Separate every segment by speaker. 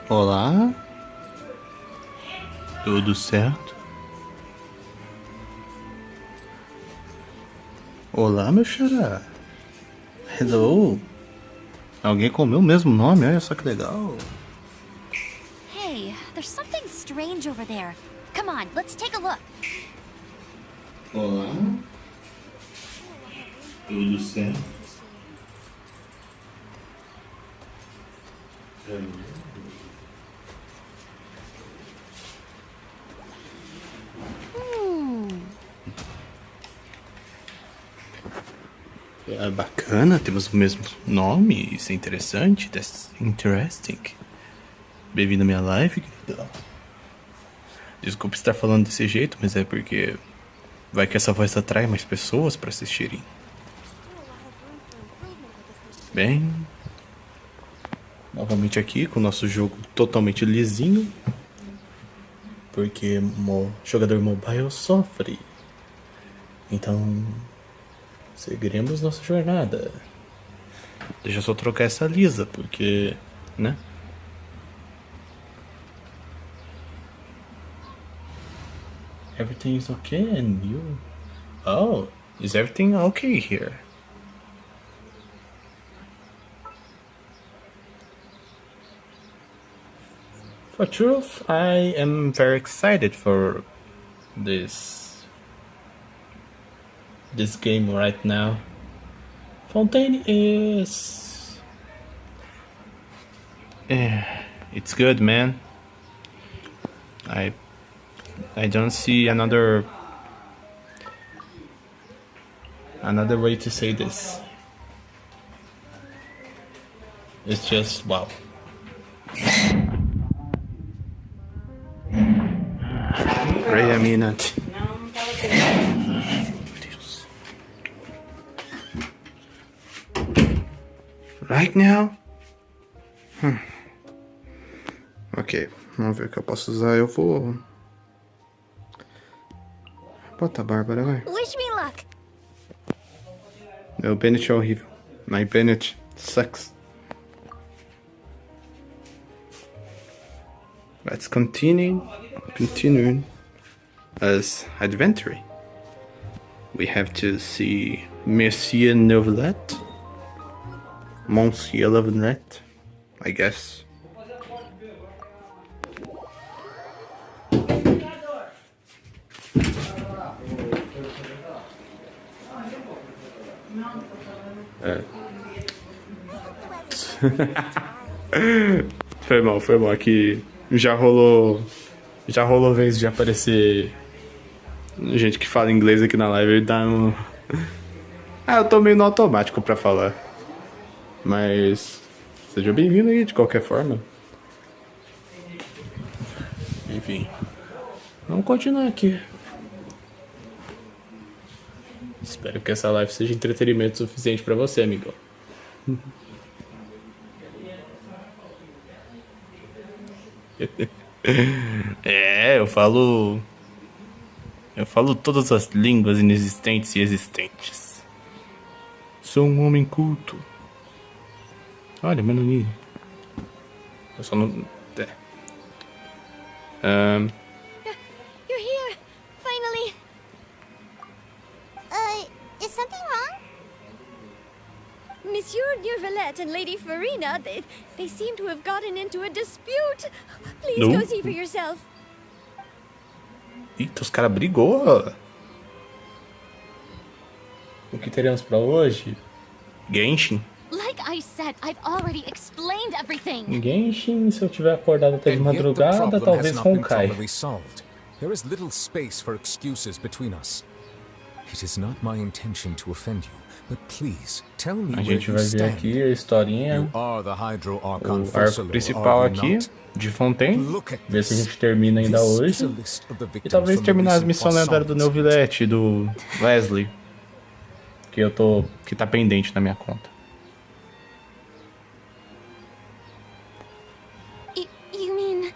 Speaker 1: Olá? Tudo certo? Olá, meu xará. Hello. Alguém com o meu mesmo nome, olha só que legal.
Speaker 2: Hey, there's something strange over there. Come on, let's take a look.
Speaker 1: Olá? Tudo certo? É bacana, temos o mesmo nome, isso é interessante, that's interesting. Bem-vindo à minha live, querido. Desculpe estar falando desse jeito, mas é porque vai que essa voz atrai mais pessoas para assistirem. Bem, novamente aqui com o nosso jogo totalmente lisinho, porque jogador mobile sofre. Então, seguiremos nossa jornada. Deixa eu só trocar essa lisa, porque, né? Everything is okay and you? Oh, is everything okay here? For truth, I am very excited for this game right now. Fontaine is... it's good, man. I don't see another way to say this. It's just wow. Wait a minute. Right now? Ok, vamos ver o que eu posso usar. Eu vou... Bota a Bárbara, vai.
Speaker 2: Wish me luck.
Speaker 1: Meu Bennett é horrível. My Bennett sucks. Let's continue as adventure. We have to see Monsieur Novelette. Monsieur Novelette, I guess. Foi mal aqui. Já rolou vez de aparecer gente que fala inglês aqui na live e dá um... eu tô meio no automático pra falar. Mas seja bem-vindo aí de qualquer forma. Enfim, vamos continuar aqui. Espero que essa live seja entretenimento suficiente pra você, amigo. Eu falo todas as línguas inexistentes e existentes. Sou um homem culto. Olha, meu nome. Eu só não...
Speaker 2: You're here, finally. Is something wrong? Monsieur Neuvillette and Lady Farina, they seem to have gotten into a dispute. Please go see for yourself.
Speaker 1: Eita, os caras brigou. O que teremos pra hoje? Genshin.
Speaker 2: Like I said, I've already explained everything.
Speaker 1: Genshin, se eu tiver acordado até de madrugada, talvez roncar.
Speaker 3: There is little space for excuses between us. It is not my intention to offend you, but please tell me
Speaker 1: A
Speaker 3: where
Speaker 1: gente
Speaker 3: you
Speaker 1: vai ver
Speaker 3: stand.
Speaker 1: aqui a historinha,
Speaker 3: You are the Hydro Archon
Speaker 1: o arco principal aqui de Fontaine. Ver se a gente termina ainda hoje. E talvez terminar as missões lendárias do Neuvillette e do Wesley, que tá pendente na minha conta.
Speaker 2: You mean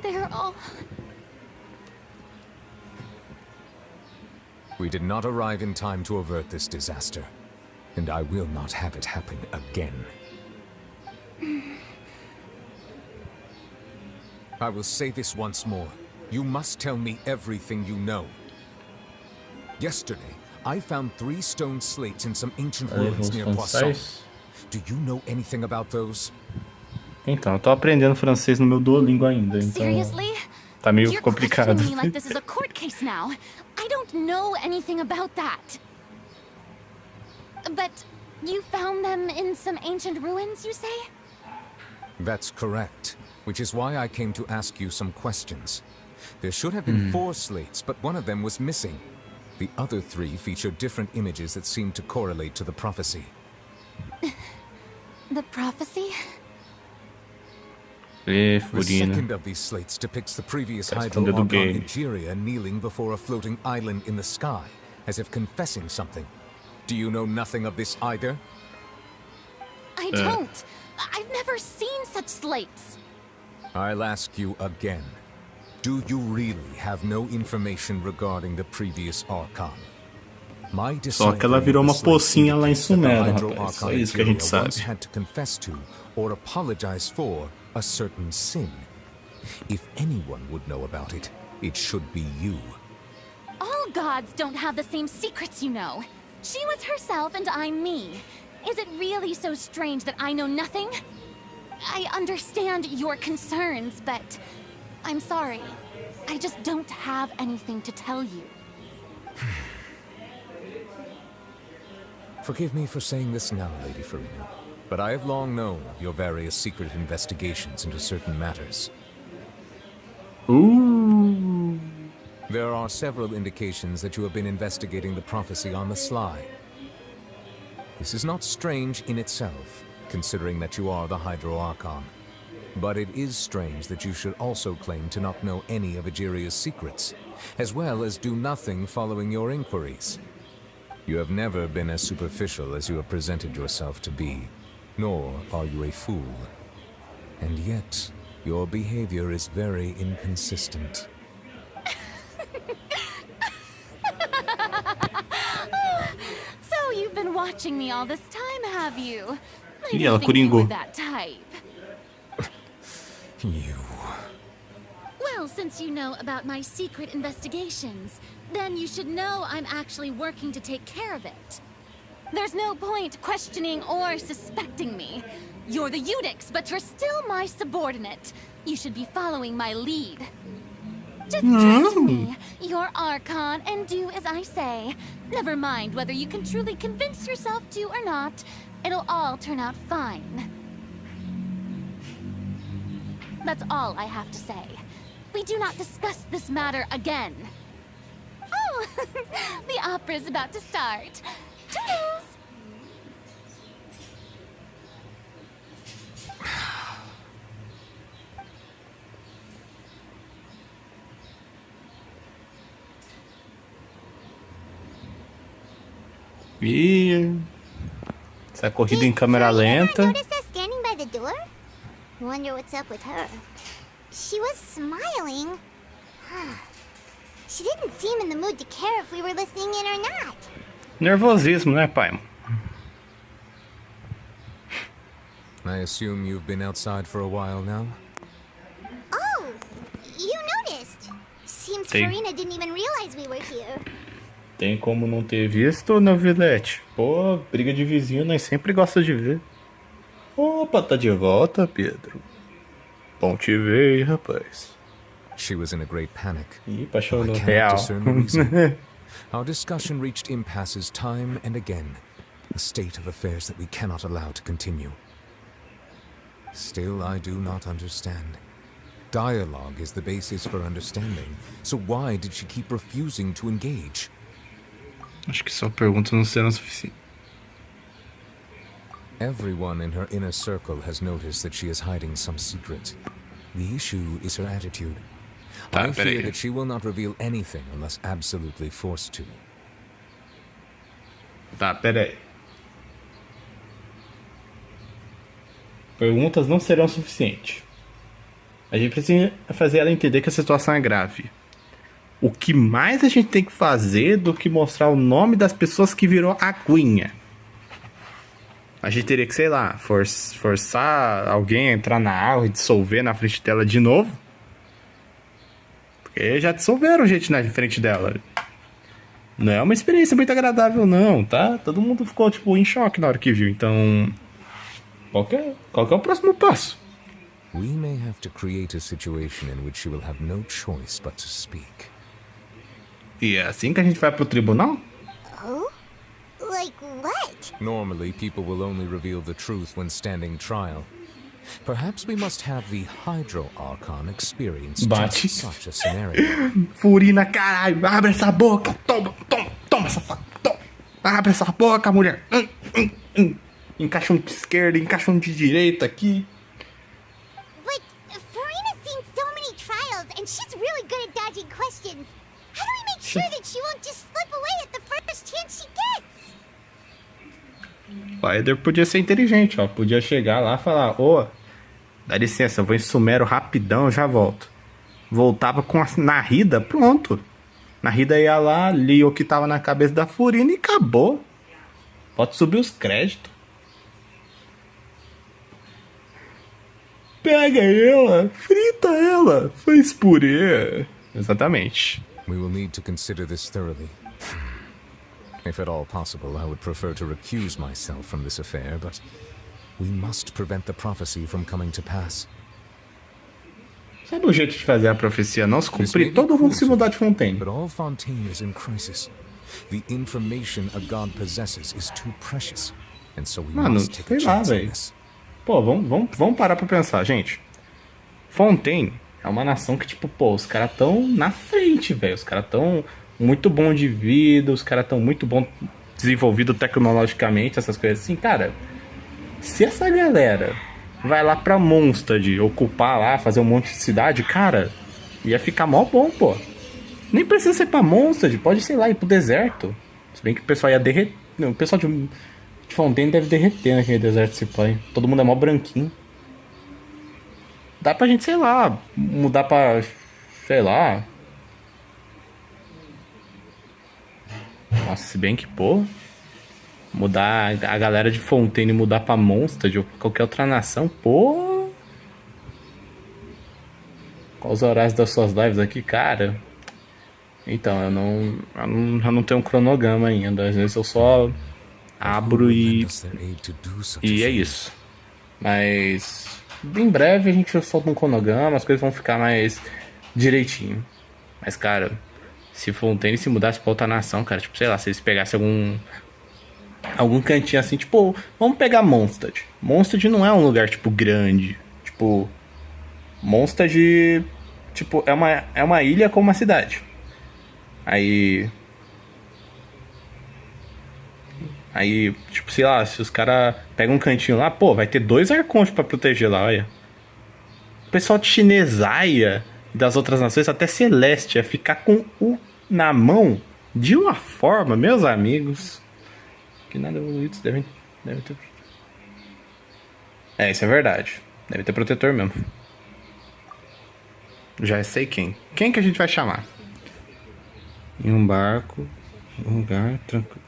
Speaker 2: they're all...
Speaker 3: We did not arrive in time to avert this disaster, and I will not have it happen again. I will say this once more. You must tell me everything you know. Yesterday, I found 3 stone slates in some ancient ruins near Poisson. Do you know anything about those?
Speaker 1: Então, eu tô aprendendo francês no meu Duolingo ainda, então tá meio complicado.
Speaker 2: You're questioning me like this is a court case now. I don't know anything about that. But you found them in some ancient ruins, you say?
Speaker 3: That's correct, which is why I came to ask you some questions. There should have been 4 slates, but one of them was missing. The other 3 feature different images that seem to correlate to the prophecy.
Speaker 2: The prophecy?
Speaker 3: The second of these slates depicts the previous Hydro Archon Egeria kneeling before a floating island in the sky, as if confessing something. Do you know nothing of this either?
Speaker 2: I don't. I've never seen such slates.
Speaker 3: I'll ask you again. Do you really have no information regarding the previous Archon?
Speaker 1: Só que ela virou uma pocinha lá em Sumero, rapaz. Só isso que a gente sabe.
Speaker 3: Had to confess to or apologize for a certain sin. If anyone would know about it, it should be you.
Speaker 2: All gods don't have the same secrets, you know. She was herself and I'm me. Is it really so strange that I know nothing? I understand your concerns, but I'm sorry. I just don't have anything to tell you.
Speaker 3: Forgive me for saying this now, Lady Farina, but I have long known of your various secret investigations into certain matters.
Speaker 1: Ooh.
Speaker 3: There are several indications that you have been investigating the prophecy on the sly. This is not strange in itself, considering that you are the Hydro Archon. But it is strange that you should also claim to not know any of Egeria's secrets, as well as do nothing following your inquiries. You have never been as superficial as you have presented yourself to be, nor are you a fool. And yet, your behavior is very inconsistent.
Speaker 2: So you've been watching me all this time, have you? I
Speaker 1: Ih, ela
Speaker 2: didn't think you were
Speaker 1: coringou.
Speaker 2: that type.
Speaker 3: You...
Speaker 2: Well, since you know about my secret investigations, then you should know I'm actually working to take care of it. There's no point questioning or suspecting me. You're the Eunuchs, but you're still my subordinate. You should be following my lead. Just trust me. You're Archon, and do as I say. Never mind whether you can truly convince yourself to or not. It'll all turn out fine. That's all I have to say. We do not discuss this matter again. Oh, the opera's about to start. Toodles!
Speaker 1: Ih, essa corrida em câmera lenta.
Speaker 4: Notice us standing by the door? Wonder what's up with her. She was smiling. She didn't seem in the mood to care if we were listening in or not.
Speaker 1: Nervosismo, né, pai?
Speaker 3: I assume you've been outside for a while now?
Speaker 4: Oh, you noticed. Seems Farina didn't even realize we were here.
Speaker 1: Tem como não ter visto, novilete? Pô, briga de vizinho nós sempre gosta de ver. Opa, tá de volta, Pedro. Bom te ver, rapaz.
Speaker 3: She was in a great panic.
Speaker 1: Ih, paixão
Speaker 3: I
Speaker 1: no
Speaker 3: cannot
Speaker 1: real.
Speaker 3: discern the reason. Our discussion reached impasses time and again, a state of affairs that we cannot allow to continue. Still, I do not understand. Dialogue is the basis for understanding, so why did she keep refusing to engage?
Speaker 1: Acho que só perguntas não serão suficientes.
Speaker 3: Everyone in her inner circle has noticed that she is hiding some secret. The issue is her attitude. I fear that she will not reveal anything unless absolutely forced to.
Speaker 1: Tá, peraí. Perguntas não serão suficientes. A gente precisa fazer ela entender que a situação é grave. o que mais a gente tem que fazer do que mostrar o nome das pessoas que virou aguinha? A gente teria que, sei lá, forçar alguém a entrar na água e dissolver na frente dela de novo. Porque já dissolveram gente na frente dela. Não é uma experiência muito agradável, não, tá? Todo mundo ficou, tipo, em choque na hora que viu. Então, qual que é o próximo passo?
Speaker 3: We may have to create a situation in which you will have no choice but to speak.
Speaker 1: E é assim que a gente vai pro tribunal?
Speaker 4: Oh? Like what?
Speaker 3: Normally, people will only reveal the truth when standing trial. Perhaps we must have the Hydro Archon experience
Speaker 1: Bate.
Speaker 3: just such a scenario.
Speaker 1: Furina, caralho, abre essa boca. Toma, safado. Toma. Abre essa boca, mulher. Encaixa um de esquerda, encaixa um de direita aqui.
Speaker 4: But Farina's seen so many trials, and she's really good at dodging questions. How do we make sure that she won't just slip away at the first chance she gets?
Speaker 1: O Eder podia ser inteligente, ó. Podia chegar lá e falar: ô, dá licença, eu vou em Sumero rapidão, eu já volto. Voltava com a Narida, pronto. Narida ia lá, lia o que tava na cabeça da Furina e acabou. Pode subir os créditos. Pega ela, frita ela, faz purê. Exatamente.
Speaker 3: We will need to consider this thoroughly. If at all possible, I would prefer to recuse myself from this affair, but we must prevent the prophecy from coming to pass.
Speaker 1: Sabe o jeito de fazer a profecia não se cumprir? Todo mundo se mudar de Fontaine.
Speaker 3: But all Fontaine is in crisis. The information a god possesses is too precious, and so we
Speaker 1: Mano,
Speaker 3: must take a
Speaker 1: sei lá,
Speaker 3: chance on
Speaker 1: velho.
Speaker 3: this.
Speaker 1: Pô, vamos parar pra pensar, gente. Fontaine é uma nação que, tipo, pô, os caras tão na frente, velho. Os caras tão muito bom de vida, os caras tão muito bom desenvolvido tecnologicamente, essas coisas assim. Cara, se essa galera vai lá pra Mondstadt ocupar lá, fazer um monte de cidade, cara, ia ficar mó bom, pô. Nem precisa ser pra Mondstadt, pode, sei lá, ir pro deserto. Se bem que o pessoal ia derreter. O pessoal de Fontaine deve derreter naquele deserto se pai. Todo mundo é mó branquinho. Dá pra gente, sei lá, mudar pra, sei lá. Nossa, se bem que, pô, mudar a galera de Fontaine e mudar pra Mondstadt ou qualquer outra nação, pô. Quais os horários das suas lives aqui, cara? Então, eu não tenho um cronograma ainda. Às vezes eu só abro e é isso. Mas em breve a gente solta um cronograma, as coisas vão ficar mais direitinho. Mas, cara, se Fontaine se mudasse pra outra nação, cara, tipo, sei lá, se eles pegassem algum cantinho assim, tipo, vamos pegar Mondstadt. Mondstadt não é um lugar, tipo, grande. Tipo, Mondstadt, tipo, é uma ilha com uma cidade. Aí, tipo, sei lá, se os caras pegam um cantinho lá, pô, vai ter 2 arcontes pra proteger lá, olha. O pessoal de Chinesaia e das outras nações, até Celeste, ia ficar com o na mão de uma forma, meus amigos, que nada evoluídos devem ter. É, isso é verdade. Deve ter protetor mesmo. Já sei quem. Quem que a gente vai chamar? Em um barco, um lugar tranquilo.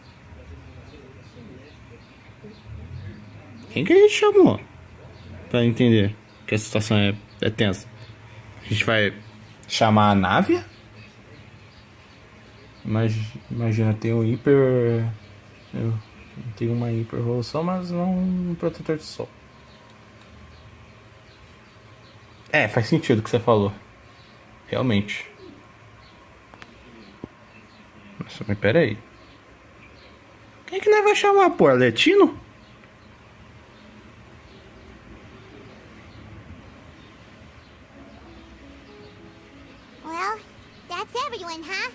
Speaker 1: Quem que a gente chamou? Pra entender que a situação é tensa. A gente vai chamar a Návia? Imagina, tem um hiper... Eu tenho uma hiper evolução, mas não um protetor de sol. É, faz sentido o que você falou. Realmente. Nossa, mas pera aí. Quem que nós vai chamar, pô? Arletino?
Speaker 4: Well, that's everyone, huh?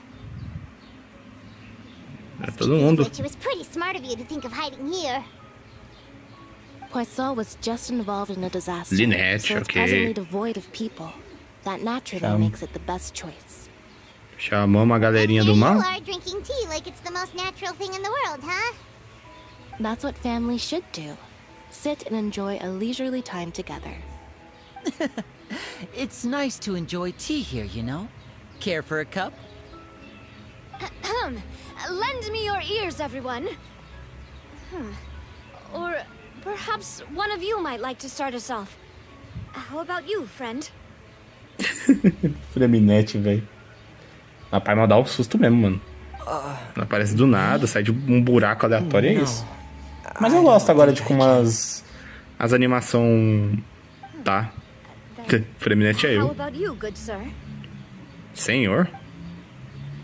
Speaker 1: É todo mundo.
Speaker 4: It was pretty smart of you to think of hiding here.
Speaker 2: Poisson was just involved in a disaster,
Speaker 1: Lynette,
Speaker 2: so it's
Speaker 1: okay.
Speaker 2: presently devoid of people. That naturally makes it the best choice.
Speaker 1: Chamamos a galerinha
Speaker 4: And
Speaker 1: do
Speaker 4: here
Speaker 1: mal?
Speaker 4: you are drinking tea like it's the most natural thing in the world, huh?
Speaker 2: That's what families should do. Sit and enjoy a leisurely time together.
Speaker 5: It's nice to enjoy tea here, you know? Care for a cup?
Speaker 2: Lend me your ears, everyone. Or perhaps one of you might like to start us off. How about you, friend?
Speaker 1: Freminete, velho. Rapaz, mas dá um susto mesmo, mano. Aparece do nada, sai de um buraco aleatório, é isso. Mas eu gosto agora de como as animação tá. Freminete é
Speaker 2: How
Speaker 1: eu.
Speaker 2: about you, good sir?
Speaker 1: Senhor?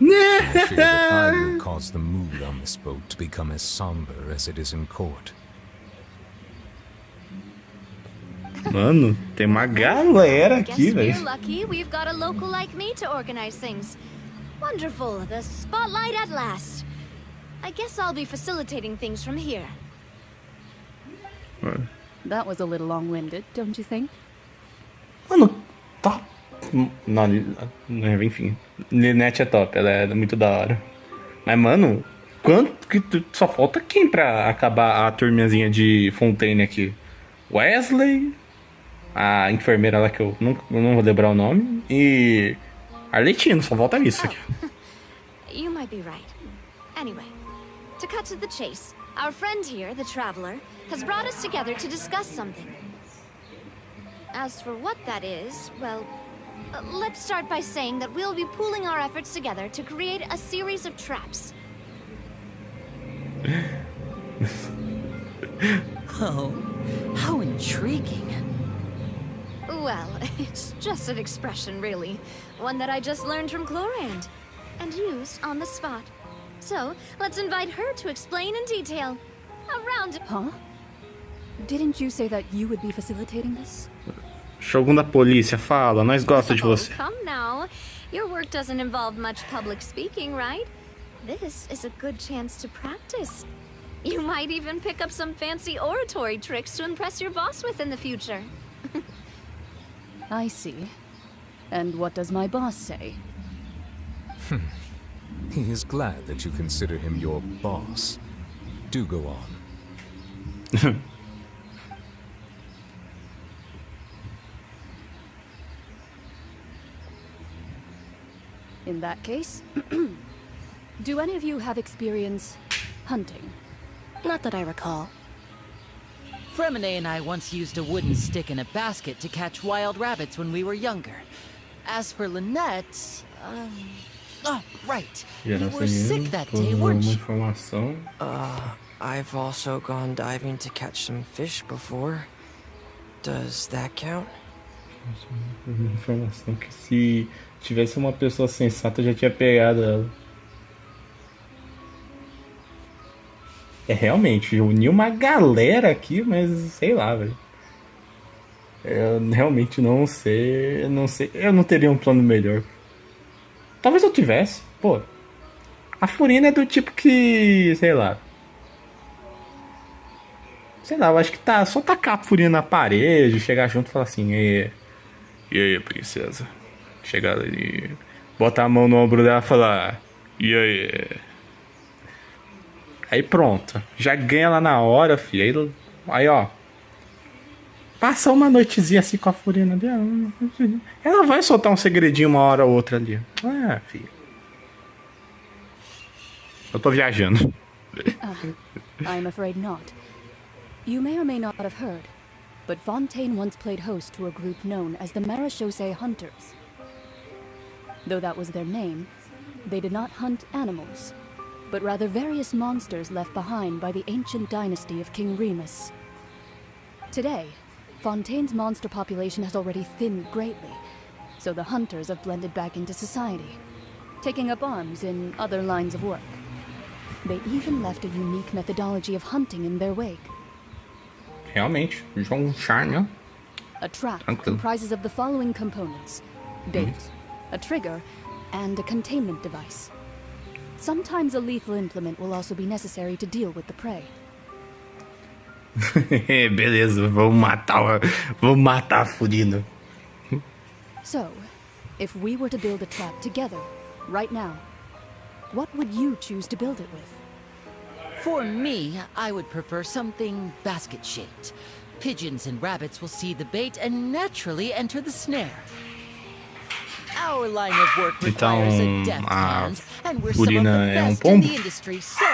Speaker 3: I fear that I will cause the mood on this boat to become as somber as it is in court.
Speaker 1: Mano, tem uma galera aqui,
Speaker 2: Guess we're
Speaker 1: velho.
Speaker 2: lucky we've got a local like me to organize things. Wonderful, the spotlight at last. I guess I'll be facilitating things from here.
Speaker 5: That was a little long-winded, don't you think?
Speaker 1: Mano, tá. Não, enfim. Linette é top, ela é muito da hora. Mas, mano, quanto que só falta quem pra acabar a turminhazinha de Fontaine aqui? Wesley, a enfermeira lá que eu não vou lembrar o nome, e Arletino, só falta isso aqui.
Speaker 2: You might be right. Anyway, to cut to the chase, our friend here, the traveler, has brought us together to discuss something. As for what that is, well, let's start by saying that we'll be pooling our efforts together to create a series of traps.
Speaker 6: Oh, how intriguing.
Speaker 2: Well, it's just an expression, really. One that I just learned from Clorand and used on the spot. So, let's invite her to explain in detail. Around.
Speaker 5: Huh? Didn't you say that you would be facilitating this?
Speaker 1: Shogun da polícia, fala, nós gosta de você.
Speaker 2: Oh, come now. Your work doesn't involve much public speaking, right? This is a good chance to practice. You might even pick up some fancy oratory tricks to impress your boss with in the future.
Speaker 5: I see. And what does my boss say?
Speaker 3: He is glad that you consider him your boss. Do go on.
Speaker 5: In that case, do any of you have experience hunting?
Speaker 6: Not that I recall. Fremine and I once used a wooden stick in a basket to catch wild rabbits when we were younger. As for Lynette, oh, right. You were sick that day, weren't you?
Speaker 1: Informação.
Speaker 7: I've also gone diving to catch some fish before. Does that count?
Speaker 1: Informação que se tivesse uma pessoa sensata eu já tinha pegado ela. É, realmente, uniu uma galera aqui, mas sei lá, velho. Eu realmente não sei, eu não teria um plano melhor. Talvez eu tivesse, pô. A Furina é do tipo que, sei lá, eu acho que só tacar a Furina na parede, chegar junto e falar assim, e aí, princesa? Chegar ali, botar a mão no ombro dela e falar, e aí? Aí pronto, já ganha lá na hora, filho. Aí ó, passa uma noitezinha assim com a Furina dela. Ela vai soltar um segredinho uma hora ou outra ali. Ah, filho. Eu tô viajando.
Speaker 5: I'm afraid not. You may or may not have heard, but Fontaine once played host to a group known as the Marechaussee Hunters. Though that was their name, they did not hunt animals, but rather various monsters left behind by the ancient dynasty of King Remus. Today, Fontaine's monster population has already thinned greatly, so the hunters have blended back into society, taking up arms in other lines of work. They even left a unique methodology of hunting in their wake.
Speaker 1: Realmente, João Charme,
Speaker 5: A trap
Speaker 1: Tranquilo.
Speaker 5: comprises of the following components: bait, a trigger, and a containment device. Sometimes a lethal implement will also be necessary to deal with the prey.
Speaker 1: Beleza, vamos matar a Furina.
Speaker 5: So, if we were to build a trap together, right now, what would you choose to build it with?
Speaker 6: For me, I would prefer something basket-shaped. Pigeons and rabbits will see the bait and naturally enter the snare. Our line of work requires a deft hand and we're some of the
Speaker 1: Urina é
Speaker 6: best in
Speaker 1: pombo?
Speaker 6: the industry, so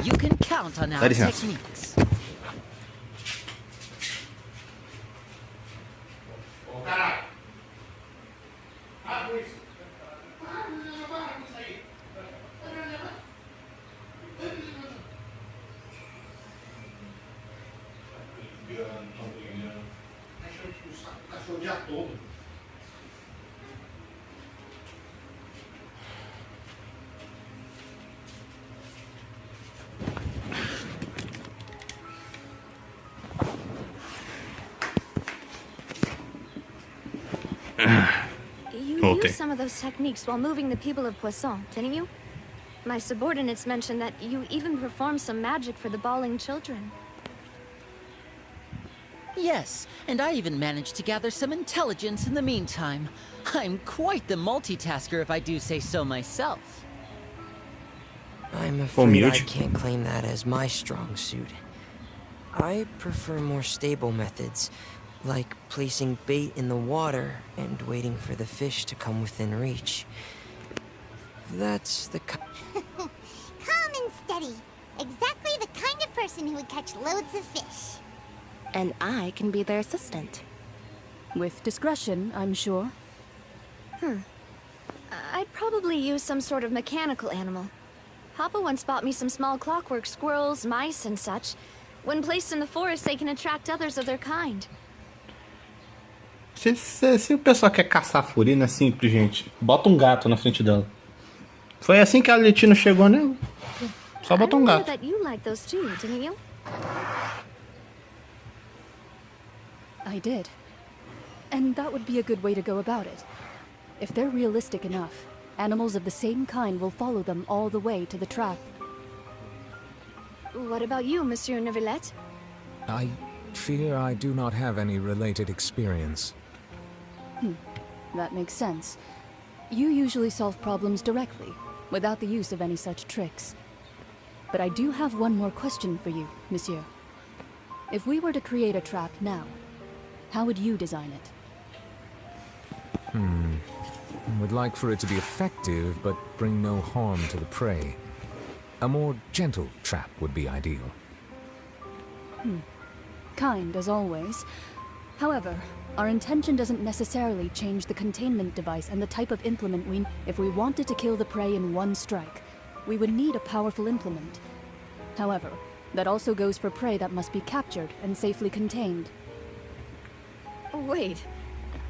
Speaker 6: you can count on
Speaker 1: Dá
Speaker 6: our
Speaker 1: licença.
Speaker 6: techniques.
Speaker 8: You
Speaker 1: Okay.
Speaker 8: used some of those techniques while moving the people of Poisson, didn't you? My subordinates mentioned that you even performed some magic for the bawling children.
Speaker 6: Yes, and I even managed to gather some intelligence in the meantime. I'm quite the multitasker if I do say so myself.
Speaker 7: I'm afraid I
Speaker 1: mute.
Speaker 7: can't claim that as my strong suit. I prefer more stable methods, like placing bait in the water and waiting for the fish to come within reach. That's the
Speaker 4: Calm and steady. Exactly the kind of person who would catch loads of fish.
Speaker 8: And I can be their assistant.
Speaker 5: With discretion, I'm sure.
Speaker 8: I'd probably use some sort of mechanical animal. Papa once bought me some small clockwork squirrels, mice, and such. When placed in the forest, they can attract others of their kind.
Speaker 1: Se o pessoal quer caçar furina, é simples, gente. Bota um gato na frente dela. Foi assim que a Letina chegou nela. Só
Speaker 8: I
Speaker 1: bota um
Speaker 8: remember
Speaker 1: gato.
Speaker 8: that you liked those too, didn't you?
Speaker 5: I did. And that would be a good way to go about it. If they're realistic enough, animals of the same kind will follow them all the way to the trap.
Speaker 8: What about you, Monsieur Neuvillette?
Speaker 3: I fear I do not have any related experience.
Speaker 5: That makes sense. You usually solve problems directly, without the use of any such tricks. But I do have one more question for you, Monsieur. If we were to create a trap now, how would you design it?
Speaker 3: Would like for it to be effective, but bring no harm to the prey. A more gentle trap would be ideal.
Speaker 5: Kind, as always. However, our intention doesn't necessarily change the containment device and the type of implement we... If we wanted to kill the prey in one strike, we would need a powerful implement. However, that also goes for prey that must be captured and safely contained.
Speaker 8: Wait,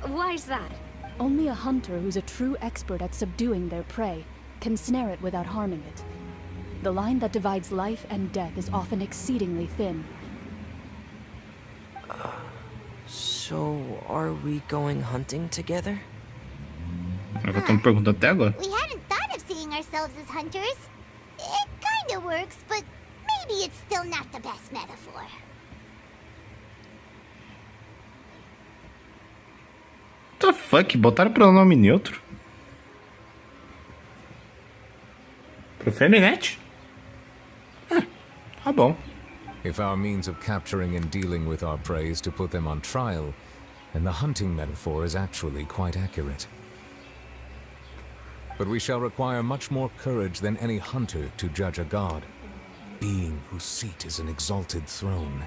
Speaker 8: why's that?
Speaker 5: Only a hunter who's a true expert at subduing their prey can snare it without harming it. The line that divides life and death is often exceedingly thin.
Speaker 7: So, are we going hunting together?
Speaker 1: Eu tô me perguntando até agora.
Speaker 4: We hadn't thought of seeing ourselves as hunters. It kinda works, but maybe it's still not the best metaphor.
Speaker 1: What the fuck? Botaram pronome neutro? Pro feminete? Tá bom.
Speaker 3: If our means of capturing and dealing with our prey is to put them on trial, then the hunting metaphor is actually quite accurate. But we shall require much more courage than any hunter to judge a god, being whose seat is an exalted throne.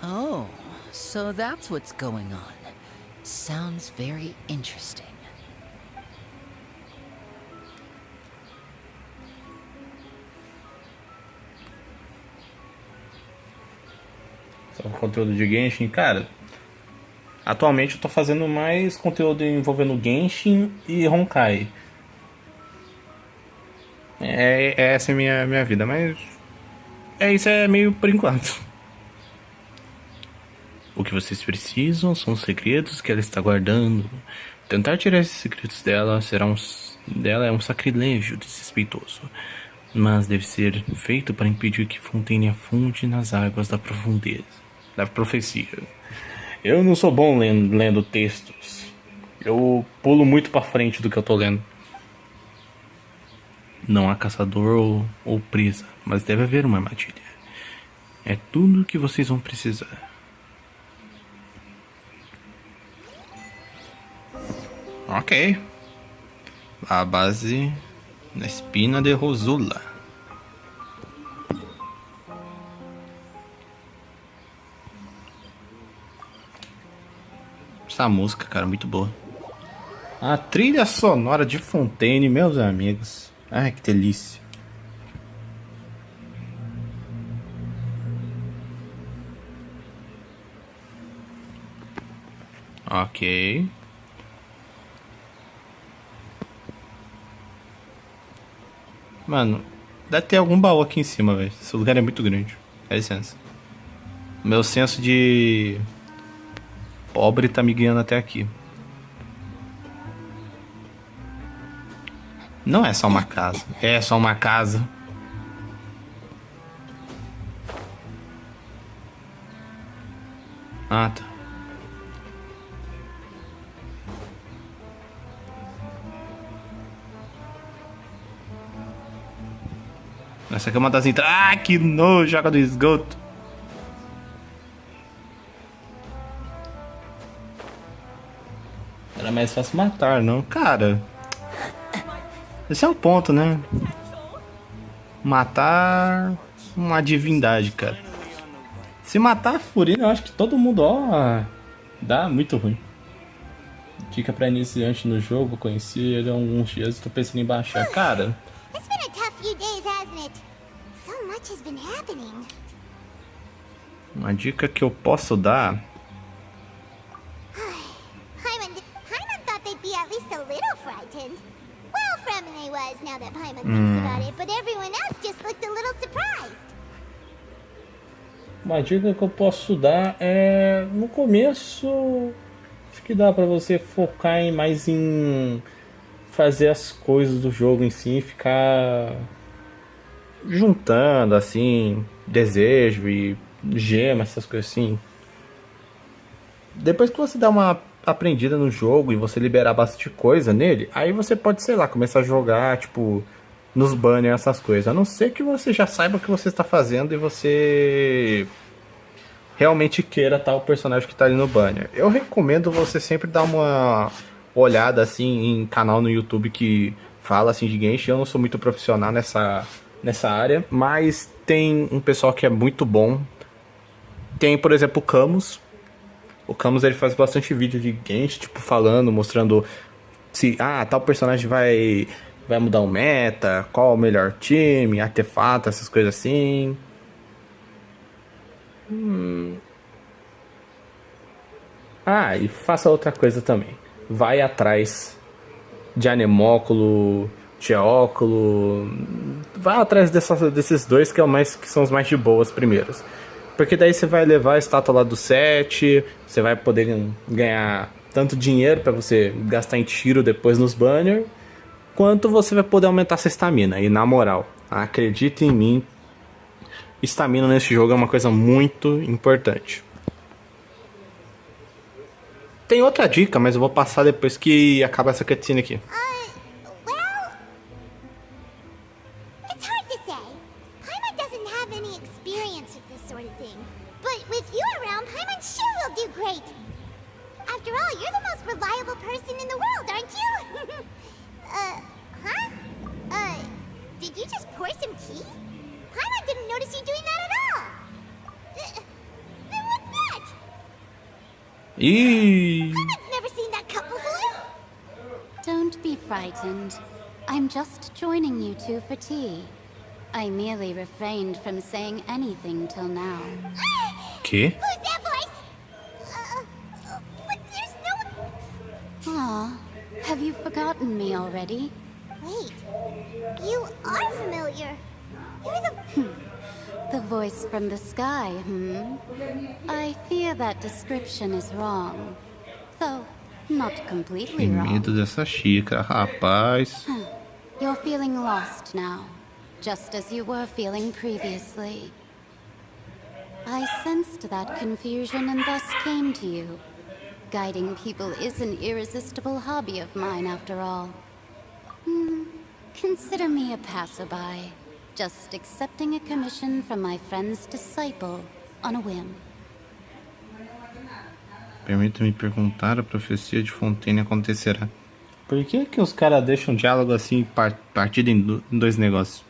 Speaker 6: Oh, so that's what's going on. Sounds very interesting.
Speaker 1: Só conteúdo de Genshin, cara. Atualmente eu tô fazendo mais conteúdo envolvendo Genshin e Honkai. Essa é a minha vida, mas isso é meio por enquanto. O que vocês precisam são os segredos que ela está guardando. Tentar tirar esses segredos dela é um sacrilégio desrespeitoso, mas deve ser feito para impedir que Fontaine afunde nas águas da profundeza. Da profecia. Eu não sou bom lendo textos. Eu pulo muito pra frente do que eu tô lendo. Não há caçador ou presa, mas deve haver uma armadilha. É tudo o que vocês vão precisar. Ok. A base na espina de Rosula. Essa música, cara, muito boa. A trilha sonora de Fontaine, meus amigos. Ai, que delícia. Ok. Mano, deve ter algum baú aqui em cima, velho. Esse lugar é muito grande. Dá licença. Meu senso de pobre tá me guiando até aqui. Não é só uma casa. É só uma casa. Ah, tá. Essa aqui é uma das entradas. Ah, que nojo, joga do esgoto. Era mais fácil matar, não? Cara, esse é o ponto, né? Matar uma divindade, cara. Se matar a Furina, eu acho que todo mundo, ó, dá muito ruim. Dica pra iniciante no jogo, conheci ele há alguns dias, tô pensando em baixar. Cara,
Speaker 4: It's been a tough few days, hasn't it? So much has been happening.
Speaker 1: uma dica que eu posso dar...
Speaker 4: Paimon thought they'd be at least a little frightened. Well, Fremine was, now that Paimon thinks about it, but everyone else just looked a little surprised.
Speaker 1: Uma dica que eu posso dar é... No começo, acho que dá pra você focar mais em fazer as coisas do jogo em si, ficar juntando, assim, desejo e gema, essas coisas assim. Depois que você dá uma aprendida no jogo e você liberar bastante coisa nele, aí você pode, sei lá, começar a jogar, tipo, nos banners, essas coisas. A não ser que você já saiba o que você está fazendo e você realmente queira tal personagem que está ali no banner. Eu recomendo você sempre dar uma olhada, assim, em canal no YouTube que fala, assim, de Genshin. Eu não sou muito profissional nessa área, mas tem um pessoal que é muito bom. Tem, por exemplo, o Camus. O Camus, ele faz bastante vídeo de Genshin, tipo, falando, mostrando se, tal personagem vai mudar o meta, qual o melhor time, artefato, essas coisas assim. E faça outra coisa também. Vai atrás de Anemóculo, Geóculo. Vai atrás desses dois que são os mais de boas primeiros. Porque daí você vai levar a estátua lá do 7, você vai poder ganhar tanto dinheiro pra você gastar em tiro depois nos banners, quanto você vai poder aumentar sua estamina. E na moral, acredite em mim, estamina nesse jogo é uma coisa muito importante. Tem outra dica, mas eu vou passar depois que acabar essa cutscene aqui.
Speaker 4: Well, it's hard to say. Paimon doesn't have any experience with this sort of thing. But with you around, Paimon sure will do great. After all, you're the most reliable person in the world, aren't you? Did you just pour some tea? Paimon didn't notice you doing that at all. Then what's that? Paimon's never seen that cup before.
Speaker 2: Don't be frightened. I'm just joining you two for tea. I merely refrained from saying anything till now.
Speaker 1: Que?
Speaker 4: Who's that voice? But there's no...
Speaker 2: Aw, have you forgotten me already?
Speaker 4: Wait, you are familiar. You're the...
Speaker 2: The voice from the sky, I fear that description is wrong. Though, not completely
Speaker 1: Que
Speaker 2: wrong.
Speaker 1: medo dessa xícara, rapaz.
Speaker 2: You're feeling lost now, just as you were feeling previously. I sensed that confusion and thus came to you. Guiding people is an irresistible hobby of mine, after all. Consider me a passerby, just accepting a commission from my friend's disciple on a whim.
Speaker 1: Permita-me perguntar, a profecia de Fontaine acontecerá. Por que os caras deixam o diálogo assim partido em dois negócios?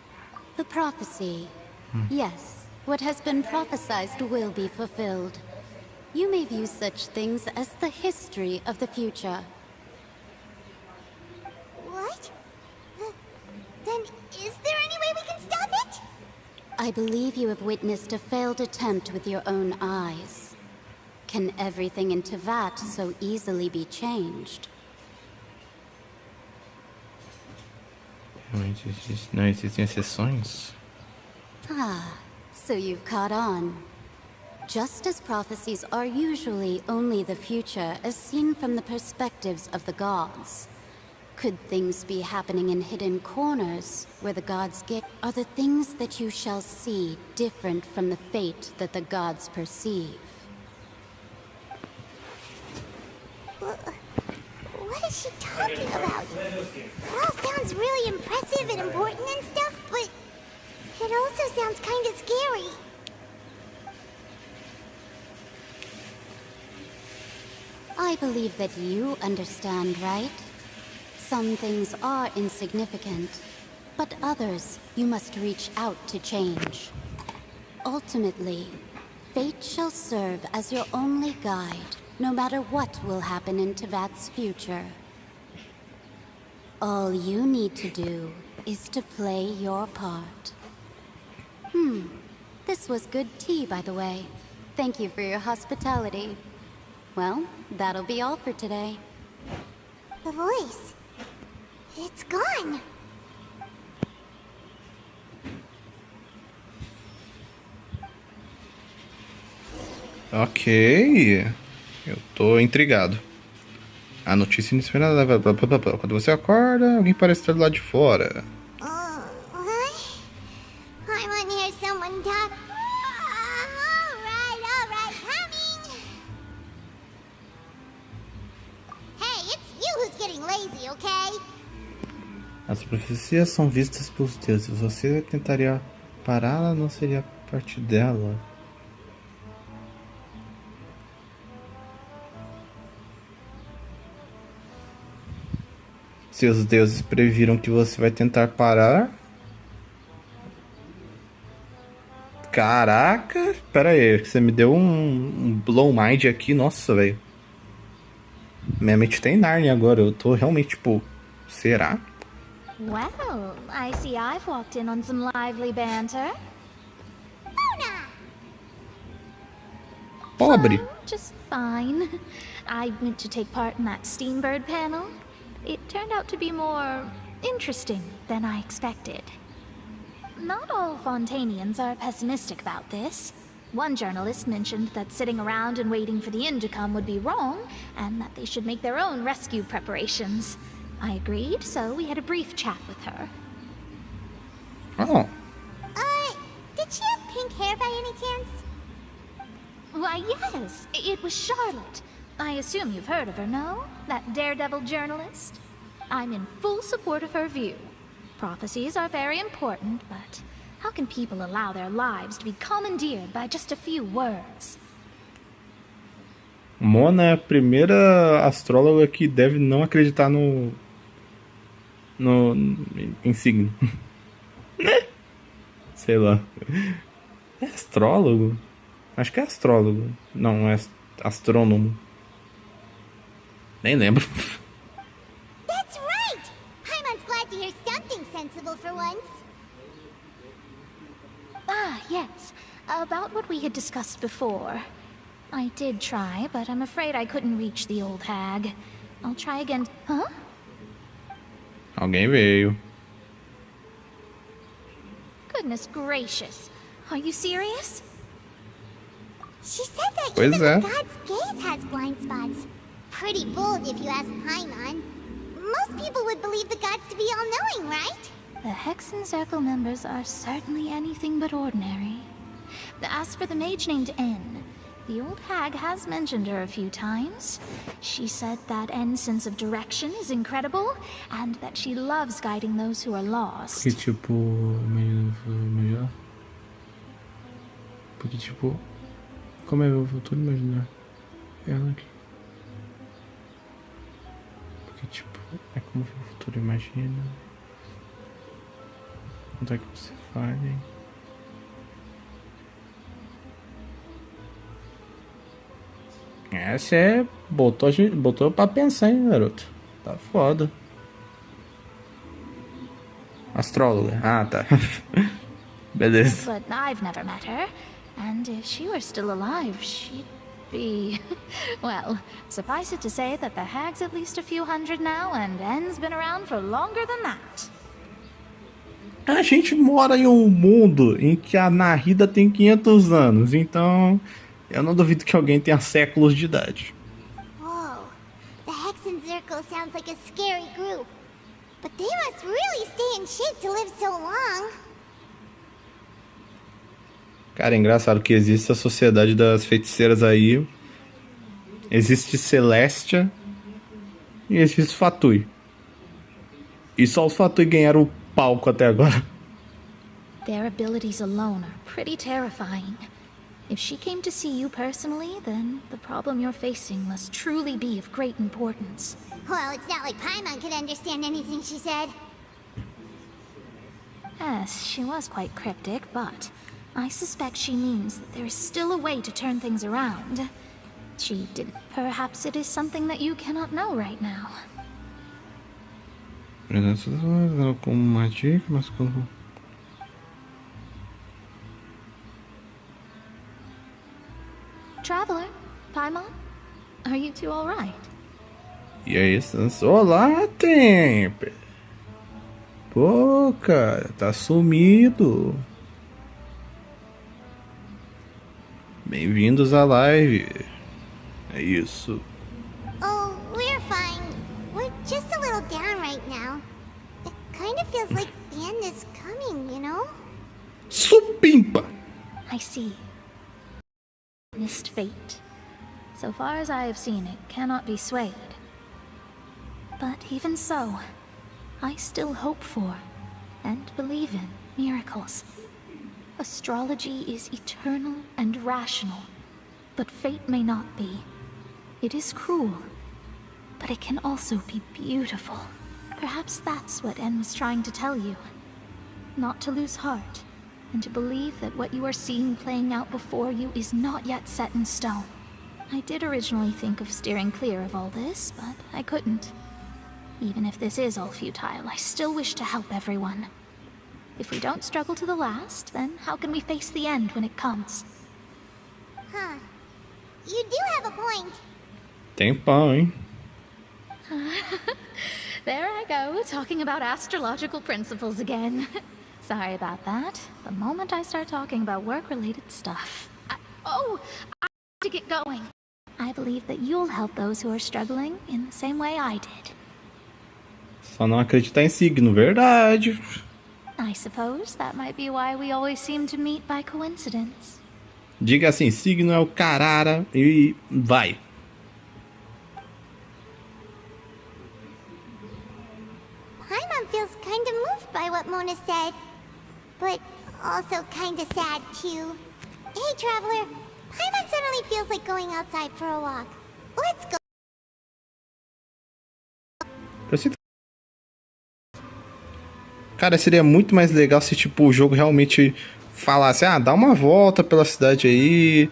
Speaker 2: The prophecy. Yes, what has been prophesied will be fulfilled. You may view such things as the history of the future.
Speaker 4: What? Then is there any way we can stop it?
Speaker 2: I believe you have witnessed a failed attempt with your own eyes. Can everything in Tevat so easily be changed?
Speaker 1: Não existem exceções?
Speaker 2: Ah, so you've caught on. Just as prophecies are usually only the future as seen from the perspectives of the gods, could things be happening in hidden corners where the gods get? Are the things that you shall see different from the fate that the gods perceive?
Speaker 4: What is she talking about? It all sounds really impressive and important and stuff, but it also sounds kind of scary.
Speaker 2: I believe that you understand, right? Some things are insignificant, but others you must reach out to change. Ultimately, fate shall serve as your only guide, no matter what will happen in Tevat's future. All you need to do is to play your part. This was good tea, by the way. Thank you for your hospitality. Well, that'll be all for today.
Speaker 4: The voice. It's gone.
Speaker 1: Ok. Eu tô intrigado. A notícia inesperada. Quando você acorda, alguém parece estar do lado de fora.
Speaker 4: What? I want to hear someone talk. All right, coming. Hey, it's you who's getting lazy, okay?
Speaker 1: As profecias são vistas pelos deuses. Você tentaria pará-la, não seria parte dela. Seus deuses previram que você vai tentar parar. Caraca! Pera aí, você me deu um blow mind aqui. Nossa, velho. Minha mente tá em Narnia agora. Eu tô realmente tipo... Será?
Speaker 9: Well, I see I've walked in on some lively banter.
Speaker 1: Pobre.
Speaker 9: Fun, just fine. I went to take part in that Steambird panel. It turned out to be more interesting than I expected. Not all Fontanians are pessimistic about this. One journalist mentioned that sitting around and waiting for the end to come would be wrong, and that they should make their own rescue preparations. I agreed, so we had a brief chat with her.
Speaker 1: Oh.
Speaker 4: Did she have pink hair by any chance?
Speaker 9: Why, yes, it was Charlotte. I assume you've heard of her, no? That daredevil journalist? I'm in full support of her view. Prophecies are very important, but how can people allow their lives to be commandeered by just a few words?
Speaker 1: Mona é a primeira astróloga que deve não acreditar em signo. Sei lá. É astrólogo? Acho que é astrólogo. Não, é astrônomo. Nem lembro.
Speaker 4: That's right! Paimon's glad to hear something sensible for once.
Speaker 9: Ah, yes. About what we had discussed before. I did try, but I'm afraid I couldn't reach the old hag. I'll try again. Huh?
Speaker 1: Alguém veio.
Speaker 9: Goodness gracious. Are you serious?
Speaker 4: She said that
Speaker 1: Pois
Speaker 4: even
Speaker 1: é.
Speaker 4: the god's gaze has blind spots. Pretty bold if you ask Paimon. Most people would believe the gods to be all-knowing, right?
Speaker 9: The Hexen Circle members are certainly anything but ordinary. As for the mage named N, the old hag has mentioned her a few times. She said that N's sense of direction is incredible, and that she loves guiding those who are lost.
Speaker 1: Porque tipo... melhor. Porque tipo... Como é? Eu tô imaginar ela aqui. Porque que tipo, é como o futuro imagina. Quanto é que você fale? Você botou pra pensar, hein, garoto? Tá foda. Astróloga. Ah, tá. Beleza.
Speaker 9: But I've never met her, and if she were still alive, she'd be... Well, suffice it to say that the hag's at least a few hundred now, and N's been around for longer than that.
Speaker 1: A gente mora em um mundo em que a Narida tem 500 anos, então eu não duvido que alguém tenha séculos de idade.
Speaker 4: Whoa. The Hexen Circle sounds like a scary group. But they must really stay in shape to live so long.
Speaker 1: Cara, é engraçado que existe a sociedade das feiticeiras aí. Existe Celestia e existe Fatui. E só os Fatui ganharam o palco até agora.
Speaker 9: Their abilities alone are pretty terrifying. If she came to see you personally, then the problem you're facing must truly be of great importance.
Speaker 4: Well, it's not like Paimon could understand anything she said.
Speaker 9: Yes, she was quite cryptic, but I suspect she means that there is still a way to turn things around. She didn't. Perhaps it is something that you cannot know right now.
Speaker 1: Como uma dica, mas como...
Speaker 9: Traveler, Paimon, are you two all right?
Speaker 1: E aí, olá, Temper. Pô, cara, tá sumido. Bem-vindos à live. É isso.
Speaker 4: Oh, we're fine. We're just a little down right now. It kind of feels like the end is coming, you know?
Speaker 1: Supimpa!
Speaker 9: I see. Missed fate. So far as I have seen, it cannot be swayed. But even so, I still hope for and believe in miracles. Astrology is eternal and rational, but fate may not be. It is cruel, but it can also be beautiful. Perhaps that's what En was trying to tell you. Not to lose heart, and to believe that what you are seeing playing out before you is not yet set in stone. I did originally think of steering clear of all this, but I couldn't. Even if this is all futile, I still wish to help everyone. If we don't struggle to the last, then how can we face the end when it comes?
Speaker 4: Huh. You do have a point.
Speaker 1: Tempão, hein?
Speaker 9: There I go, talking about astrological principles again. Sorry about that. The moment I start talking about work-related stuff... I have to get going. I believe that you'll help those who are struggling in the same way I did.
Speaker 1: Só não acreditar em signo, verdade.
Speaker 9: I suppose that might be why we always seem to meet by coincidence.
Speaker 1: Diga assim, signo é o carara e vai.
Speaker 4: Paimon feels kind of moved by what Mona said. But also kind of sad, too. Hey, Traveler. Paimon suddenly feels like going outside for a walk. Let's go.
Speaker 1: Eu sinto... Cara, seria muito mais legal se, tipo, o jogo realmente falasse, dá uma volta pela cidade aí.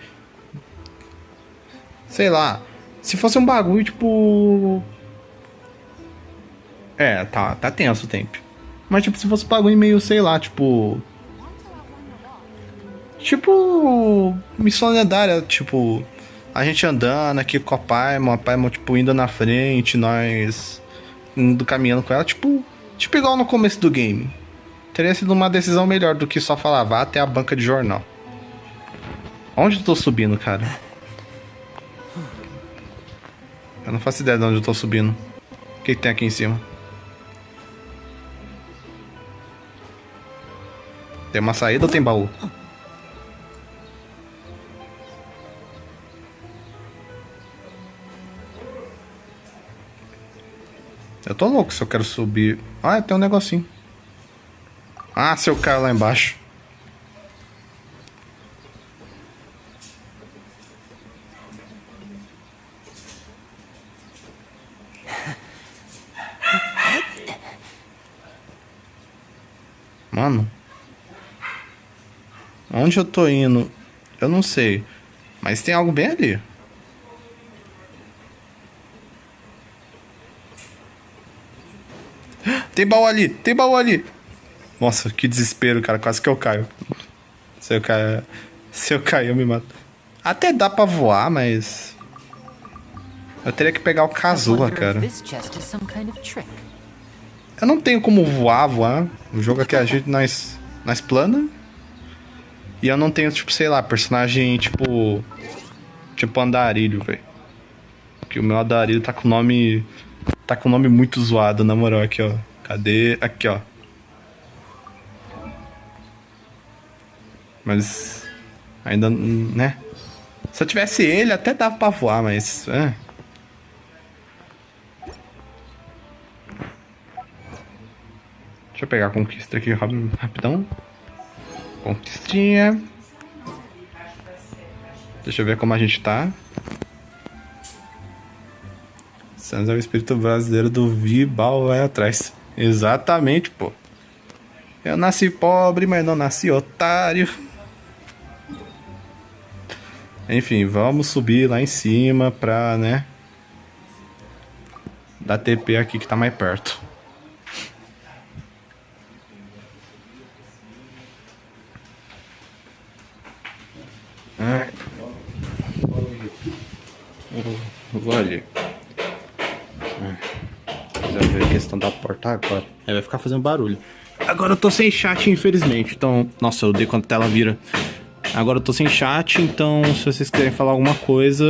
Speaker 1: Sei lá. Se fosse um bagulho, tipo... tá tenso o tempo. Mas, tipo, se fosse um bagulho meio, sei lá, tipo... missão lendária, tipo... A gente andando aqui com a Paimon, tipo, indo na frente, nós... indo caminhando com ela, tipo igual no começo do game. Teria sido uma decisão melhor do que só falar, vá até a banca de jornal. Onde eu tô subindo, cara? Eu não faço ideia de onde eu tô subindo. O que tem aqui em cima? Tem uma saída ou tem baú? Eu tô louco se eu quero subir. Tem um negocinho. Se eu caio lá embaixo. Mano. Onde eu tô indo? Eu não sei. Mas tem algo bem ali. Tem baú ali, tem baú ali. Nossa, que desespero, cara. Quase que eu caio. Se eu cair, eu me mato. Até dá pra voar, mas... eu teria que pegar o casulo, cara. Eu não tenho como voar. O jogo aqui a gente nós plana. E eu não tenho, tipo, sei lá, personagem tipo andarilho, velho. Porque o meu andarilho tá com nome muito zoado, na moral, aqui, ó. Cadê? Aqui, ó. Mas ainda, né? Se eu tivesse ele, até dava pra voar, mas... Deixa eu pegar a conquista aqui rapidão. Conquistinha. Deixa eu ver como a gente tá. Santos é o espírito brasileiro do Vibal vai atrás. Exatamente, pô. Eu nasci pobre, mas não nasci otário. Enfim, vamos subir lá em cima pra, né? Dar TP aqui que tá mais perto. Vou ali. Já ver a questão da porta agora. Vai ficar fazendo barulho. Agora eu tô sem chat, infelizmente. Então, nossa, eu odeio quando a tela vira. Agora eu tô sem chat, então se vocês quiserem falar alguma coisa,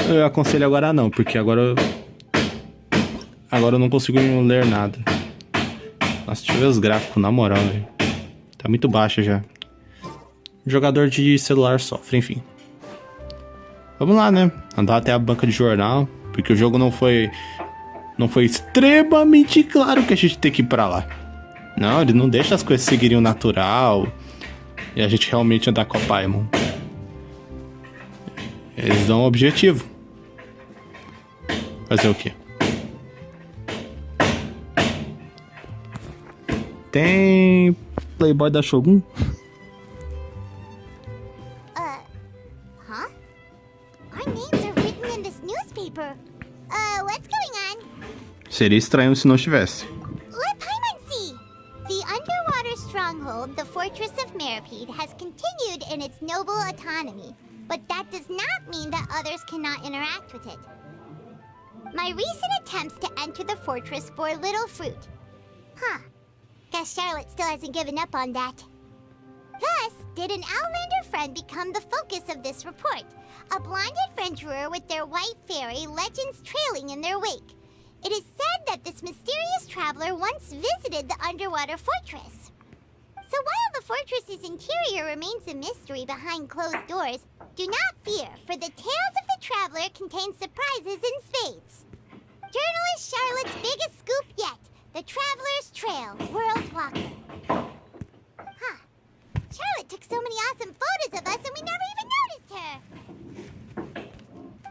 Speaker 1: eu aconselho agora não, porque agora eu não consigo ler nada. Nossa, deixa eu ver os gráficos, na moral, véio. Tá muito baixo já. Jogador de celular sofre, enfim. Vamos lá, né? Andar até a banca de jornal, porque o jogo não foi extremamente claro que a gente tem que ir pra lá. Não, ele não deixa as coisas seguirem o natural e a gente realmente andar com a Paimon. Eles dão um objetivo. Fazer o quê? Tem Playboy da Shogun?
Speaker 4: Huh? Our names are written in this newspaper. What's going on?
Speaker 1: Seria estranho se não estivesse.
Speaker 4: Let Paimon see! The underwater stronghold, the Fortress of Meripede, has continued in its noble autonomy, but that does not mean that others cannot interact with it. My recent attempts to enter the fortress bore little fruit. Huh. Guess Charlotte still hasn't given up on that. Thus, did an Outlander friend become the focus of this report? A blonde adventurer with their white fairy legends trailing in their wake. It is said that this mysterious traveler once visited the underwater fortress. So while the fortress's interior remains a mystery behind closed doors, do not fear, for the tales of the traveler contain surprises in spades. Journalist Charlotte's biggest scoop yet, the Traveler's Trail, World Walker. Huh. Charlotte took so many awesome photos of us and we never even noticed her.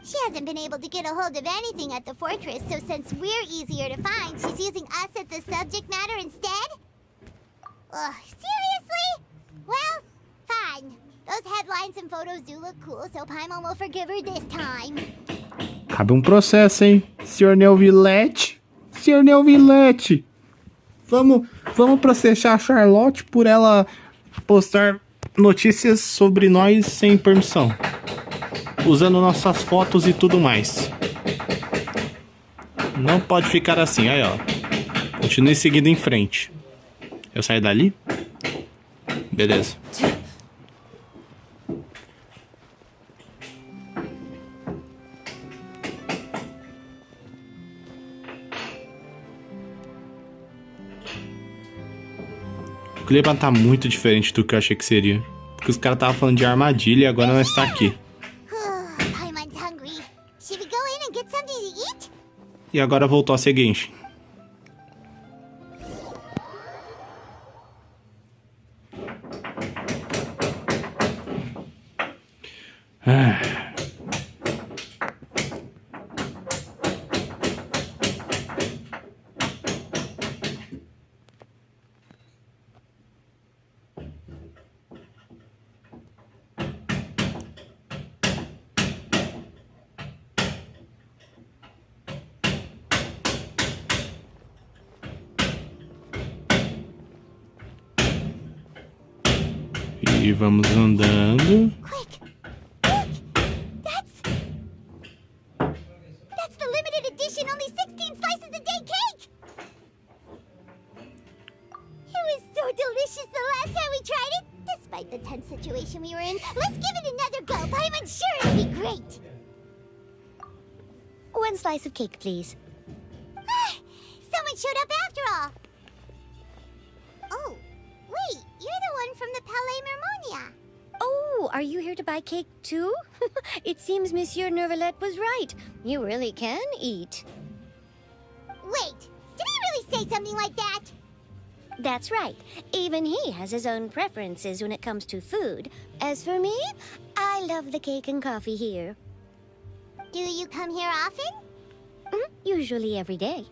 Speaker 4: She hasn't been able to get a hold of anything at the fortress, so since we're easier to find, she's using us as the subject matter instead? Ugh, seriously? Well, fine. Those headlines and photos do look cool, so Paimon will forgive her this time.
Speaker 1: Cabe processo, hein? Senhor Neuvillette. Senhor Neuvillette. Vamos processar a Charlotte por ela postar notícias sobre nós sem permissão. Usando nossas fotos e tudo mais. Não pode ficar assim, aí ó. Continue seguindo em frente. Eu saio dali? Beleza. O clima tá muito diferente do que eu achei que seria. Porque os caras estavam falando de armadilha e agora nós tá aqui.
Speaker 4: Paimon's hungry. Should we go in and get something to eat?
Speaker 1: E agora voltou a ser Genshin. E vamos andando.
Speaker 4: Quick! Quick! That's the limited edition, only 16 slices a day cake! It was so delicious the last time we tried it. Despite the tense situation we were in, let's give it another go. I'm sure it'll be great.
Speaker 8: 1 slice of cake, please.
Speaker 4: Someone showed up after all. Oh, wait, you're the one from the Palais Mermonia.
Speaker 8: Oh, are you here to buy cake too? It seems Monsieur Nervalette was right. You really can eat.
Speaker 4: Wait, did he really say something like that?
Speaker 8: That's right. Even he has his own preferences when it comes to food. As for me, I love the cake and coffee here.
Speaker 4: Do you come here often?
Speaker 8: Usually every day.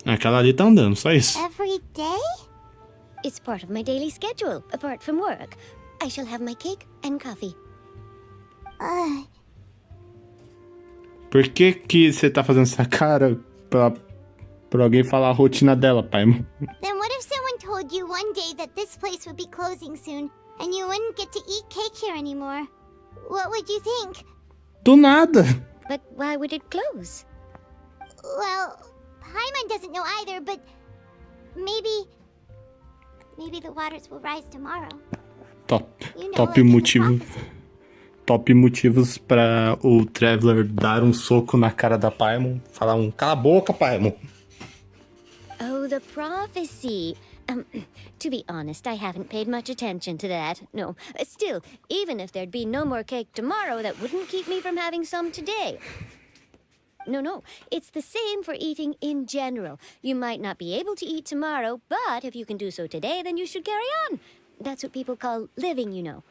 Speaker 1: Aquela ali tá andando, só isso.
Speaker 4: Every day?
Speaker 8: It's part of my daily schedule, apart from work. I shall have my cake and coffee.
Speaker 1: Por que que você tá fazendo essa cara pra alguém falar a rotina dela, pai?
Speaker 4: Then what if someone told you one day that this place would be closing soon, and you wouldn't get to eat cake here anymore? What would you think?
Speaker 1: Do nada.
Speaker 8: But why would it close?
Speaker 4: Well, Paimon doesn't know either, but maybe the waters will rise tomorrow.
Speaker 1: Top
Speaker 4: like
Speaker 1: motivo.
Speaker 4: the prophecy.
Speaker 1: Top motivos pra o Traveler dar um soco na cara da Paimon. Falar cala a boca, Paimon.
Speaker 8: Oh, the prophecy. To be honest, I haven't paid much attention to that. No. Still, even if there'd be no more cake tomorrow, that wouldn't keep me from having some today. No. It's the same for eating in general. You might not be able to eat tomorrow, but if you can do so today, then you should carry on. That's what people call living, you know.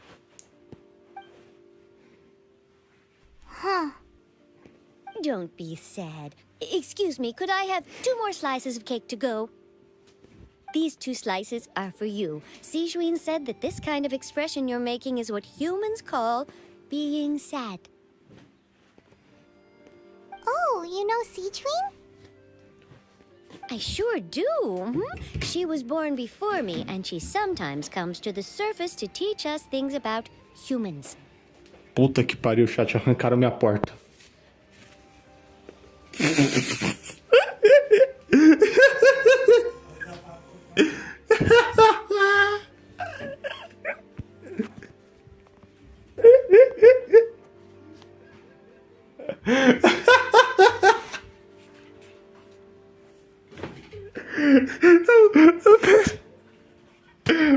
Speaker 4: Huh.
Speaker 8: Don't be sad. Excuse me, could I have 2 more slices of cake to go? These 2 slices are for you. Sijuin said that this kind of expression you're making is what humans call being sad.
Speaker 4: Oh, you know Sijuin?
Speaker 8: I sure do. She was born before me, and she sometimes comes to the surface to teach us things about humans.
Speaker 1: Puta que pariu, chat, arrancaram minha porta.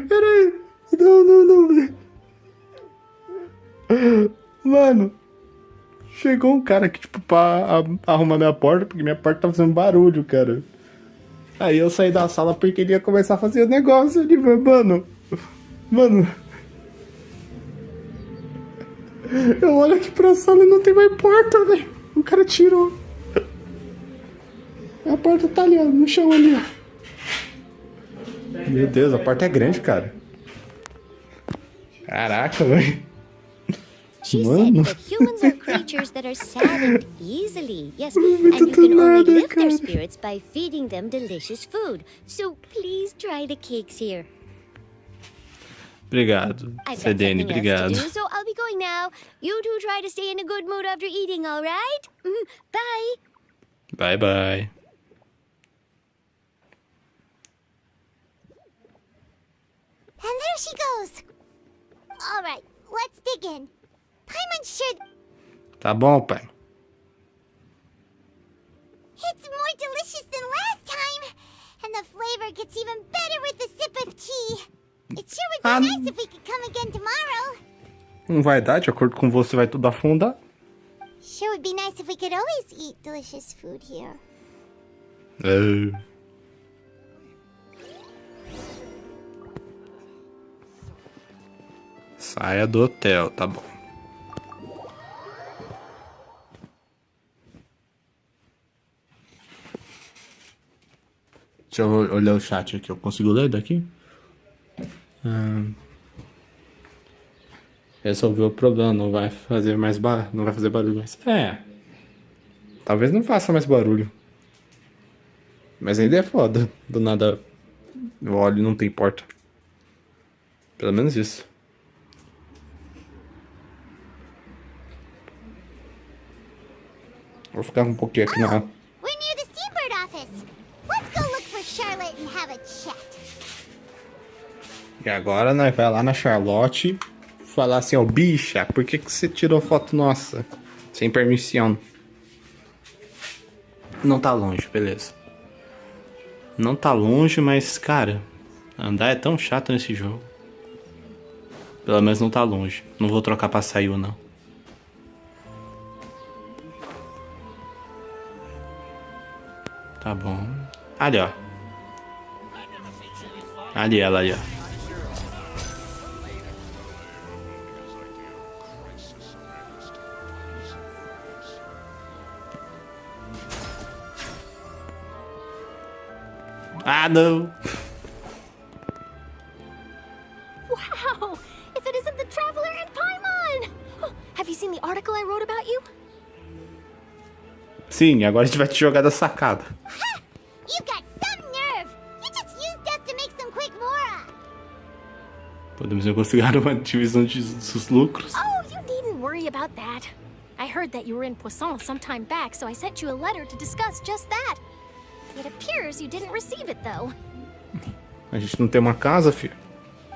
Speaker 1: Peraí. Não. Mano, chegou um cara aqui, tipo, pra arrumar minha porta, porque minha porta tá fazendo barulho, cara. Aí eu saí da sala porque ele ia começar a fazer o negócio ali, mano. Eu olho aqui pra sala e não tem mais porta, velho. O cara tirou. A porta tá ali, ó, no chão ali, ó. Meu Deus, a porta é grande, cara. Caraca, velho.
Speaker 8: She said that humans are creatures that are saddened easily, yes, and you can only lift their spirits by feeding them delicious food. So please try the cakes here.
Speaker 1: Obrigado,
Speaker 8: I've got
Speaker 1: CDN,
Speaker 8: something
Speaker 1: obrigado.
Speaker 8: else to do, so I'll be going now. You two try to stay in a good mood after eating, all right? Bye.
Speaker 1: Bye.
Speaker 4: And there she goes. All right, let's dig in. Paimon should...
Speaker 1: Tá bom, pai.
Speaker 4: It's more delicious than last time. And the flavor gets even better with a sip of tea. It sure would be nice if we could come again tomorrow.
Speaker 1: Não vai dar, de acordo com você, vai tudo afundar.
Speaker 4: Sure would be nice if we could always eat delicious food here.
Speaker 1: Saia do hotel, tá bom. Deixa eu olhar o chat aqui. Eu consigo ler daqui? Resolveu o problema. Não vai fazer mais não vai fazer barulho mais. Talvez não faça mais barulho. Mas ainda é foda. Do nada eu olho e não tem porta. Pelo menos isso. Vou ficar um pouquinho aqui na...
Speaker 4: We're near the Steambird office. Let's go look for Charlotte and have a chat.
Speaker 1: E agora nós vai lá na Charlotte falar assim, ó, bicha, por que você tirou foto nossa? Sem permissão. Não tá longe, beleza. Não tá longe, mas, cara, andar é tão chato nesse jogo. Pelo menos não tá longe. Não vou trocar pra Sayu, não. Tá bom. Ali, ó. Ali ela, ali, ó. Ah, não.
Speaker 2: Wow! If it isn't the Traveler and Paimon! Oh, have you seen the article I wrote about you?
Speaker 1: Sim, agora a gente vai te jogar da sacada.
Speaker 4: Ha! You got some nerve. You just used us to make some quick mora.
Speaker 1: Podemos negociar uma divisão dos lucros.
Speaker 2: Oh, you needn't worry about that. I heard that you were in Poisson some time back, so I sent you a letter to discuss just that. It appears you didn't receive it, though.
Speaker 1: A gente não tem uma casa, filho.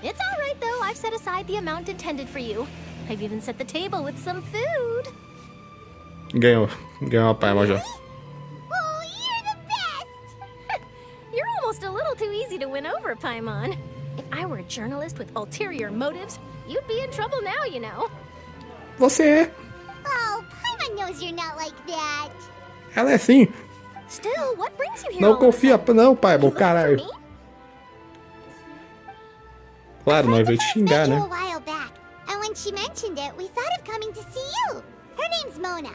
Speaker 2: It's all right, though. I've set aside the amount intended for you. I've even set the table with some food.
Speaker 1: Ganhou a Paimon já.
Speaker 4: Oh, you're the best.
Speaker 2: You're almost a little too easy to win over, Paimon. If I were a journalist with ulterior motives, you'd be in trouble now, you know.
Speaker 1: Você é.
Speaker 4: Oh, Paimon knows you're not like that.
Speaker 1: Ela é assim.
Speaker 2: Still, what brings you here?
Speaker 1: Não
Speaker 2: all of a
Speaker 1: confia,
Speaker 2: sudden?
Speaker 1: não, Paimon,
Speaker 2: You looking for
Speaker 1: caralho.
Speaker 2: me?
Speaker 1: Claro, nós veio te xingar,
Speaker 4: Met you
Speaker 1: né?
Speaker 4: a while back, and when she mentioned it, we thought of coming to see you. Her name's Mona.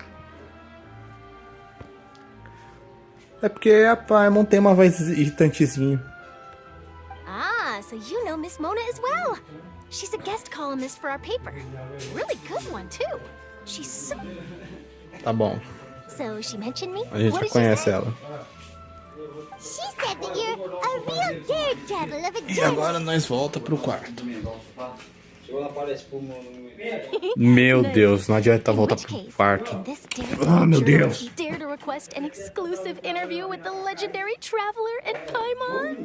Speaker 1: É porque a Paimon tem uma voz irritantezinha.
Speaker 2: Ah, so you know Miss Mona as well. She's a guest columnist for our paper. Really good one, too. She's so...
Speaker 1: Tá bom.
Speaker 2: So she mentioned me?
Speaker 1: A gente
Speaker 2: What
Speaker 1: já
Speaker 2: did she
Speaker 1: conhece
Speaker 2: say?
Speaker 1: ela.
Speaker 4: She said that you're a real daredevil of a
Speaker 1: E
Speaker 4: journalist.
Speaker 1: agora nós volta pro quarto. Meu Deus, não adianta voltar
Speaker 2: In which
Speaker 1: pro
Speaker 2: case,
Speaker 1: quarto.
Speaker 2: can this
Speaker 1: Oh, meu
Speaker 2: daredevil
Speaker 1: Deus.
Speaker 2: journalist dare to request an exclusive interview with the legendary Traveler and Paimon?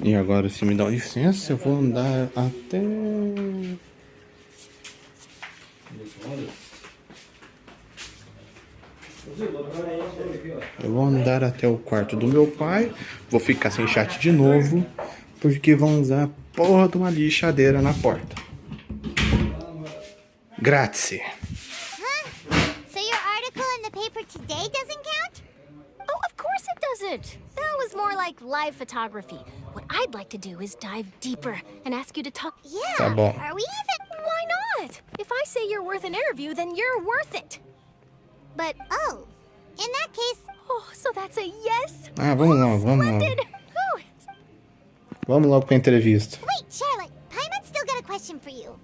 Speaker 1: E agora, se me dá licença, eu vou andar até... Eu vou andar até o quarto do meu pai. Vou ficar sem chat de novo, porque vão usar a porra de uma lixadeira na porta. Grazie.
Speaker 4: Huh? So your article in the paper today doesn't count?
Speaker 2: Oh, of course it doesn't. That was more like live photography. What I'd like to do is dive deeper and ask you to talk...
Speaker 4: Yeah.
Speaker 1: Tá bom.
Speaker 4: Are we even?
Speaker 2: Why not? If I say you're worth an interview, then you're worth it. But,
Speaker 4: Oh, in that case,
Speaker 2: oh, so that's a yes?
Speaker 1: Ah, vamos lá, vamos lá.
Speaker 2: Splendid. Whew.
Speaker 1: Vamos logo pra entrevista.
Speaker 4: wait, Charlotte. Paimon's still got a question for you.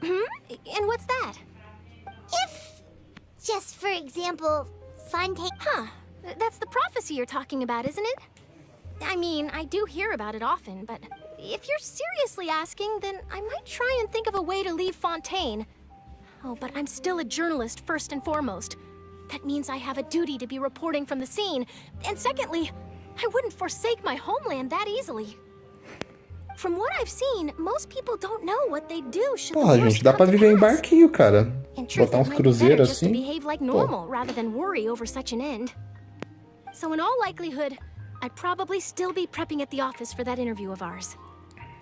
Speaker 2: And what's that?
Speaker 4: If, just for example, Fontaine...
Speaker 2: Huh. That's the prophecy you're talking about, isn't it? I mean, I do hear about it often, but if you're seriously asking, then I might try and think of a way to leave Fontaine. Oh, but I'm still a journalist first and foremost. That means I have a duty to be reporting from the scene. And secondly, I wouldn't forsake my homeland that easily. From what I've seen, most people don't know what they do should
Speaker 1: Porra,
Speaker 2: the worst
Speaker 1: gente, dá pra
Speaker 2: come to
Speaker 1: viver em
Speaker 2: pass.
Speaker 1: barquinho, cara.
Speaker 2: In truth,
Speaker 1: Botar
Speaker 2: it
Speaker 1: uns
Speaker 2: might be better
Speaker 1: cruzeiros
Speaker 2: just to
Speaker 1: assim.
Speaker 2: behave like normal rather than worry over such an end. So in all likelihood, I'd probably still be prepping at the office for that interview of ours.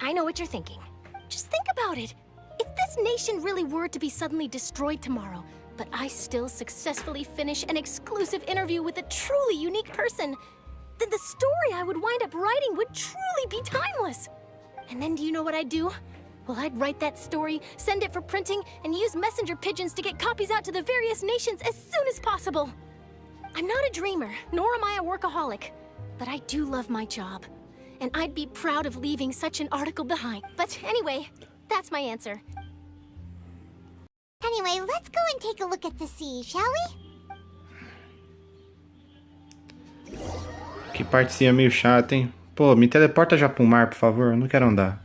Speaker 2: I know what you're thinking. Just think about it. If this nation really were to be suddenly destroyed tomorrow, but I still successfully finish an exclusive interview with a truly unique person, then the story I would wind up writing would truly be timeless. And then do you know what I'd do? Well, I'd write that story, send it for printing, and use messenger pigeons to get copies out to the various nations as soon as possible.
Speaker 10: I'm not a dreamer, nor am I a workaholic. But I do love my job. And I'd be proud of leaving such an article behind. But anyway, that's my answer.
Speaker 4: Anyway, let's go and take a look at the sea, shall we?
Speaker 1: Que partezinha meio chata, hein? Pô, me teleporta já pro mar, por favor. Eu não quero andar.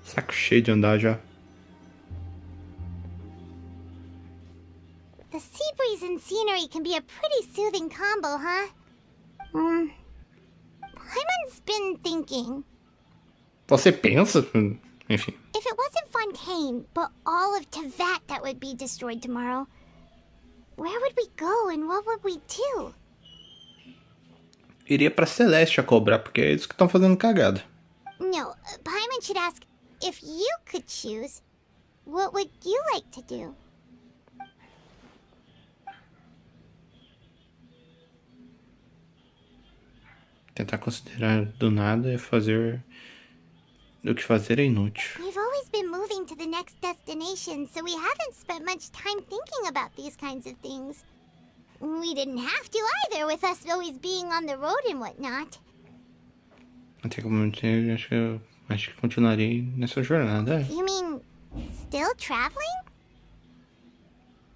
Speaker 1: Saco cheio de andar já.
Speaker 4: The sea breeze and scenery can be a pretty soothing combo, huh? Paimon's been thinking.
Speaker 1: Você pensa? Enfim.
Speaker 4: If it wasn't Fontaine, but all of Tevat that would be destroyed tomorrow, where would we go and what would we do?
Speaker 1: Iria pra Celeste a cobrar, porque é eles que estão fazendo cagada.
Speaker 4: No, Paimon should ask, if you could choose, what would you like to do?
Speaker 1: Tentar considerar do nada é fazer... O que fazer é inútil.
Speaker 4: We've always been moving to the next destination, so we haven't spent much time thinking about these kinds of things. We didn't have to either, with us always being on the road and whatnot.
Speaker 1: Até como eu tenho, acho que continuarei nessa jornada.
Speaker 4: You mean, still traveling?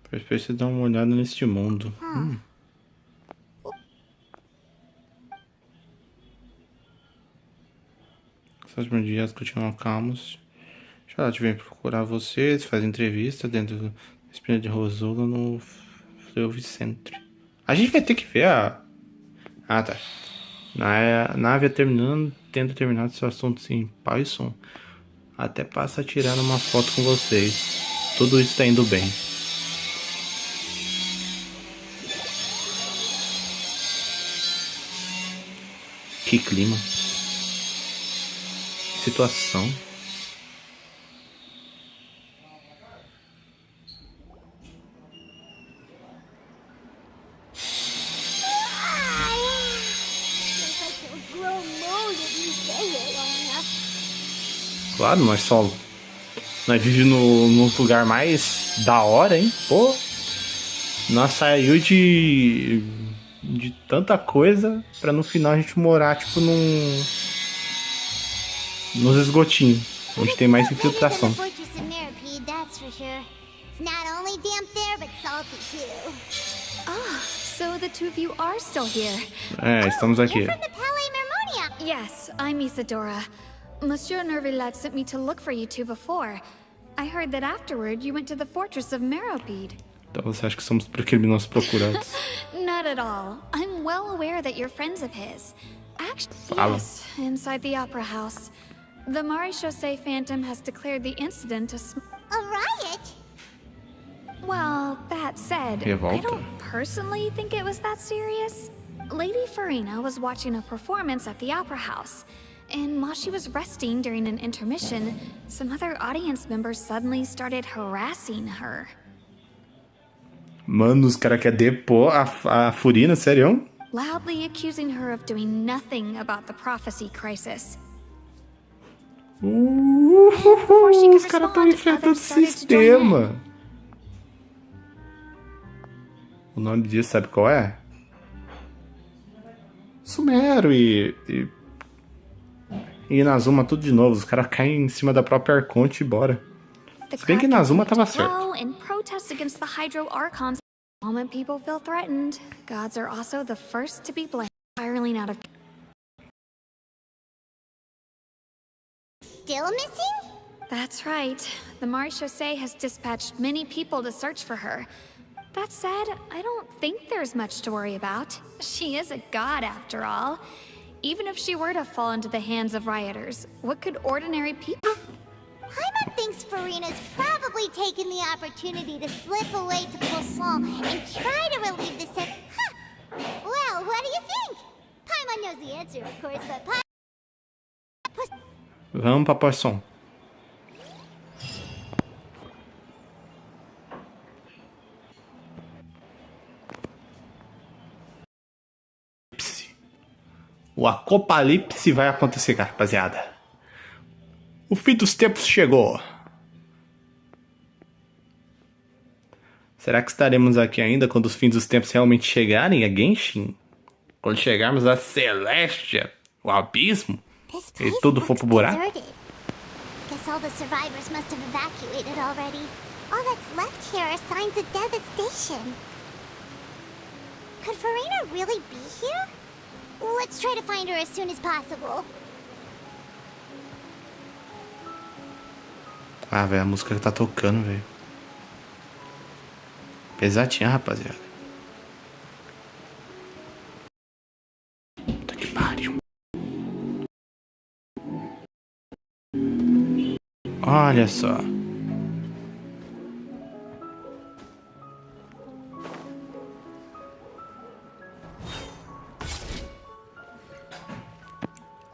Speaker 1: Preciso dar uma olhada neste mundo. Seus dias continuam calmos. Charlotte vem procurar vocês, faz entrevista dentro da espinha de Rosola no Fleuve Centre. A gente vai ter que ver a... Ah, tá. Na nave tendo terminado seu assunto sem pau e som. Até passa a tirar uma foto com vocês. Tudo isso tá indo bem. Que clima. Situação. Claro, nós vivemos num lugar mais da hora, hein? Pô, nós saiu de tanta coisa pra no final a gente morar, tipo, nos esgotinhos, onde tem mais infiltração.
Speaker 9: Ah, so the two of you are still here.
Speaker 1: É, estamos aqui.
Speaker 9: Yes, I'm Isadora. Monsieur Nervillet sent me to look for you two before. I heard that afterward you went to the fortress of Meropide.
Speaker 1: Então você acha que somos criminosos procurados?
Speaker 9: Not at all. I'm well aware that you're friends of his. Actually,
Speaker 1: Fala.
Speaker 9: yes, inside the opera house. The Maréchaussée Phantom has declared the incident
Speaker 4: a riot?
Speaker 9: Well, that said,
Speaker 1: Revolta.
Speaker 9: I don't personally think it was that serious. Lady Farina was watching a performance at the opera house, and while she was resting during an intermission, some other audience members suddenly started harassing her.
Speaker 1: Mano, os caras querem depor a Furina, sério?
Speaker 9: Loudly accusing her of doing nothing about the prophecy crisis.
Speaker 1: Os caras estão enfrentando o sistema. O nome disso, sabe qual é? Sumero e Inazuma tudo de novo. Os caras caem em cima da própria Arconte e bora. Se bem que Inazuma tava certo.
Speaker 9: The moment people feel threatened, gods are also the first to be blamed. Spiraling out of...
Speaker 4: Still missing?
Speaker 9: That's right. The Maréchaussée has dispatched many people to search for her. That said, I don't think there's much to worry about. She is a god, after all. Even if she were to fall into the hands of rioters, what could ordinary people...
Speaker 4: Paimon thinks Farina's probably taken the opportunity to slip away to Poisson and try to relieve the set. Huh! Well, what do you think? Paimon knows the answer, of course, but
Speaker 1: Vamos pra Poisson. O apocalipse vai acontecer, rapaziada. O fim dos tempos chegou. Será que estaremos aqui ainda quando os fins dos tempos realmente chegarem a Genshin? Quando chegarmos à Celestia, o abismo,
Speaker 4: This
Speaker 1: e
Speaker 4: place
Speaker 1: tudo for
Speaker 4: looks
Speaker 1: pro buraco?
Speaker 4: deserted. Guess all the survivors must have evacuated already. All that's left here are signs of devastation. Could Farina really be here? Let's try to find her as soon as possible.
Speaker 1: Ah, velho, a música que tá tocando, velho. Pesadinha, rapaziada. Puta que pariu. Olha só.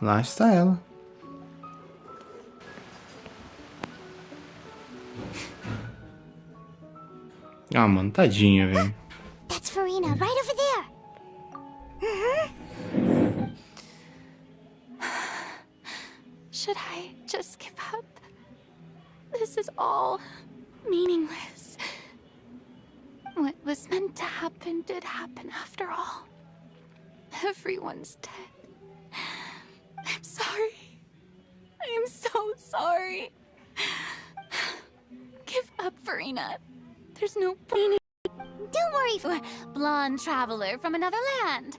Speaker 1: Lá está ela. Ah, mano, tadinha, velho.
Speaker 4: That's Farina, right over there.
Speaker 9: Should I just give up? This is all meaningless. What was meant to happen did happen after all. Everyone's dead. I'm sorry. I am so sorry. Give up, Farina. There's no meaning.
Speaker 4: Don't worry,
Speaker 2: Blonde traveler from another land.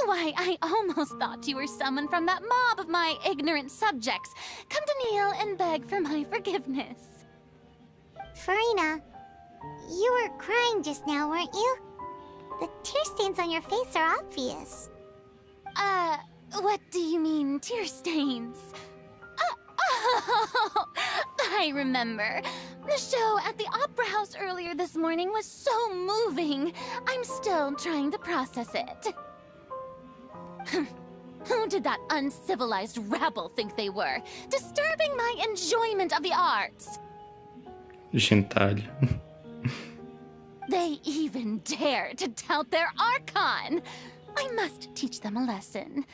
Speaker 2: Why, I almost thought you were someone from that mob of my ignorant subjects. Come to kneel and beg for my forgiveness.
Speaker 4: Farina, you were crying just now, weren't you? The tear stains on your face are obvious.
Speaker 2: What do you mean, tear stains? Oh, I remember. The show at the Opera House earlier this morning was so moving. I'm still trying to process it. Who did that uncivilized rabble think they were? Disturbing my enjoyment of the arts.
Speaker 1: Gentalha.
Speaker 2: They even dare to tout their Archon. I must teach them a lesson.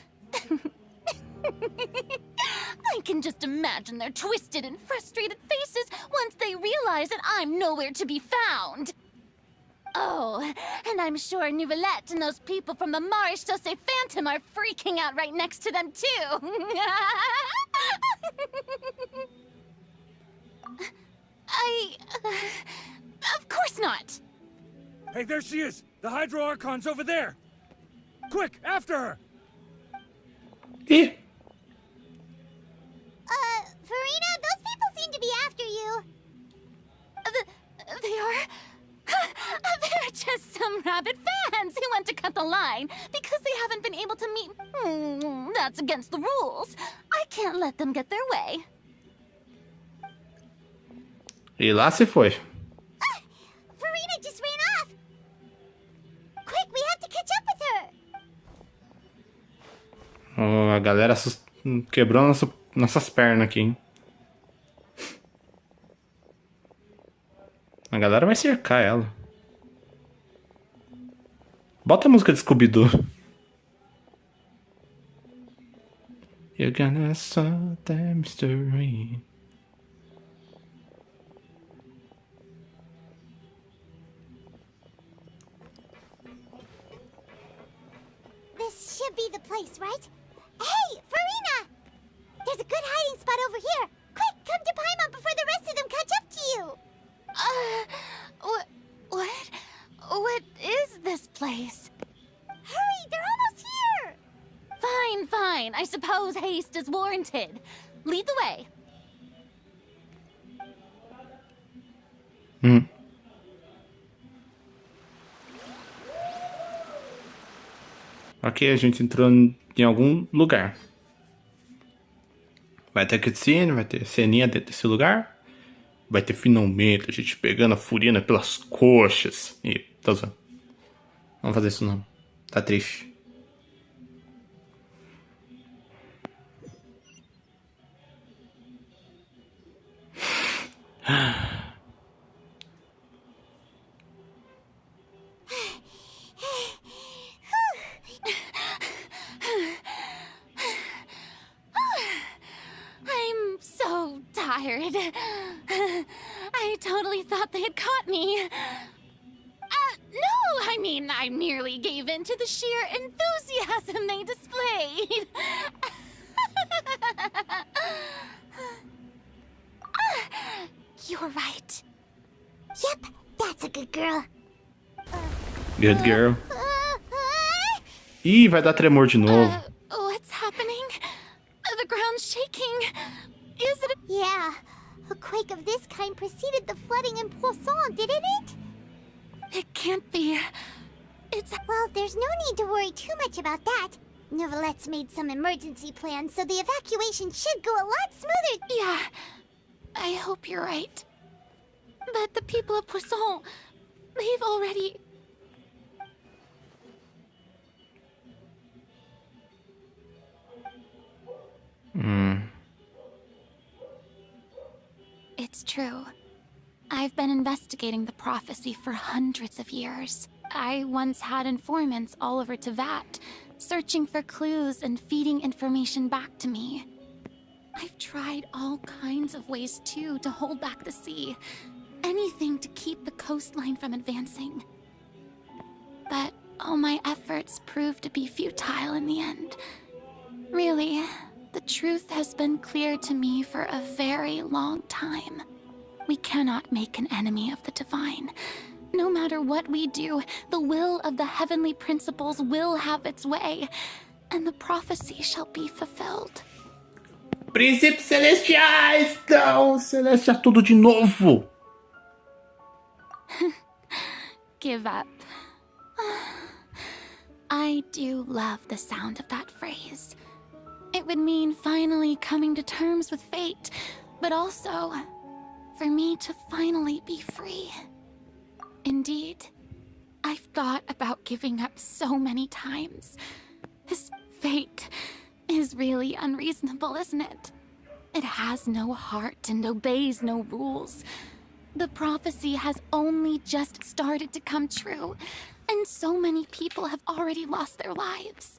Speaker 2: I can just imagine their twisted and frustrated faces once they realize that I'm nowhere to be found. Oh, and I'm sure Nouvellette and those people from the Marish Chaussee Phantom are freaking out right next to them, too. Of course not.
Speaker 11: Hey, there she is! The Hydro Archon's over there! Quick, after her!
Speaker 1: Ih,
Speaker 4: Farina, those people seem to be after you.
Speaker 2: They are... They're just some rabid fans who want to cut the line because they haven't been able to meet... That's against the rules. I can't let them get their way.
Speaker 1: e lá se foi.
Speaker 4: Farina just ran off. Quick, we have to catch up with her.
Speaker 1: Oh, a galera quebrou nossas pernas aqui, hein? A galera vai cercar ela. Bota a música de Scooby-Doo. You're gonna solve that mystery.
Speaker 4: This should be the place, right? Hey, Farina! There's a good hiding spot over here. Quick, come to Paimon before the rest of them catch up to you.
Speaker 2: What is this place?
Speaker 4: Hurry, they're almost here.
Speaker 2: Fine. I suppose haste is warranted. Lead the way.
Speaker 1: Ok, a gente entrou em algum lugar. Vai ter cutscene, vai ter ceninha dentro desse lugar. Vai ter finalmente a gente pegando a Furina pelas coxas. Ih, tô zoando. Vamos fazer isso não. Tá triste.
Speaker 2: I'm so tired. I totally thought they had caught me. mean, I merely gave in to the sheer enthusiasm they displayed.
Speaker 10: You're right.
Speaker 4: Yep, that's a good girl.
Speaker 1: Good girl. Ih, vai dar tremor de novo.
Speaker 2: What's happening? The ground's shaking. Is it?
Speaker 4: Yeah, a quake of this kind preceded the flooding in Poisson, didn't it?
Speaker 2: It can't be. It's...
Speaker 4: Well, there's no need to worry too much about that. Novelette's made some emergency plans, so the evacuation should go a lot smoother.
Speaker 2: Yeah, I hope you're right. But the people of Poisson, they've already... It's true. I've been investigating the prophecy for hundreds of years. I once had informants all over Tevat, searching for clues and feeding information back to me. I've tried all kinds of ways, too, to hold back the sea. Anything to keep the coastline from advancing. But all my efforts proved to be futile in the end. Really, the truth has been clear to me for a very long time. We cannot make an enemy of the divine. No matter what we do, the will of the heavenly principles will have its way, and the prophecy shall be fulfilled.
Speaker 1: Príncipes celestiais! Não, celestial tudo de novo!
Speaker 2: Give up. I do love the sound of that phrase. It would mean finally coming to terms with fate, but also for me to finally be free. Indeed, I've thought about giving up so many times. This fate is really unreasonable, isn't it? It has no heart and obeys no rules. The prophecy has only just started to come true, and so many people have already lost their lives.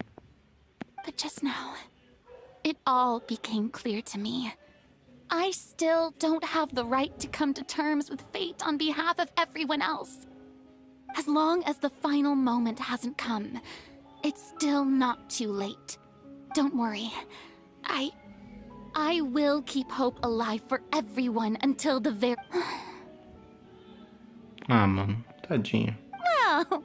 Speaker 2: But just now, it all became clear to me. I still don't have the right to come to terms with fate on behalf of everyone else. As long as the final moment hasn't come, it's still not too late. Don't worry. I will keep hope alive for everyone until the very...
Speaker 1: Ah, mano, tadinha.
Speaker 2: Well,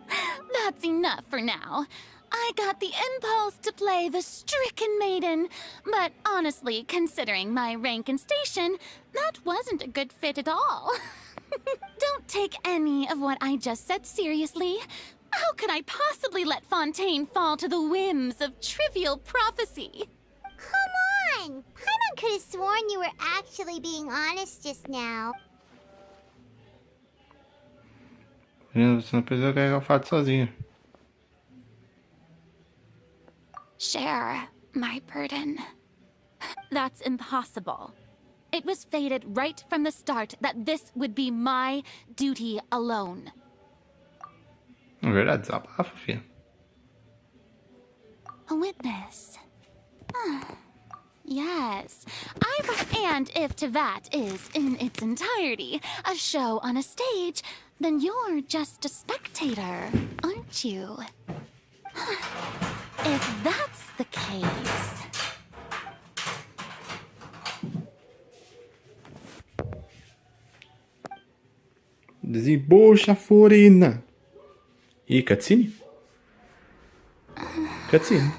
Speaker 2: that's enough for now. I got the impulse to play the stricken maiden, but honestly, considering my rank and station, that wasn't a good fit at all. Don't take any of what I just said seriously. How could I possibly let Fontaine fall to the whims of trivial prophecy?
Speaker 4: Come on! Paimon could have sworn you were actually being honest just now.
Speaker 1: Você não precisa carregar o fato sozinho.
Speaker 2: Share my burden. That's impossible. It was fated right from the start that this would be my duty alone.
Speaker 1: Na verdade, desabafa, filha.
Speaker 2: A witness. Yes. And if Tevat is, in its entirety, a show on a stage, then you're just a spectator, aren't you? If that's the case...
Speaker 1: Desembolsa, Forina. Ih, cutscene? Cutscene.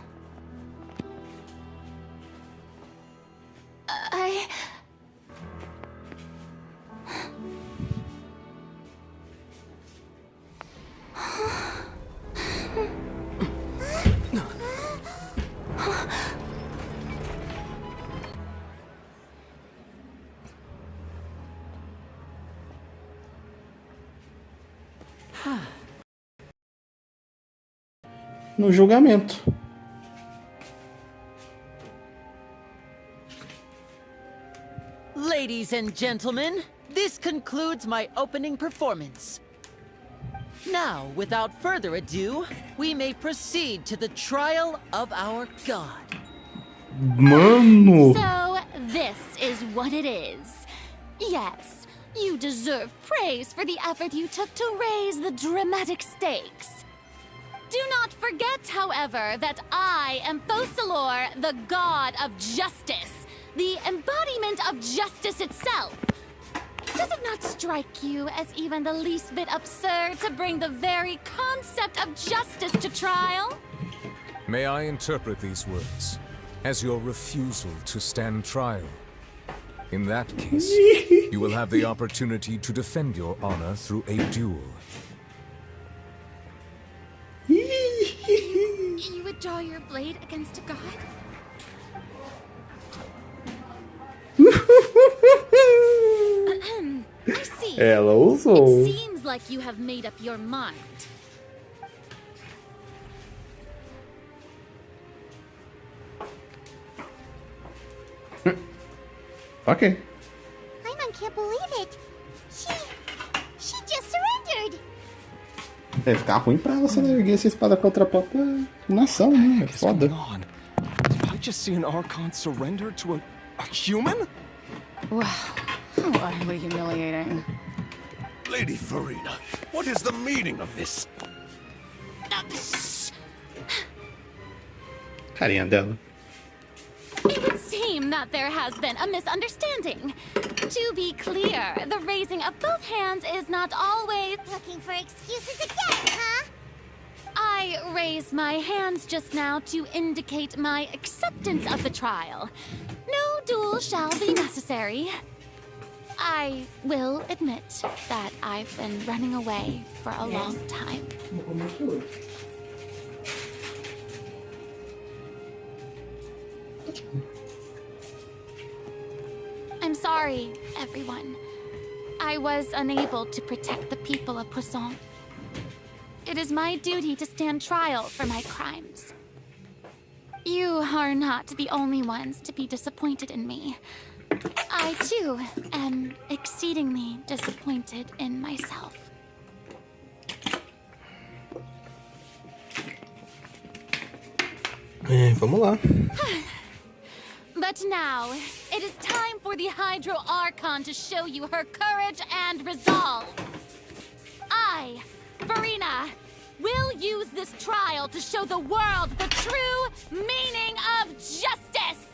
Speaker 1: No julgamento.
Speaker 6: Ladies and gentlemen, this concludes my opening performance. Now, without further ado, we may proceed to the trial of our god.
Speaker 1: Mano!
Speaker 2: So, this is what it is. Yes, you deserve praise for the effort you took to raise the dramatic stakes. Do not forget, however, that I am Focalor, the god of justice, the embodiment of justice itself. Does it not strike you as even the least bit absurd to bring the very concept of justice to trial?
Speaker 3: May I interpret these words as your refusal to stand trial? In that case, you will have the opportunity to defend your honor through a duel.
Speaker 2: You would draw your blade against a god? I see.
Speaker 1: Ela usou.
Speaker 2: It seems like you have made up your mind.
Speaker 1: Ok.
Speaker 4: Paimon can't believe it. She just surrendered.
Speaker 1: Deve ficar ruim pra você erguer essa espada contra a própria nação, né? É foda.
Speaker 12: Did I just see an Archon surrender to a human?
Speaker 5: Wow, how utterly humiliating.
Speaker 11: Lady Farina, what is the meaning of this?
Speaker 1: Carinha dela.
Speaker 2: It would seem that there has been a misunderstanding. To be clear, the raising of both hands is not always...
Speaker 4: Looking for excuses again, huh?
Speaker 2: I raised my hands just now to indicate my acceptance of the trial. No duel shall be necessary. I will admit that I've been running away for a long time. I'm sorry, everyone. I was unable to protect the people of Poisson. It is my duty to stand trial for my crimes. You are not the only ones to be disappointed in me. I, too, am exceedingly disappointed in myself.
Speaker 1: Vamos lá.
Speaker 2: But now, it is time for the Hydro Archon to show you her courage and resolve. I, Farina, will use this trial to show the world the true meaning of justice!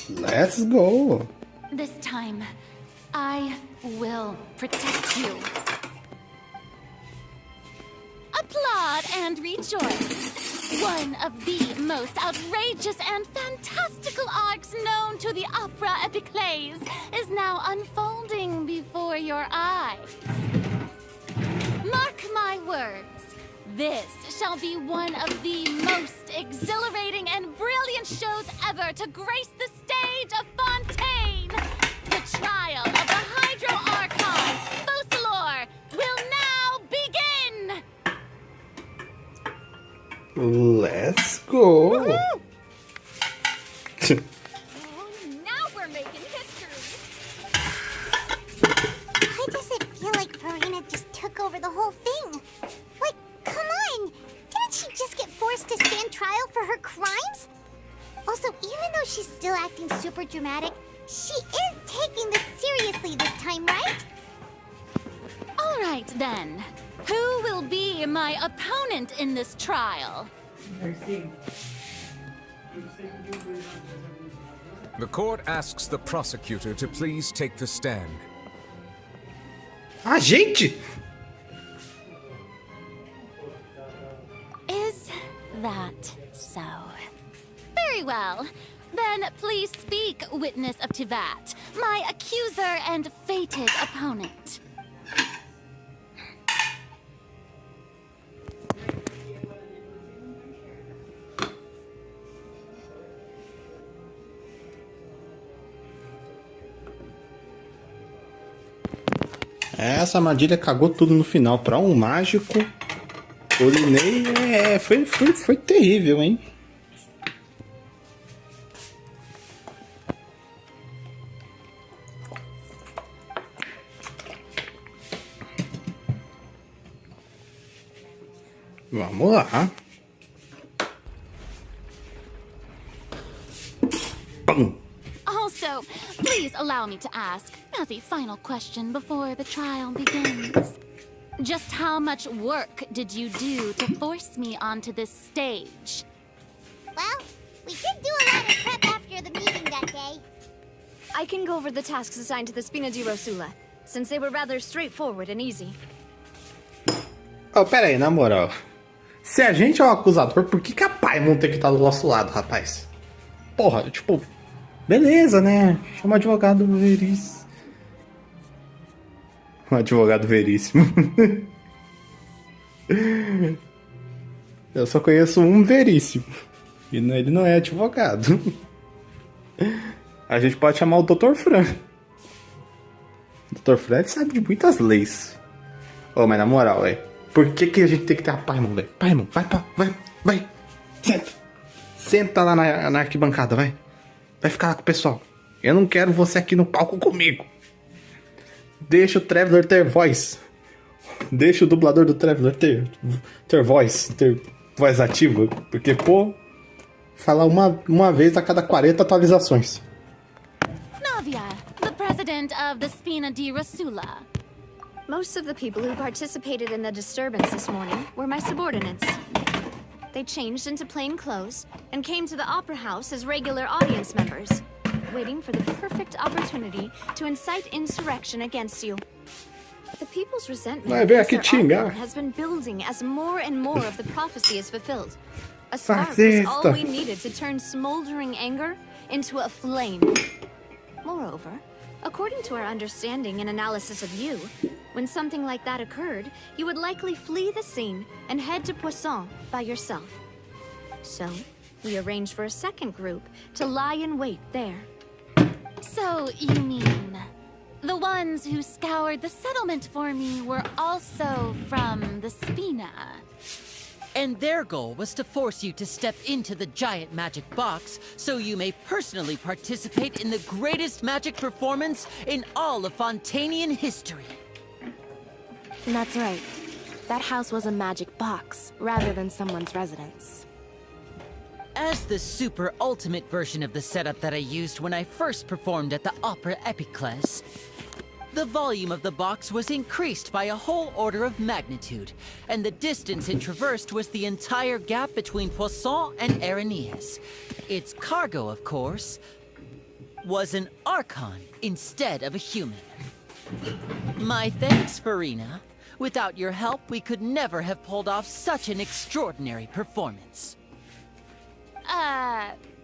Speaker 1: Let's go.
Speaker 2: This time, I will protect you. Applaud and rejoice. One of the most outrageous and fantastical arcs known to the opera epiclese is now unfolding before your eyes. Mark my words, this shall be one of the most exhilarating and brilliant shows ever to grace the stage of Fontaine. The trial of the Hydro Archon, Focalor, will now begin!
Speaker 1: Let's go.
Speaker 10: Oh, now we're making history.
Speaker 4: Why does it feel like Farina just took over the whole thing? Like, come on! Didn't she just get forced to stand trial for her crimes? Also, even though she's still acting super dramatic, she is taking this seriously this time, right?
Speaker 2: All right, then. Who will be my opponent in this trial?
Speaker 3: The court asks the prosecutor to please take the stand.
Speaker 1: A gente!
Speaker 2: Is that so? Very well. Then please speak, witness of Tivat, my accuser and fated opponent.
Speaker 1: Essa armadilha cagou tudo no final. Pra um mágico, o Linney foi terrível, hein? Vamos lá. Pum.
Speaker 2: Also, please allow me to ask, as a final question before the trial begins. Just how much work did you do to force me onto this stage?
Speaker 4: Well, we did do a lot of prep after the meeting that day.
Speaker 13: I can go over the tasks assigned to the Spina di Rosula, since they were rather straightforward and easy.
Speaker 1: Oh, pera aí, na moral. Se a gente é um acusador, por que a Paimon tem que estar do nosso lado, rapaz? Porra, tipo... Beleza, né? Chama o advogado veríssimo. Um advogado veríssimo. Eu só conheço um veríssimo. E ele não é advogado. A gente pode chamar o Dr. Fran. O Dr. Fran sabe de muitas leis. Ô, mas na moral, velho. Por que a gente tem que ter a Paimon, velho? Paimon, vai. Senta. Senta lá na arquibancada, vai. Vai ficar lá com o pessoal. Eu não quero você aqui no palco comigo. Deixa o Traveler ter voz. Deixa o dublador do Traveler ter voz. Ter voz ativa. Porque, pô... Falar uma vez a cada 40 atualizações.
Speaker 2: Navia, the president of the Spina di Rosula.
Speaker 13: Most of the people who participated in the disturbance this morning were my subordinates. They changed into plain clothes and came to the Opera House as regular audience members, waiting for the perfect opportunity to incite insurrection against you. The people's resentment against their Archon has been building as more and more of the prophecy is fulfilled. A spark was all we needed to turn smoldering anger into a flame. Moreover, according to our understanding and analysis of you, when something like that occurred, you would likely flee the scene and head to Poisson by yourself. So, we arranged for a second group to lie in wait there.
Speaker 2: So, you mean... the ones who scoured the settlement for me were also from the Spina?
Speaker 6: And their goal was to force you to step into the giant magic box so you may personally participate in the greatest magic performance in all of Fontanian history.
Speaker 14: That's right. That house was a magic box, rather than someone's residence.
Speaker 6: As the super ultimate version of the setup that I used when I first performed at the Opera Epiclese, the volume of the box was increased by a whole order of magnitude, and the distance it traversed was the entire gap between Poisson and Araneas. Its cargo, of course, was an Archon instead of a human. My thanks, Farina. Without your help, we could never have pulled off such an extraordinary performance.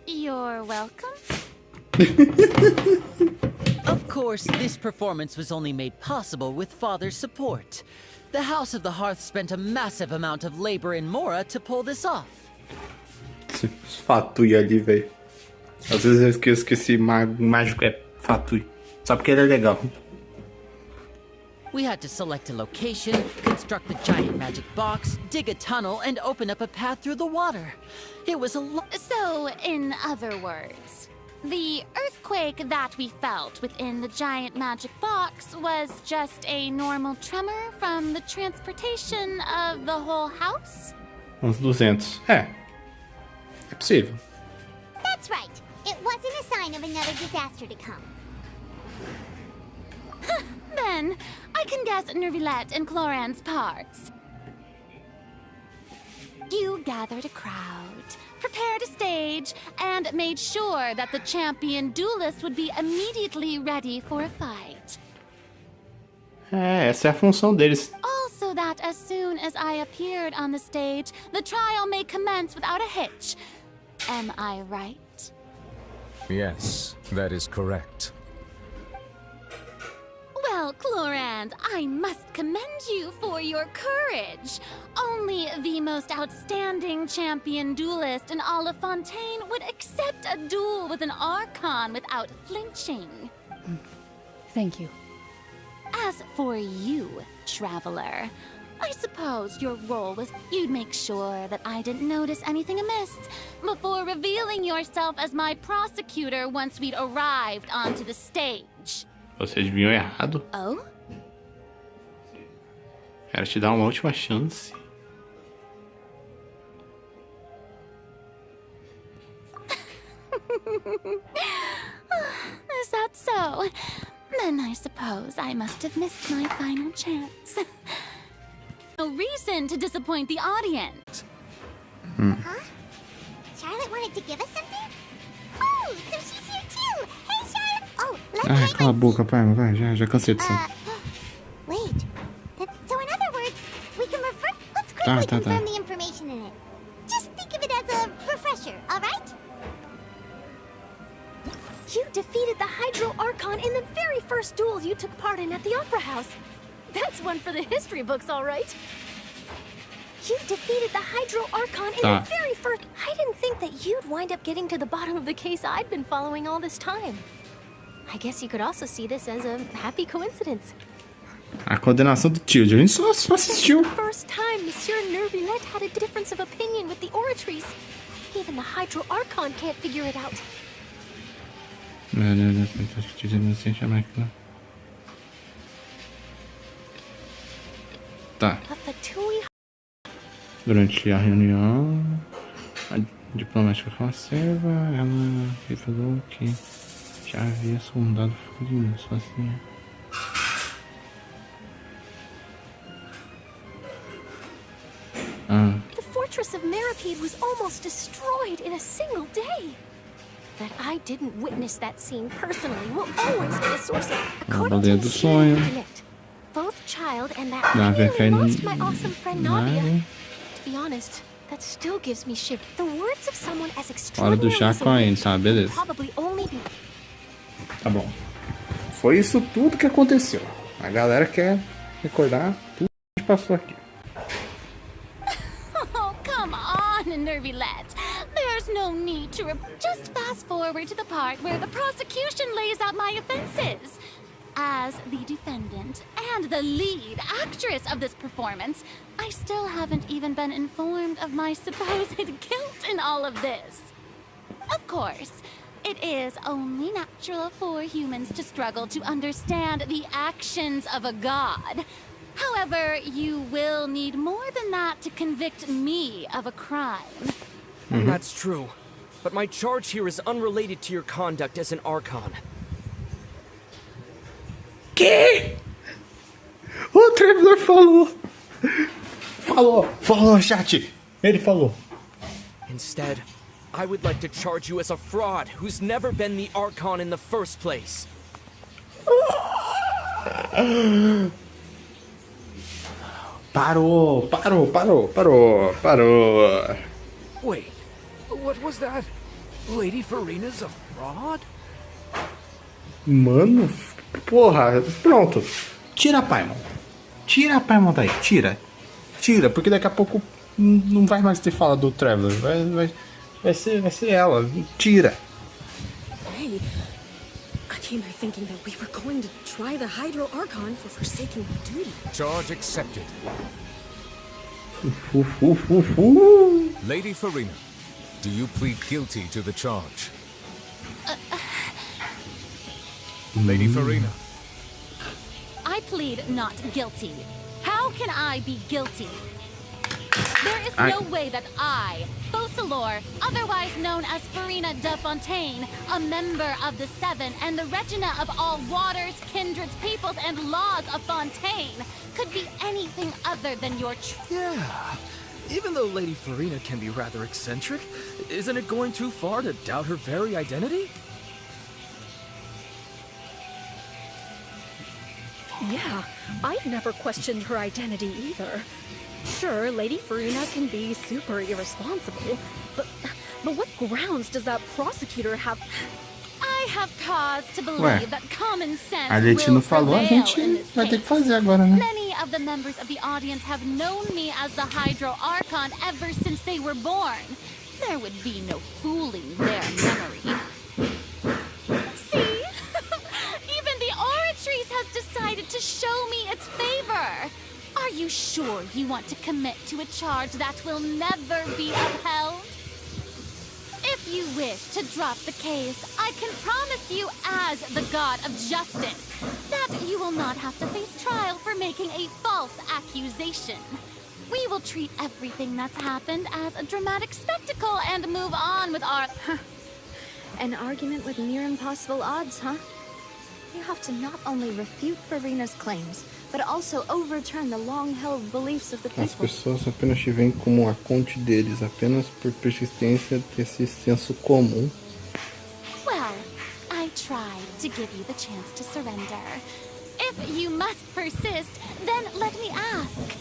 Speaker 2: You're welcome?
Speaker 6: Of course, this performance was only made possible with Father's support. The House of the Hearth spent a massive amount of labor in Mora to pull this off.
Speaker 1: Fatui ali, velho. Às vezes eu esqueço que esse mágico é Fatui. Só porque ele é legal.
Speaker 6: We had to select a location, construct the giant magic box, dig a tunnel, and open up a path through the water. It was a lot.
Speaker 2: So, in other words, the earthquake that we felt within the giant magic box was just a normal tremor from the transportation of the whole house?
Speaker 1: Uns 200. É possível.
Speaker 4: That's right. It wasn't a sign of another disaster to come.
Speaker 2: Then, I can guess Nervilette and Cloran's parts. You gathered a crowd, prepared a stage, and made sure that the champion duelist would be immediately ready for a fight.
Speaker 1: Essa é a função deles.
Speaker 2: Also that as soon as I appeared on the stage, the trial may commence without a hitch. Am I right?
Speaker 3: Yes, that is correct.
Speaker 2: Well, Clorand, I must commend you for your courage. Only the most outstanding champion duelist in all of Fontaine would accept a duel with an Archon without flinching.
Speaker 5: Thank you.
Speaker 2: As for you, Traveler, I suppose your role was you'd make sure that I didn't notice anything amiss before revealing yourself as my prosecutor once we'd arrived onto the stage.
Speaker 1: Vocês vinham errado.
Speaker 2: Oh?
Speaker 1: Quero te dar uma última chance.
Speaker 2: Is that so? Then I suppose I must have missed my final chance. no reason to disappoint the audience.
Speaker 4: Huh? Charlotte wanted to give us something? Oh, so she's here too! Hey, Charlotte! Oh, let
Speaker 1: Ai,
Speaker 4: me
Speaker 1: cala a boca, pai, vai, já cansei disso.
Speaker 4: Wait. So in other words, we can refer... Let's quickly confirm the information in it. Just think of it as a refresher, alright?
Speaker 10: You defeated the Hydro Archon in the very first duel you took part in at the Opera House. That's one for the history books, all right. You defeated the Hydro Archon in the very first... I didn't think that you'd wind up getting to the bottom of the case I'd been following all this time. I guess you could also see this as a happy coincidence.
Speaker 1: A condenação do tio, a gente só assistiu.
Speaker 10: First time Monsieur Nervillette had a difference of opinion with the Oratrice. Even the Hydro Archon can't figure it out.
Speaker 1: Tá. Durante a reunião, a diplomática conserva, ela revelou que já havia sondado Furina sozinha.
Speaker 10: The fortress of Meripede was almost destroyed in a single day. That I didn't witness that scene personally will always be a source of... According to Monsieur, both Child and that really lost my awesome friend Nadia. To be honest, that still gives me shivers. The words of someone as extraordinary as a probably only be...
Speaker 1: Tá bom. Foi isso tudo que aconteceu. A galera quer recordar tudo que passou aqui.
Speaker 2: Oh, come on, Nervillette. There's no need to just fast forward to the part where the prosecution lays out my offenses. As the defendant and the lead actress of this performance, I still haven't even been informed of my supposed guilt in all of this. Of course, it is only natural for humans to struggle to understand the actions of a god. However, you will need more than that to convict me of a crime.
Speaker 15: That's true. But my charge here is unrelated to your conduct as an Archon.
Speaker 1: Que? O Trevor falou, chat. Ele falou.
Speaker 15: Instead, I would like to charge you as a fraud who's never been the Archon in the first place.
Speaker 1: Parou.
Speaker 11: Wait, what was that? Lady Farina's a fraud?
Speaker 1: Mano, porra, pronto. Tira a Paimon. Tira a Paimon daí, tira, porque daqui a pouco não vai mais ter fala do Traveler. Vai ser ela. Tira.
Speaker 14: Hey, I came here thinking that we were going to try the Hydro Archon for forsaking duty.
Speaker 3: Charge accepted. Lady Farina, do you plead guilty to the charge? Lady Farina.
Speaker 2: I plead not guilty. How can I be guilty? There is no way that I, Focalor, otherwise known as Farina de Fontaine, a member of the Seven and the Regina of all waters, kindreds, peoples, and laws of Fontaine, could be anything other than your
Speaker 16: Yeah. Even though Lady Farina can be rather eccentric, isn't it going too far to doubt her very identity?
Speaker 17: Yeah, I've never questioned her identity either. Sure, Lady Farina can be super irresponsible, but what grounds does that prosecutor have?
Speaker 2: I have cause to believe that common sense
Speaker 1: a gente não falou, a gente vai ter que fazer agora, né?
Speaker 2: Many of the members of the audience have known me as the Hydro Archon ever since they were born. There would be no fooling their memory. See? Even the Oratrice has decided to show me its favor. Are you sure you want to commit to a charge that will never be upheld? If you wish to drop the case, I can promise you as the God of Justice that you will not have to face trial for making a false accusation. We will treat everything that's happened as a dramatic spectacle and move on with our...
Speaker 13: An argument with near impossible odds, huh? You have to not only refute Farina's claims, but also overturn the long-held beliefs of the
Speaker 1: As
Speaker 13: people.
Speaker 1: pessoas apenas te veem como a conte deles, apenas por persistência desse senso comum.
Speaker 2: Well, I tried to give you the chance to surrender. If you must persist, then let me ask.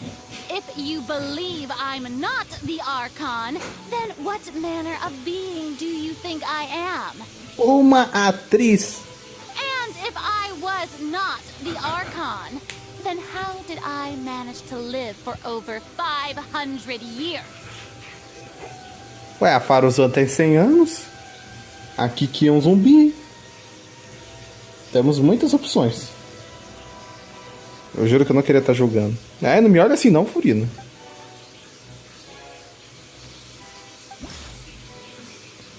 Speaker 2: If you believe I'm not the Archon, then what manner of being do you think I am?
Speaker 1: Uma atriz.
Speaker 2: And if I was not the Archon, then how did I manage to live for over 500 years?
Speaker 1: Ué, a Faruzan tem 100 anos. A Kiki é um zumbi. Temos muitas opções. Eu juro que eu não queria estar julgando. Não me olha assim não, Furina.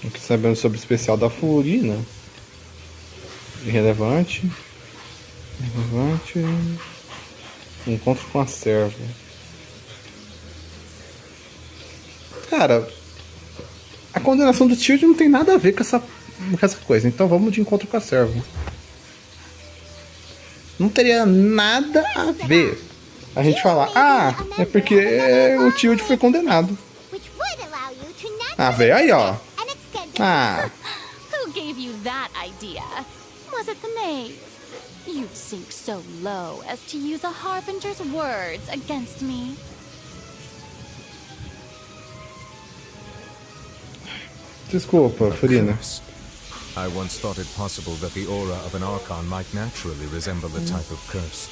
Speaker 1: O que sabemos sobre o especial da Furina? Irrelevante. Irrelevante. Encontro com a serva. Cara, a condenação do Shield não tem nada a ver com essa coisa. Então vamos de encontro com a serva. Não teria nada a ver a gente falar, é porque o Shield foi condenado. Velho, aí ó.
Speaker 2: Who gave you that idea? Was it the knave? You'd sink so low as to use a harbinger's words against me.
Speaker 1: Desculpa, Furina.
Speaker 3: I once thought it possible that the aura of an Archon might naturally resemble a type of curse.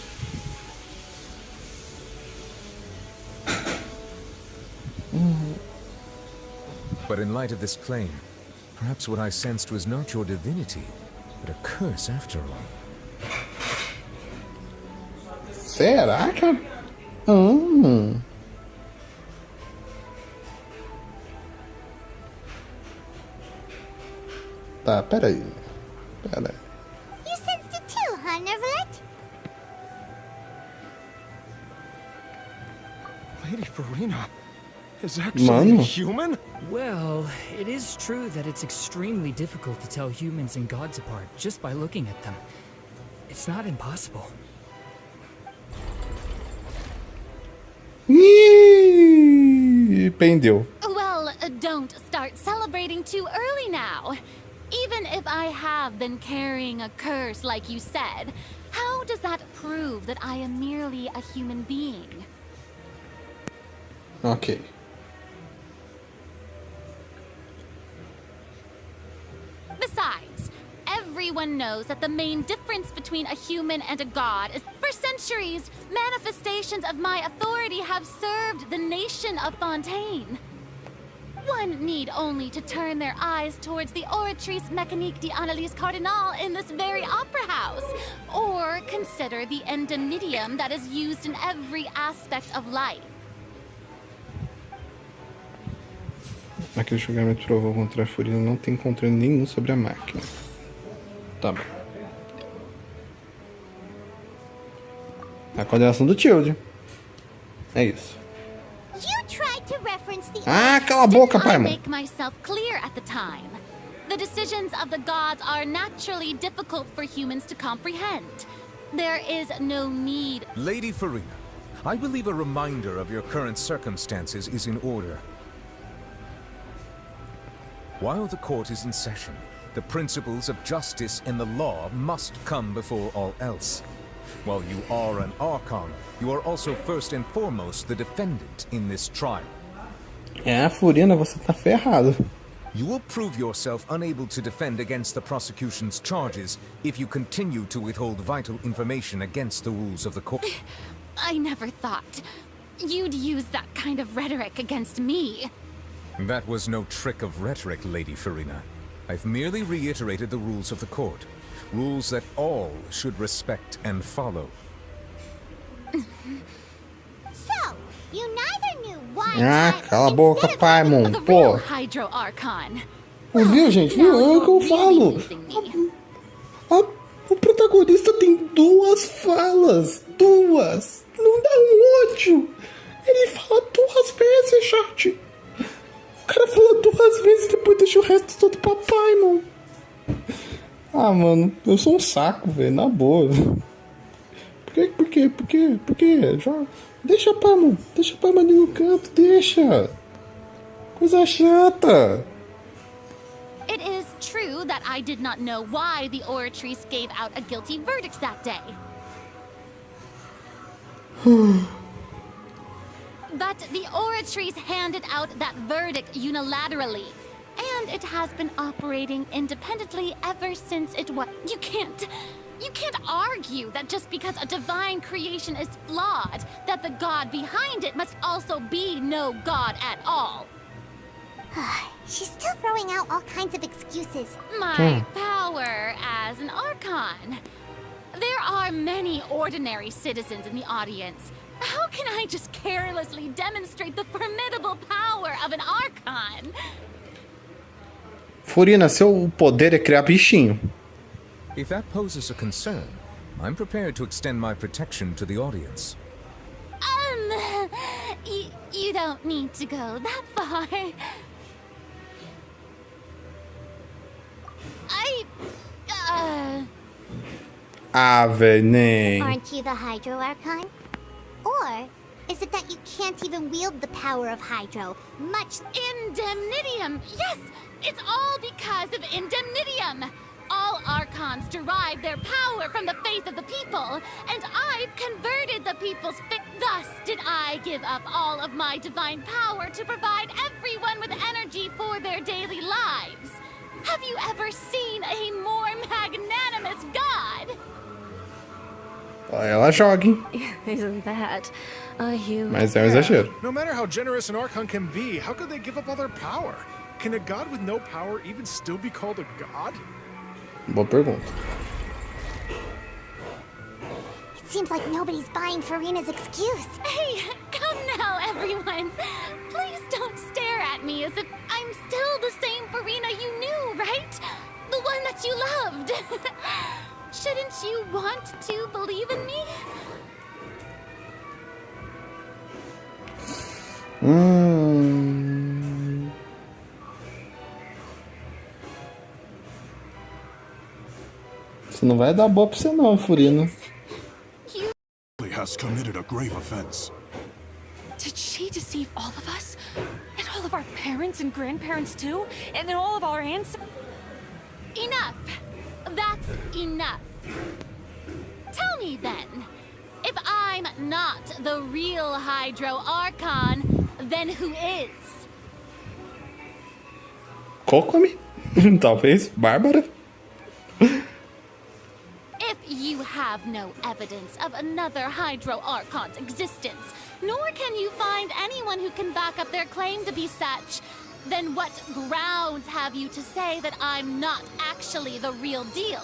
Speaker 3: But in light of this claim, perhaps what I sensed was not your divinity, but a curse after all.
Speaker 1: Será que... Tá, peraí.
Speaker 4: You sensed it too, huh, Neverlet?
Speaker 12: Lady Farina is actually human?
Speaker 11: Well, it is true that it's extremely difficult to tell humans and gods apart just by looking at them. It's not impossible.
Speaker 1: Pendeu.
Speaker 2: Well, don't start celebrating too early now. Even if I have been carrying a curse like you said, how does that prove that I am merely a human being?
Speaker 1: Ok.
Speaker 2: Besides, everyone knows that the main difference between a human and a god is for centuries, manifestations of my authority have served the nation of Fontaine. One need only to turn their eyes towards the Oratrice Mécanique d'Annalise Cardinal in this very opera house, or consider the endemitium that is used in every aspect of life.
Speaker 1: Aquele julgamento provou contra a Furina não tem controle nenhum sobre a máquina. Tá bom. A condenação do Shield. É isso. Cala a boca, pai, mano.
Speaker 2: Make myself clear at the time. The decisions of the gods are naturally difficult for humans to comprehend. There is no need.
Speaker 3: Lady Farina, I believe a reminder of your current circumstances is in order. While the court is in session, the principles of justice and the law must come before all else. While you are an Archon, you are also first and foremost the defendant in this trial.
Speaker 1: Furina, você tá ferrado.
Speaker 3: You will prove yourself unable to defend against the prosecution's charges if you continue to withhold vital information against the rules of the court.
Speaker 2: I never thought you'd use that kind of rhetoric against me.
Speaker 3: That was no trick of rhetoric, Lady Farina. I've merely reiterated the rules of the court. Rules that all should respect and follow.
Speaker 4: So, you neither knew why
Speaker 1: cala a boca, pai, mano. Pô.
Speaker 2: Hydro Archon.
Speaker 1: Viu, gente? Viu? É o que eu falo. O protagonista tem 2 falas. 2. Não dá um ódio. Ele fala 2 vezes, chat. O cara fala 2 vezes e depois deixa o resto todo pra pai, mano. Ah, mano, eu sou um saco, velho, na boa. Por quê? Já... Deixa a Pama ali no canto, deixa. Coisa chata.
Speaker 2: It is true that I did not know why the Oratrice gave out a guilty verdict that day. But the Oratrice handed out that verdict unilaterally, and it has been operating independently ever since it was. You can't argue that just because a divine creation is flawed, that the god behind it must also be no god at all.
Speaker 4: She's still throwing out all kinds of excuses.
Speaker 2: My power as an Archon. There are many ordinary citizens in the audience. How can I just carelessly demonstrate the formidable power of an Archon?
Speaker 1: Furina, seu poder é criar bichinho.
Speaker 3: If that poses a concern, I'm prepared to extend my protection to the audience.
Speaker 2: You don't need to go that far.
Speaker 1: Ah, velho, nem.
Speaker 4: Aren't you the Hydro Archon? Or is it that you can't even wield the power of Hydro, much
Speaker 2: Indemnitium! Yes! It's all because of Indemnitium! All Archons derive their power from the faith of the people, and I've converted the people's faith. Thus did I give up all of my divine power to provide everyone with energy for their daily lives. Have you ever seen a more magnanimous god?
Speaker 1: Ela joga, hein?
Speaker 17: Isn't that a huge...
Speaker 1: Mas é um exagero.
Speaker 18: No matter how generous an Archon can be, how could they give up all their power? Can a god with no power even still be called a god?
Speaker 1: Boa pergunta.
Speaker 4: It seems like nobody's buying Furina's excuse.
Speaker 2: Hey, come now, everyone. Please don't stare at me as if I'm still the same Furina you knew, right? The one that you loved. Shouldn't you want to believe in me?
Speaker 1: Isso não vai dar boa pra você não, Furina.
Speaker 12: Has committed a grave offense.
Speaker 10: Did she deceive all of us? And all of our parents and grandparents too? And then all of our ancestors?
Speaker 2: Enough. That's enough. Tell me then, if I'm not the real Hydro Archon, then who is?
Speaker 1: Kokomi? Talvez. Bárbara?
Speaker 2: If you have no evidence of another Hydro Archon's existence, nor can you find anyone who can back up their claim to be such, then what grounds have you to say that I'm not actually the real deal?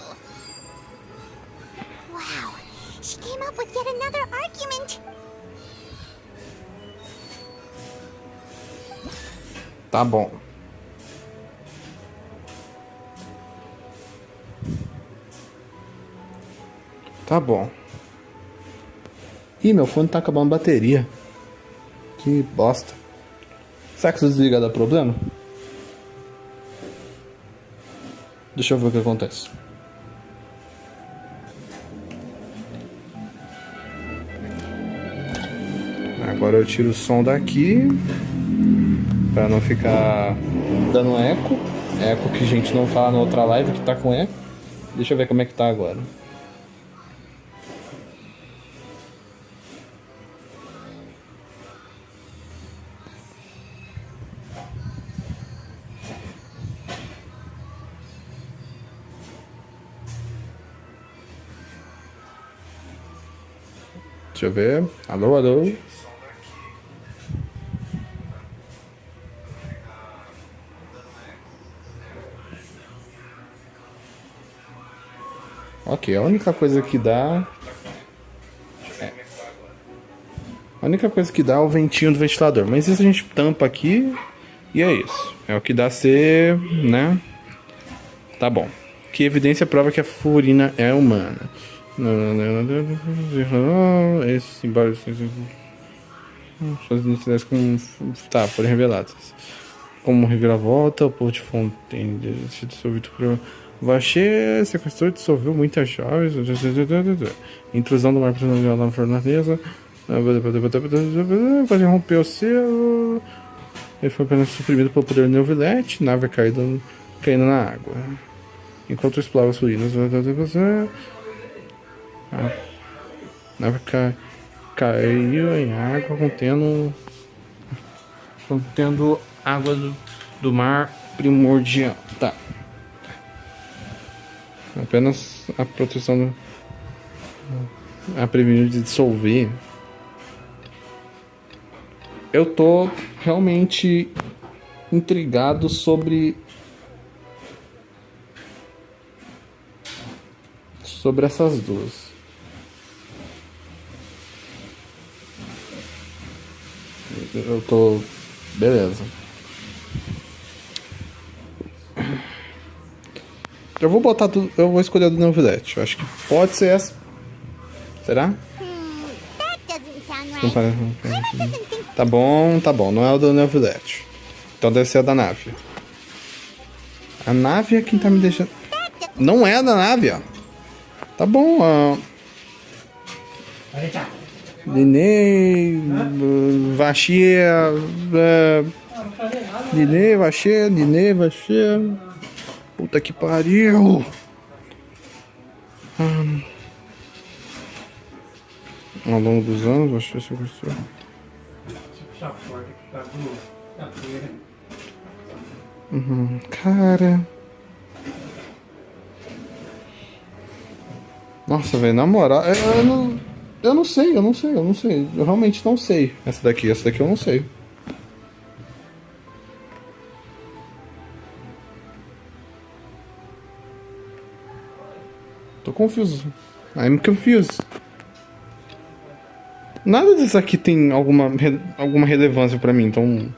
Speaker 4: Wow, she came up with yet another argument.
Speaker 1: Tá bom. Tá bom. Ih, meu fone tá acabando a bateria. Que bosta. Será que se eu desligar dá problema? Deixa eu ver o que acontece. Agora eu tiro o som daqui pra não ficar dando eco. Eco que a gente não fala na outra live que tá com eco. Deixa eu ver como é que tá agora. Deixa eu ver. Alô, alô. Ok, a única coisa que dá... A única coisa que dá é o ventinho do ventilador. Mas isso a gente tampa aqui e é isso. É o que dá ser, né? Tá bom. Que evidência prova que a Furina é humana. Esses símbolos suas identidades com foram reveladas como reviravolta o povo de Fontaine dissolvido por Você sequestrou e dissolveu muitas chaves. Intrusão do mar na fortaleza. Pode romper o selo. Ele foi apenas suprimido pelo poder Neuvilete. Nave caindo na água. Enquanto explora as ruínas. A nave caiu em água contendo água do mar primordial. Tá. Apenas a proteção a prevenir de dissolver. Eu tô realmente intrigado sobre essas duas. Eu tô... Beleza. Eu vou botar tudo... Eu vou escolher a do Neuvilete. Eu acho que pode ser essa. Será? Não parece... Tá bom. Não é a do Neuvilete. Então deve ser a da nave. A nave é quem tá me deixando... Não é a da nave, ó. Tá bom, ó. Linei... Vachia... Linei, Vachia... Puta que pariu! Ao longo dos anos, Vachia se gostou. Cara... Nossa, velho, na moral, eu não sei. Eu realmente não sei. Essa daqui eu não sei. Tô confuso. I'm confused. Nada disso aqui tem alguma relevância pra mim, então...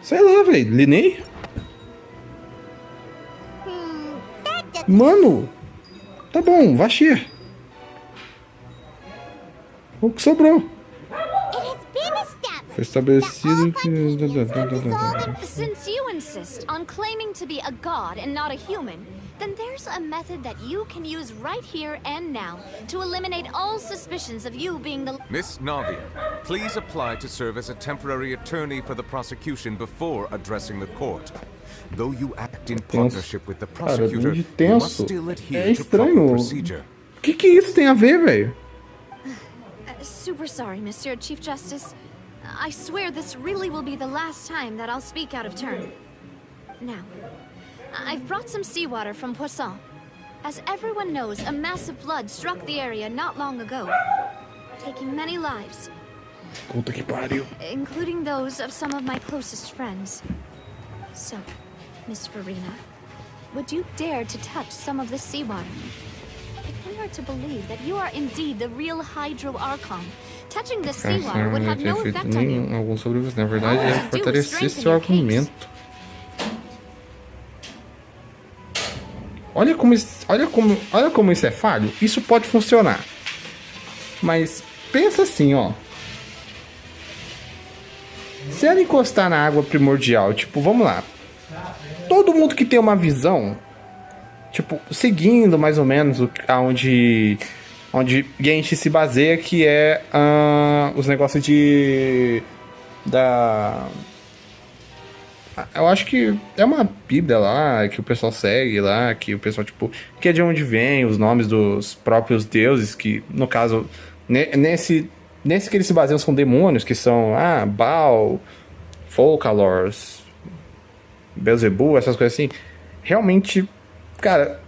Speaker 1: Sei lá, velho. Linei? Mano! Tá bom, Vachia. O que sobrou? Foi estabelecido que...
Speaker 13: Since you insist on claiming to be a god and not a human, then there's a method that you can use right here and now to eliminate all suspicions of you being the...
Speaker 3: Miss Navia, please apply to serve as a temporary attorney for the prosecution before addressing the court. Though you act in partnership with the prosecutor, you must still adhere to proper procedure.
Speaker 1: Que isso tem a ver, velho?
Speaker 13: Super sorry, Monsieur Chief Justice. I swear this really will be the last time that I'll speak out of turn. Now, I've brought some seawater from Poisson. As everyone knows, a massive flood struck the area not long ago, taking many lives.
Speaker 1: Puta que pariu.
Speaker 13: Including those of some of my closest friends. So, Miss Farina, would you dare to touch some of this seawater? If we are to believe that you are indeed the real Hydro Archon, touching the seawater would have no effect on you.
Speaker 1: Algum sobre você, na verdade, é fortalecer seu argumento. Olha como isso é falho. Isso pode funcionar. Mas pensa assim, ó. Se ela encostar na água primordial, tipo, vamos lá. Todo mundo que tem uma visão, tipo, seguindo mais ou menos onde Genshin se baseia, que é os negócios eu acho que é uma bíblia lá, que o pessoal segue lá, que o pessoal, tipo, que é de onde vem os nomes dos próprios deuses, que, no caso, nesse que eles se baseiam são demônios, que são, Baal, Folkalors, Beelzebub, essas coisas assim. Realmente, cara,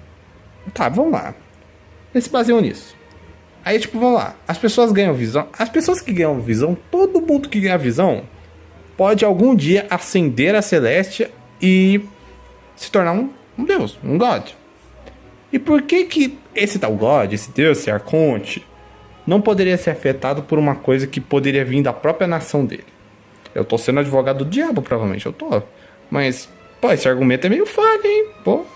Speaker 1: tá, vamos lá. Eles se baseiam nisso. Aí, tipo, vamos lá. As pessoas ganham visão. As pessoas que ganham visão, todo mundo que ganha visão, pode algum dia ascender a Celestia e se tornar um deus, um god. E por que esse tal god, esse deus, esse arconte, não poderia ser afetado por uma coisa que poderia vir da própria nação dele? Eu tô sendo advogado do diabo, provavelmente, eu tô. Mas, pô, esse argumento é meio falho, hein? Pô,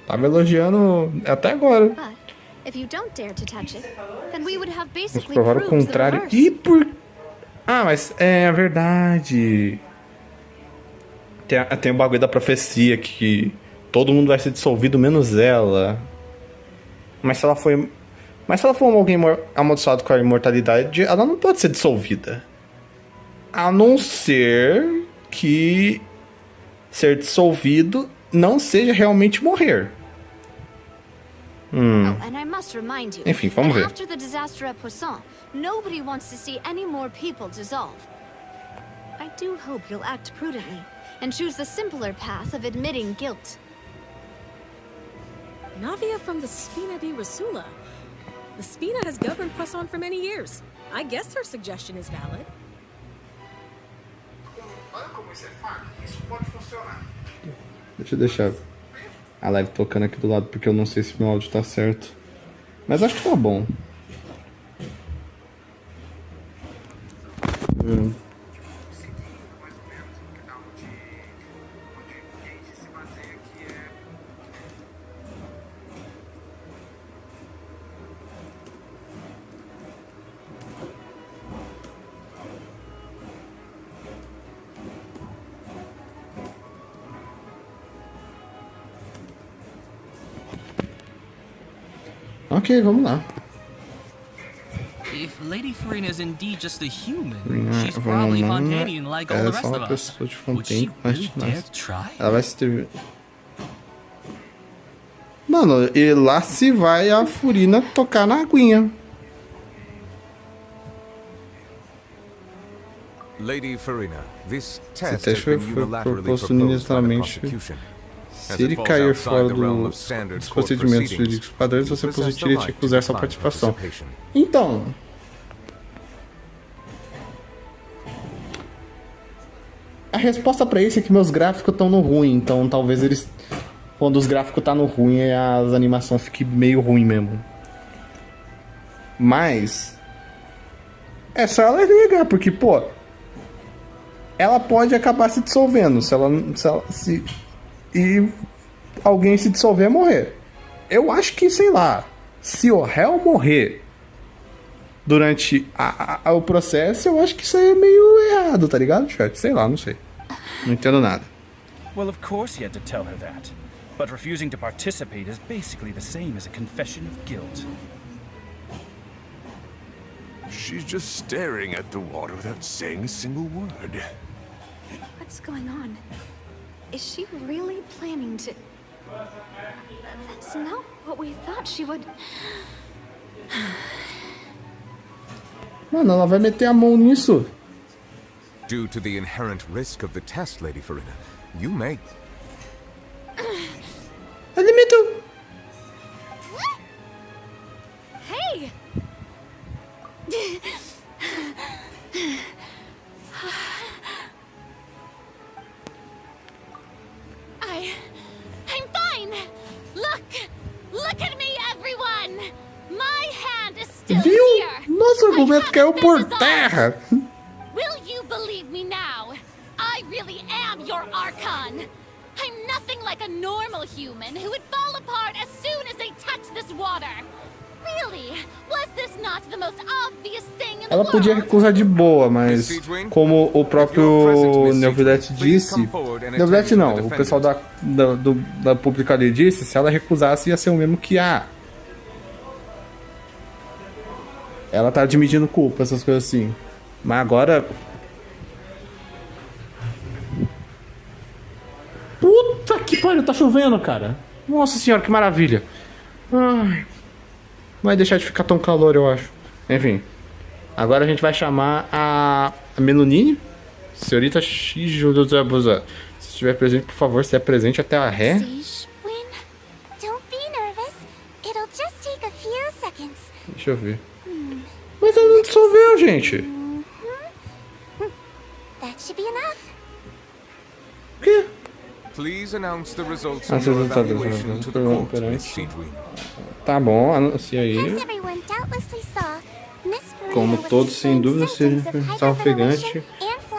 Speaker 1: tava elogiando até agora. Vamos provar o contrário. E por... mas é verdade. Tem o bagulho da profecia que todo mundo vai ser dissolvido menos ela. Mas se ela for alguém amaldiçoado com a imortalidade, ela não pode ser dissolvida. A não ser que ser dissolvido não seja realmente morrer.
Speaker 13: And I must remind you,
Speaker 1: Enfim, vamos ver.
Speaker 13: after the disaster at Poisson, nobody wants to see any more people dissolve. I do hope you'll act prudently and choose the simpler path of admitting guilt.
Speaker 17: Navia from the Spina di Rasula. The Spina has governed Poisson for many years. I guess her suggestion is valid.
Speaker 1: Olha como isso é fácil. Isso pode funcionar. Deixa eu deixar a live tocando aqui do lado, porque eu não sei se meu áudio tá certo. Mas acho que tá bom. Ok, vamos lá.
Speaker 19: If Lady Farina is indeed just a human, she's probably Fontanian like all the rest of us. Would she really dare to try?
Speaker 1: Ela vai se ter... Mano, e lá se vai a Furina tocar na aguinha.
Speaker 3: Lady Farina, this
Speaker 1: Esse
Speaker 3: test
Speaker 1: teste
Speaker 3: has been
Speaker 1: foi
Speaker 3: unilaterally
Speaker 1: proposto
Speaker 3: proposed by the
Speaker 1: unilateralmente.
Speaker 3: prosecution.
Speaker 1: Se ele cair fora dos procedimentos jurídicos padrões, você possui o direito de recusar sua participação. Então... A resposta pra isso é que meus gráficos estão no ruim, então talvez eles... Quando os gráficos tá no ruim, as animações fiquem meio ruim mesmo. Mas... É só ela ligar, porque, pô... Ela pode acabar se dissolvendo, se e alguém se dissolver e morrer. Eu acho que, sei lá, se o réu morrer durante o processo, eu acho que isso aí é meio errado, tá ligado, chat? Sei lá, não sei. Não entendo nada.
Speaker 20: Well, of course he had to tell her that. But refusing to participate is basically the same as a confession of guilt.
Speaker 12: She's just staring at the water without saying a single word.
Speaker 13: What's going on? Is she really planning to... That's not what we thought she would...
Speaker 1: Mano, ela vai meter a mão nisso.
Speaker 3: Due to the inherent risk of the test, Lady Farina, you may...
Speaker 1: Admito.
Speaker 13: Hey!
Speaker 2: I'm fine! Look at me, everyone! My hand is still
Speaker 1: Viu?
Speaker 2: here!
Speaker 1: Nosso argumento caiu por terra!
Speaker 2: Will you believe me now? I really am your Archon! I'm nothing like a normal human who would fall apart as soon as they touch this water! Really? Was this not the most obvious thing in the
Speaker 1: Ela podia
Speaker 2: world?
Speaker 1: recusar de boa, mas como o próprio Neuvillette disse... Neuvillette não, o pessoal da pública ali disse, se ela recusasse ia ser o mesmo que ela tá admitindo culpa, essas coisas assim. Mas agora... Puta que pariu, tá chovendo, cara. Nossa senhora, que maravilha. Ai... Vai deixar de ficar tão calor, eu acho. Enfim. Agora a gente vai chamar a Melunine. Senhorita Shijo do Zabuza. Se estiver presente, por favor, se apresente até a ré.
Speaker 4: Don't be nervous. It'll just take a few seconds.
Speaker 1: Deixa eu ver. Mas ela não dissolveu, gente.
Speaker 4: That should be enough.
Speaker 1: O quê?
Speaker 3: Please announce the results
Speaker 1: Ah,
Speaker 3: of your
Speaker 1: tá
Speaker 3: evaluation to the court, Miss Sidwin.
Speaker 1: Tá bom, anuncia aí.
Speaker 4: As everyone doubtlessly saw, Miss Farina
Speaker 1: Como
Speaker 4: was
Speaker 1: todos, sem dúvida,
Speaker 4: displaying
Speaker 1: seja
Speaker 4: symptoms of
Speaker 1: ofegante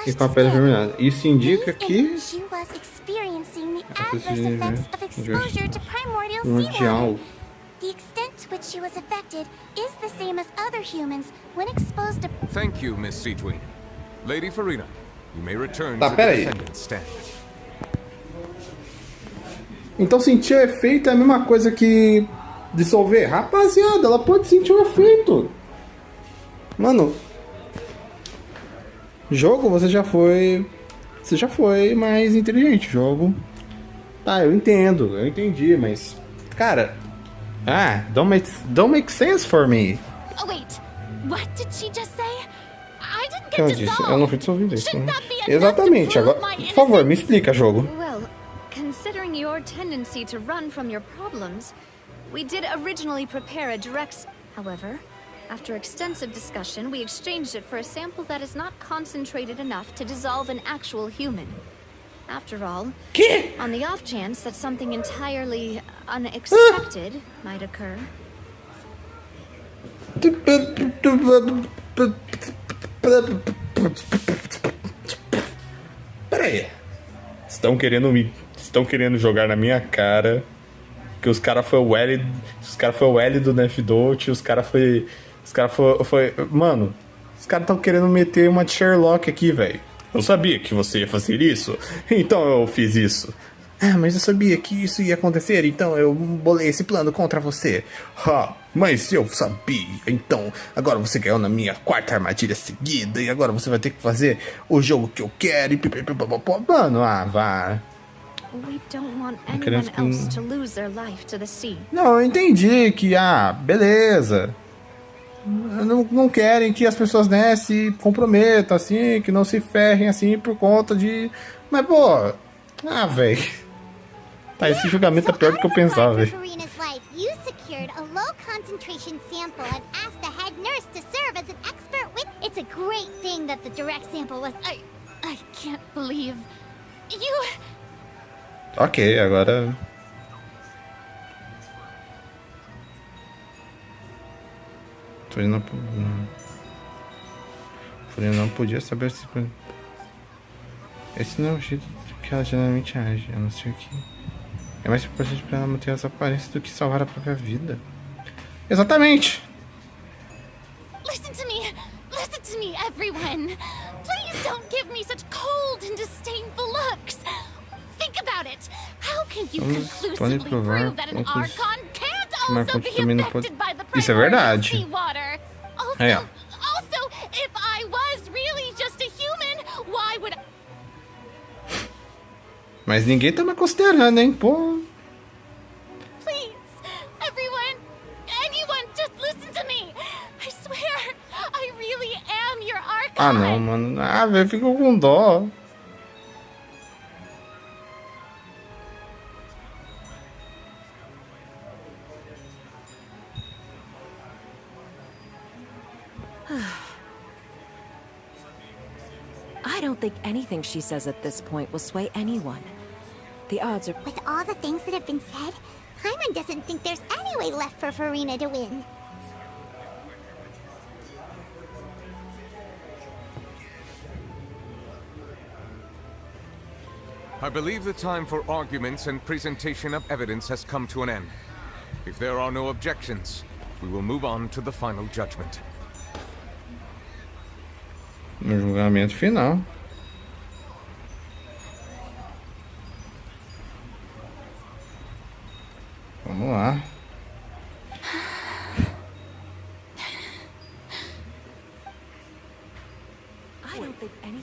Speaker 1: e com a pele vermelhada. Isso indica que...
Speaker 4: She was experiencing the adverse effects of exposure to primordial seawater.
Speaker 1: Mundial.
Speaker 4: The extent to which she was affected is the same as other humans when exposed to...
Speaker 3: Thank you, Miss Sidwin. Lady Farina, you may return
Speaker 1: Tá,
Speaker 3: to
Speaker 1: pera
Speaker 3: the
Speaker 1: aí.
Speaker 3: defendant's stand.
Speaker 1: Então sentir o efeito é a mesma coisa que dissolver. Rapaziada, ela pode sentir o efeito. Mano, jogo você já foi mais inteligente. Jogo, tá, eu entendi, mas cara, don't make sense for me.
Speaker 2: Oh wait, what did she just say? I didn't
Speaker 1: Que eu
Speaker 2: get
Speaker 1: disse,
Speaker 2: dissolved.
Speaker 1: eu não fui dissolvido isso. Exatamente, agora, por favor, me explica, jogo.
Speaker 13: Well, considering your tendency to run from your problems, we did originally prepare a direct... However, after extensive discussion, we exchanged it for a sample that is not concentrated enough to dissolve an actual human. After all, on the off chance that something entirely unexpected might occur.
Speaker 1: Pera aí. Estão querendo jogar na minha cara que os cara foi o L do Death Note, mano, os caras estão querendo meter uma de Sherlock aqui, velho. Eu sabia que você ia fazer isso, então eu fiz isso. Ah, mas eu sabia que isso ia acontecer, então eu bolei esse plano contra você. Mas eu sabia, então agora você ganhou na minha 4ª armadilha seguida e agora você vai ter que fazer o jogo que eu quero e mano, vá.
Speaker 13: We don't want anyone else to lose their life to the sea.
Speaker 1: Não, eu entendi que, beleza. Não querem que as pessoas, né, se comprometam, assim, que não se ferrem, assim, por conta de... Mas, pô... velho... Tá, esse julgamento é pior do que eu pensava, velho.
Speaker 4: You secured a low concentration sample and asked the head nurse to serve as an expert with... It's a great thing that the direct sample was...
Speaker 2: I can't believe... You...
Speaker 1: Ok, agora... Furina não podia saber se... Esse não é o jeito que ela geralmente age, a não ser que... É mais importante para ela manter as aparências do que salvar a própria vida. Exatamente!
Speaker 2: Listen to me, everyone! Please don't give me such cold and disdainful looks! Think about it! How can you conclusively prove that an Archon can't also be affected by the primordial seawater? Also, if I was really just a human, why would I...
Speaker 1: Mas ninguém tá me considerando, hein, pô.
Speaker 2: Please, everyone, anyone, just listen to me. I swear, I really am your Archon.
Speaker 1: Não, mano. Velho, fico com dó.
Speaker 21: I don't think anything she says at this point will sway anyone. The odds are...
Speaker 4: With all the things that have been said, Paimon doesn't think there's any way left for Furina to win.
Speaker 3: I believe the time for arguments and presentation of evidence has come to an end. If there are no objections, we will move on to the final judgment.
Speaker 1: No julgamento final. Vamos lá.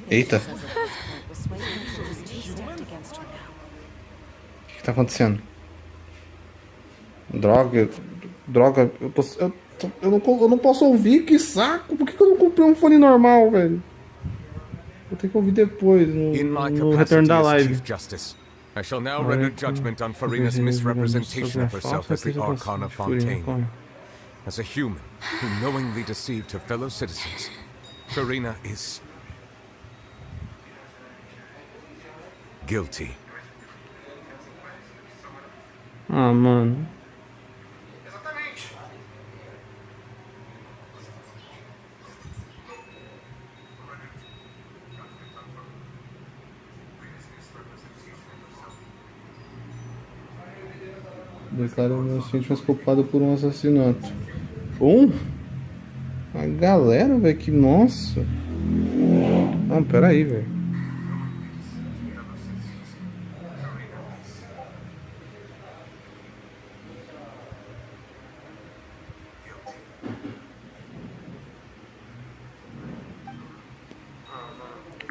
Speaker 1: Eita. O que tá acontecendo? Droga, eu não posso ouvir, que saco. Por que eu não comprei um fone normal, velho? Vou ter que ouvir depois, no retorno da live.
Speaker 3: I shall now render judgment on Furina's misrepresentation of herself as the Archon of Fontaine. As a human who knowingly deceived her fellow citizens, Furina is guilty.
Speaker 1: Mano. Declara o inocente, mas culpado por um assassinato. A galera, velho, que nossa. Não, pera aí, velho.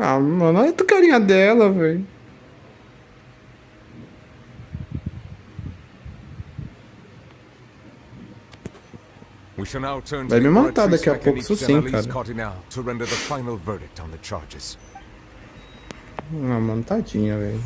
Speaker 1: Ah, mano, olha a carinha dela, velho. Vai me matar daqui a pouco, isso sim, cara. Ah, mano, tadinha, velho.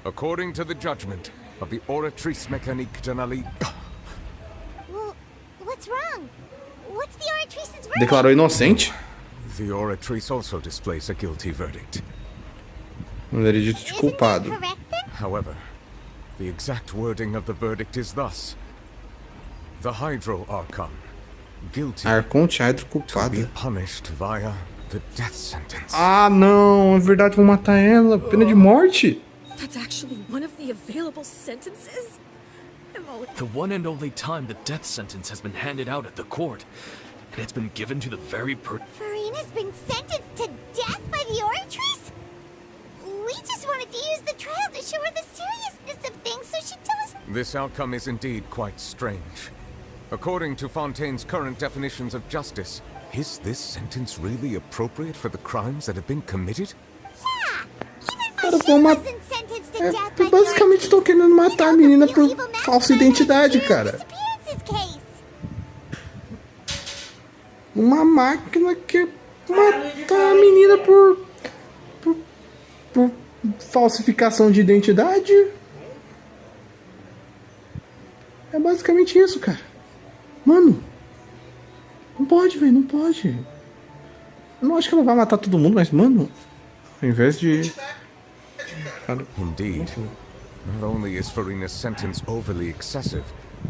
Speaker 3: According to the judgment of the Oratrice Mécanique Janali.
Speaker 4: Well, what's wrong? What's the Oratrice's verdict?
Speaker 1: Declarou inocente.
Speaker 3: The Oratrice also displays a guilty verdict.
Speaker 1: Veredito de culpado.
Speaker 3: However, the exact wording of the verdict is thus: the Hydro Archon, guilty,
Speaker 1: Arconte Hydro
Speaker 3: to be
Speaker 1: culpada.
Speaker 3: punished via the death sentence.
Speaker 1: Ah, não, é verdade, vão matar ela. Pena de morte.
Speaker 17: That's actually one of the available sentences?
Speaker 16: The one and only time the death sentence has been handed out at the court. And it's been given to the very
Speaker 4: Furina's been sentenced to death by the Oratrice? We just wanted to use the trial to show her the seriousness of things so she'd tell us.
Speaker 3: This outcome is indeed quite strange. According to Fontaine's current definitions of justice, is this sentence really appropriate for the crimes that have been committed?
Speaker 1: Cara, basicamente estão querendo matar a menina por falsa identidade, cara. Uma máquina quer matar a menina por falsificação de identidade. É basicamente isso, cara. Mano, não pode, velho, não pode. Eu não acho que ela vai matar todo mundo, mas, mano, ao invés de...
Speaker 3: Indeed. Not only is Furina's sentence overly excessive,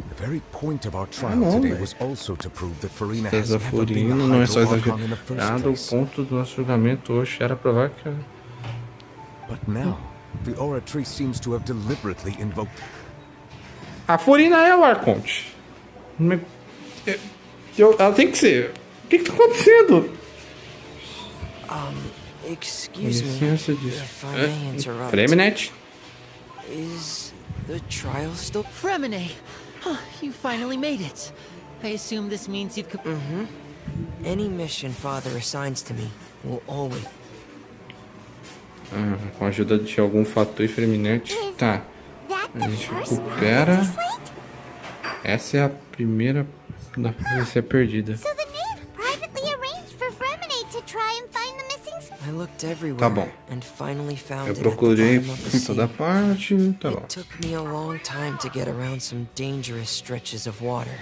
Speaker 3: the very point of our trial today was also to prove that Furina has never been the
Speaker 1: não é só
Speaker 3: Hydro Archon in the first
Speaker 1: exagerado. O
Speaker 3: place.
Speaker 1: ponto do nosso julgamento hoje era provar que...
Speaker 3: But now, the Oratrice seems to have deliberately invoked...
Speaker 1: A Furina é o Arconte. Ela tem que ser. O que tá acontecendo?
Speaker 7: Excuse me if I may interrupt.
Speaker 1: Freminete?
Speaker 7: Is the trial still...
Speaker 6: Fremine! Oh, you finally made it. I assume this means you've...
Speaker 7: Any mission Father assigns to me will always...
Speaker 1: Com a ajuda de algum fator Freminete. Tá. A gente recupera. Essa é a primeira da profecia perdida.
Speaker 7: I looked everywhere
Speaker 1: Tá bom.
Speaker 7: and finally found
Speaker 1: Eu
Speaker 7: it at the
Speaker 1: procurei
Speaker 7: bottom of the
Speaker 1: em
Speaker 7: sea.
Speaker 1: toda parte. Tá bom.
Speaker 7: It took me a long time to get around some dangerous stretches of water.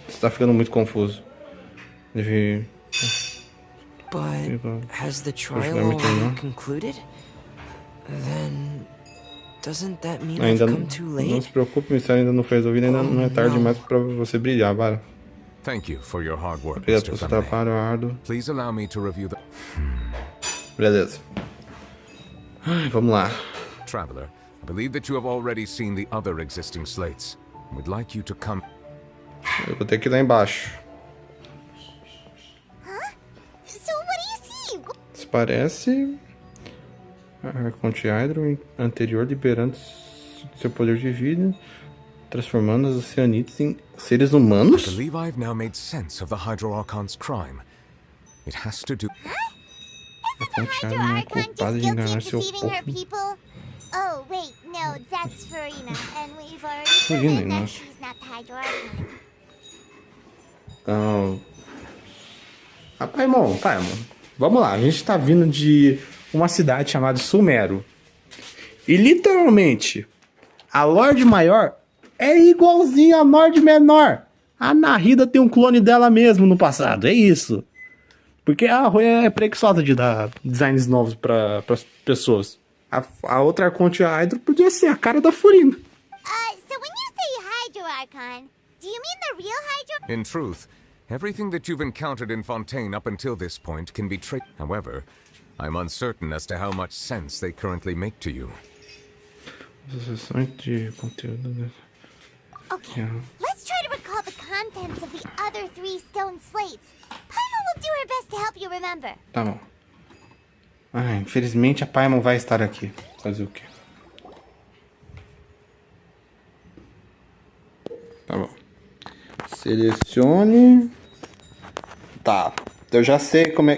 Speaker 1: Você tá ficando muito confuso. Deve...
Speaker 7: But has the trial already concluded? Then doesn't that mean I've
Speaker 1: Ainda
Speaker 7: come too
Speaker 1: não
Speaker 7: late?
Speaker 1: se preocupe, o mistério ainda não foi resolvido, ainda não é tarde demais pra você brilhar, Bara.
Speaker 3: Thank you for your hard work,
Speaker 1: Obrigado
Speaker 3: Mr.
Speaker 1: pelo seu
Speaker 3: Fremine.
Speaker 1: trabalho árduo.
Speaker 3: Please allow me to review the...
Speaker 1: Beleza. Ai, vamos lá.
Speaker 3: Traveler, I believe that you have already seen the other existing slates. We'd like you to come...
Speaker 1: Eu vou ter que ir lá embaixo.
Speaker 4: So what do you see?
Speaker 1: Isso parece... A Arconte Hydro anterior liberando seu poder de vida, transformando as oceanites em seres humanos?
Speaker 3: I believe I've now made sense of the Hydro Archon's crime. It has to do...
Speaker 1: Arconte Hydro não é culpada de enganar seu povo.
Speaker 4: Oh, wait, no, that's Furina, and we've already
Speaker 1: Furina,
Speaker 4: proven that
Speaker 1: nossa.
Speaker 4: she's not the Hydro Archon.
Speaker 1: Tá, irmão. Vamos lá, a gente tá vindo de uma cidade chamada Sumero. E literalmente, a Lorde Maior é igualzinha a Lorde Menor. A Nahida tem um clone dela mesmo no passado, é isso. Porque a Rui é preguiçosa de dar designs novos para as pessoas. A outra Arconte Hydro podia ser a cara da Furina.
Speaker 4: So when you say Hydro Archon, do you mean the real Hydro?
Speaker 3: In truth, everything that you've encountered in Fontaine up until this point can be traced. However, I'm uncertain as to how much sense they currently make to you.
Speaker 4: Okay, let's try to recall the contents of the other 3 stone slates. Paimon will do her best to help you remember.
Speaker 1: Tá bom. Ah, infelizmente a Paimon vai estar aqui. Fazer o quê? Tá bom. Selecione. Tá. Eu já sei como é.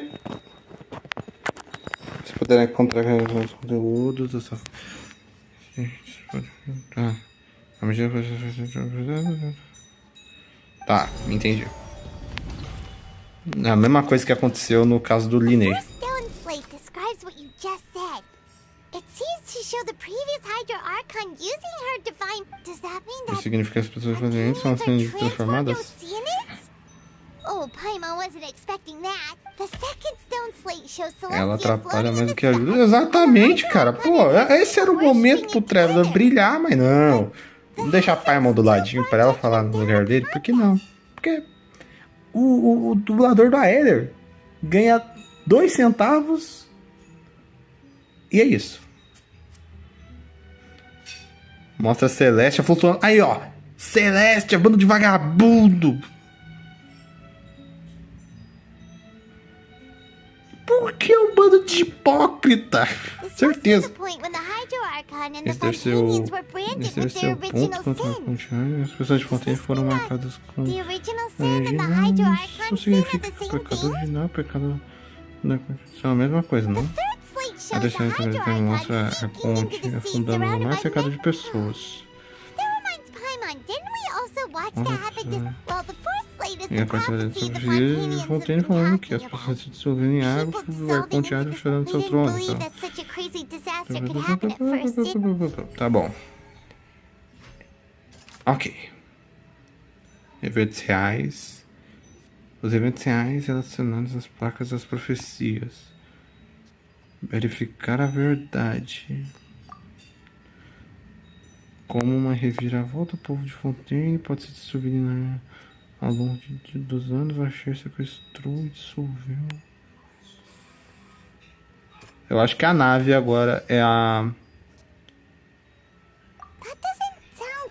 Speaker 1: Se puder encontrar os conteúdos. Tá, entendi. A mesma coisa que aconteceu no caso do Linney. Isso significa que as pessoas fazendo são sendo transformadas? Ela atrapalha mais do que ajuda. Exatamente, cara. Pô, esse era o momento pro Traveler brilhar, mas não. Vamos deixar a Paimon do ladinho pra ela falar no lugar dele. Por que não? Porque o dublador do Aether ganha 2 centavos e é isso. Mostra a Celestia flutuando. Aí, ó. Celestia, bando de vagabundo. Por que um bando de hipócrita? Certeza. Esse deve ser o ponto contra a Fontaine. As pessoas de Fontaine foram marcadas com original. Isso significa que o pecado original e o pecado da são a mesma coisa, não? A terceira também mostra a Conte afundando no mar cercado de pessoas. E a partir da Fontaine falando que as pessoas se dissolvendo em água, o Arconteado chorando seu trono. Tá bom. Ok. Eventos reais. Os eventos reais relacionados às placas das profecias. Verificar a verdade. Como uma reviravolta, o povo de Fontaine pode se dissolver ao longo dos anos. O Asher sequestrou e dissolveu. Eu acho que a nave agora é a...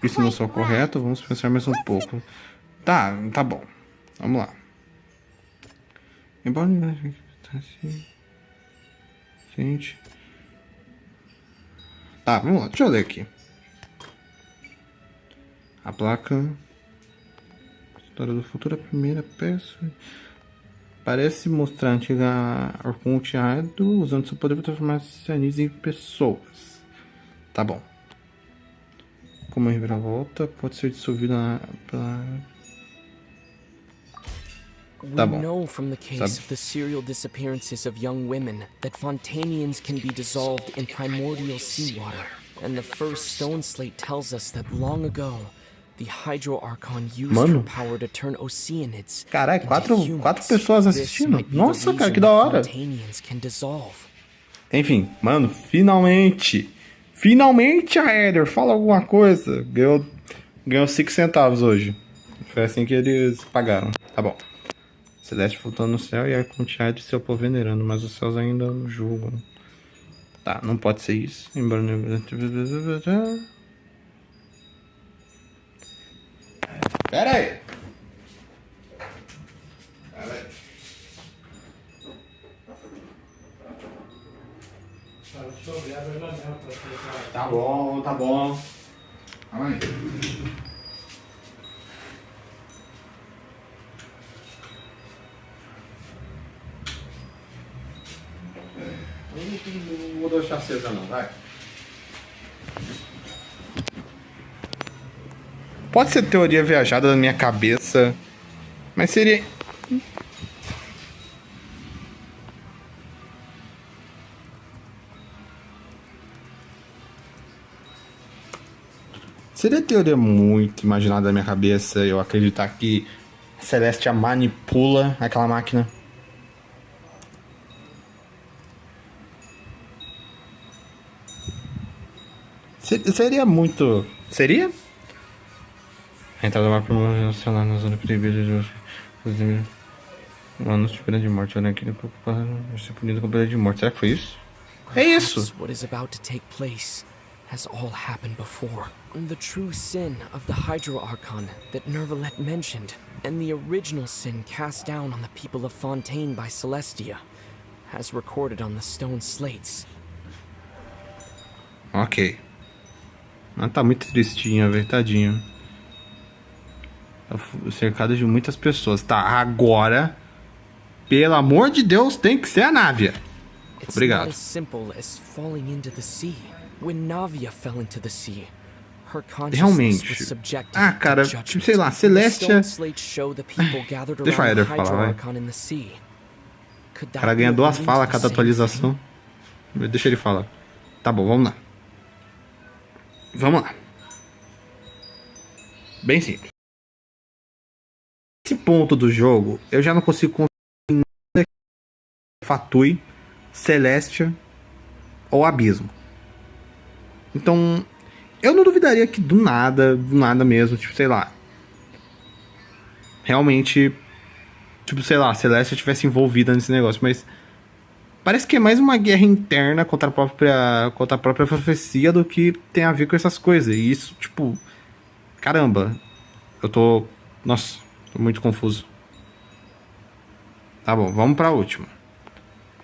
Speaker 1: Isso não sou correto, vamos pensar mais um pouco. Tá bom. Vamos lá. Embora gente. Tá, vamos lá, deixa eu ler aqui. A placa. História do futuro, a primeira peça. Parece mostrar a antiga Arconteado usando seu poder para transformar cianis em pessoas. Tá bom. Como a reviravolta pode ser dissolvida pela.
Speaker 7: Tá bom. We know from the case of the serial disappearances of young women that Fontanians can be dissolved in primordial seawater. And the first stone slate tells us that long ago, the Hydro Archon used her power to turn Oceanids.
Speaker 1: Caralho, quatro pessoas assistindo. Nossa, cara, que da hora. Enfim, mano, finalmente a Aether fala alguma coisa. Ganhou 5 centavos hoje. Foi assim que eles pagaram. Tá bom. Celeste flutuando no céu e Arconteado e seu povo venerando, mas os céus ainda o julgam. Tá, não pode ser isso. Embora... Pera aí. Tá bom. Calma aí. Não vou deixar acesa não, vai. Pode ser teoria viajada da minha cabeça, mas seria... Seria teoria muito imaginada da minha cabeça eu acreditar que a Celestia manipula aquela máquina. Seria muito... Seria? A entrada do mar para uma celular na zona proibida de... Mano, de pena de morte. Olha aqui, preocupado. Vai ser punido com pena de morte. Será que foi isso? É isso!
Speaker 7: What is about to take place has all happened before. The true sin of the Hydro Archon that Nervalet mentioned, and the original sin cast down on the people of Fontaine by Celestia, as recorded on the stone slates.
Speaker 1: Ok. Ela tá muito tristinha, velho, tadinho. Tá cercada de muitas pessoas. Tá, agora, pelo amor de Deus, tem que ser a Návia. Obrigado.
Speaker 7: It's not as simple as falling into the sea. When Navia fell into the sea, her consciousness was subjected
Speaker 1: Ah, cara,
Speaker 7: to judgment.
Speaker 1: tipo, sei lá, Celestia. Deixa a Eder falar, vai. O cara ganha 2 falas a cada atualização. Deixa ele falar. Tá bom, vamos lá. Vamos lá. Bem simples. Nesse ponto do jogo, eu já não consigo conseguir nada que fatue Celestia ou Abismo. Então, eu não duvidaria que do nada mesmo, tipo, sei lá. Realmente, tipo, sei lá, Celestia tivesse envolvida nesse negócio, mas parece que é mais uma guerra interna contra a própria profecia do que tem a ver com essas coisas. E isso, tipo, caramba, nossa, tô muito confuso. Tá bom, vamos pra última.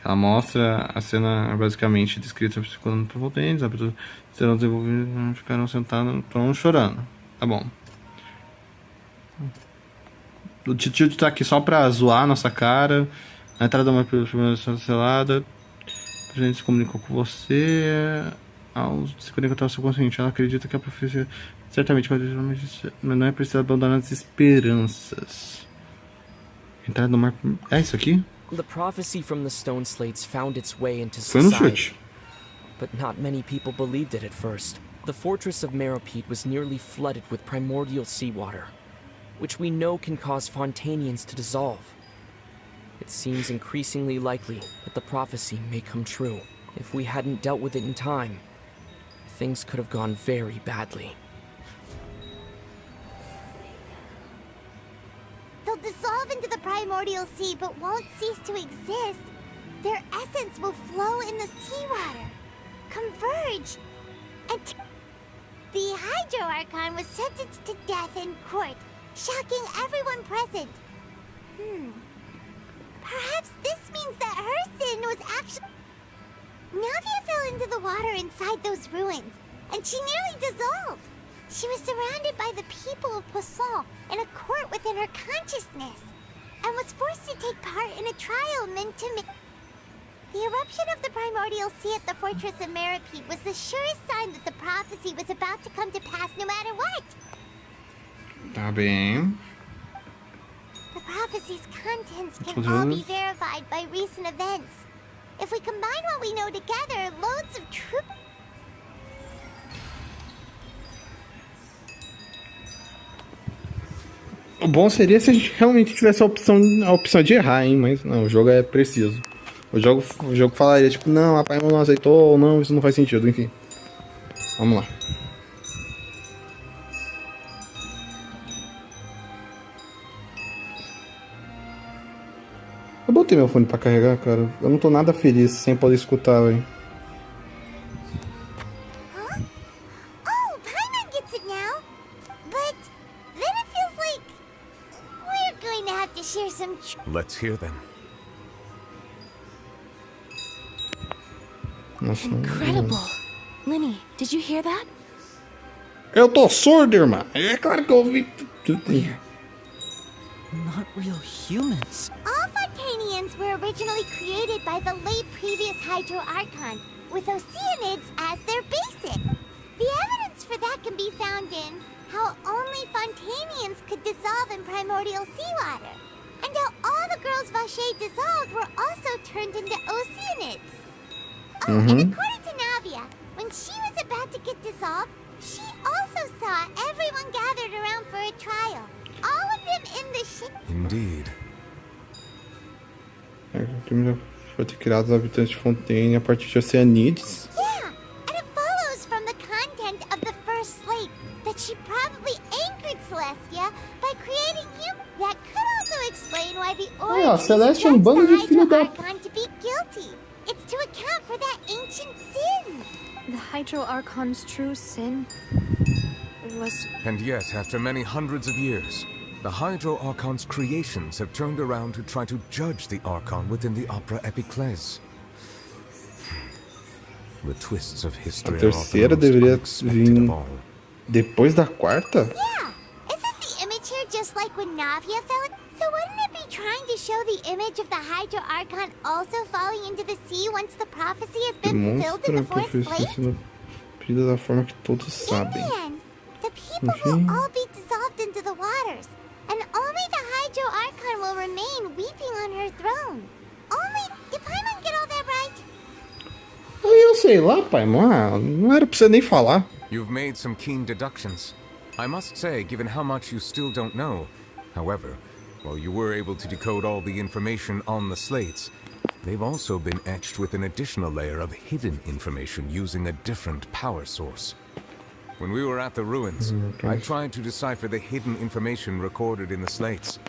Speaker 1: Ela mostra a cena basicamente descrita por Fontaine, as pessoas serão desenvolvidas, ficaram sentadas no trono chorando. Tá bom. O tio tá aqui só pra zoar a nossa cara. A entrada da uma selada. A gente se comunicou com você. Ao se conectar ao seu consciente, ela acredita que a profecia certamente vai, mas não é preciso abandonar as esperanças. Entrada do mar. É isso aqui?
Speaker 7: The prophecy from the stone slates found its way into
Speaker 1: Foi no
Speaker 7: society,
Speaker 1: chute.
Speaker 7: but not many people believed it at first. The fortress of Meropide was nearly flooded with primordial seawater, which we know can cause Fontainians to dissolve. It seems increasingly likely that the prophecy may come true. If we hadn't dealt with it in time, things could have gone very badly.
Speaker 4: They'll dissolve into the primordial sea, but won't cease to exist. Their essence will flow in the seawater, converge, and the Hydro Archon was sentenced to death in court, shocking everyone present. Perhaps this means that her sin was actually... Navia fell into the water inside those ruins, and she nearly dissolved. She was surrounded by the people of Poisson in a court within her consciousness, and was forced to take part in a trial meant to make... The eruption of the primordial sea at the fortress of Meropide was the surest sign that the prophecy was about to come to pass no matter what.
Speaker 1: Tá bem.
Speaker 4: The prophecy's contents can all be verified by recent events. If we combine what we know together, loads of truth...
Speaker 1: O bom seria se a gente realmente tivesse a opção de errar, hein? Mas não, o jogo é preciso. O jogo falaria, tipo, não, a Paimon não aceitou, ou não, isso não faz sentido, enfim. Vamos lá. Eu botei meu fone pra carregar, cara. Eu não tô nada feliz sem poder escutar, velho.
Speaker 4: Oh, Paimon gets it now. But then it feels like we're going to have to share some
Speaker 3: Let's hear them.
Speaker 1: Nossa,
Speaker 14: Incredible. Linny, did you hear that?
Speaker 1: Eu tô surdo, irmã. É claro que eu ouvi tudo.
Speaker 6: Not real humans.
Speaker 4: All Fontainians were originally created by the late previous Hydro Archon, with Oceanids as their basic. The evidence for that can be found in how only Fontainians could dissolve in primordial seawater, and how all the girls Vacher dissolved were also turned into Oceanids. Oh, and according to Navia, when she was about to get dissolved, she also saw everyone gathered around for a trial. All of them in the ship.
Speaker 3: Indeed.
Speaker 1: Foi ter criado os habitantes de Fontaine a partir de Oceanides.
Speaker 4: Yeah, and it follows from the content of the first slate that she probably anchored Celestia by creating humans. That could also explain why the origins
Speaker 1: Celestia é um bando de filho da...
Speaker 4: to be guilty. It's to account for that ancient sin.
Speaker 13: The Hydro Archon's true sin was...
Speaker 3: And yet, after many hundreds of years, the Hydro Archon's creations have turned around to try to judge the Archon within the Opera Epiclese. The twists of history
Speaker 1: A terceira deveria vir depois da quarta?
Speaker 4: Yeah, isn't the image here just like when Navia fell in? So wouldn't it be trying to show the image of the Hydro Archon also falling into the sea once the prophecy has been fulfilled in the fourth slate?
Speaker 1: Da forma que todos sabem.
Speaker 4: The people will all be dissolved into the waters, and only the Hydro Archon will remain weeping on her throne. Did Paimon get all that right?
Speaker 1: Eu sei lá, pai, não era pra você nem falar.
Speaker 3: You've made some keen deductions. I must say, given how much you still don't know. However, while you were able to decode all the information on the slates, they've also been etched with an additional layer of hidden information using a different power source. When we were at the ruins, I tried to decipher the hidden information recorded in the slates.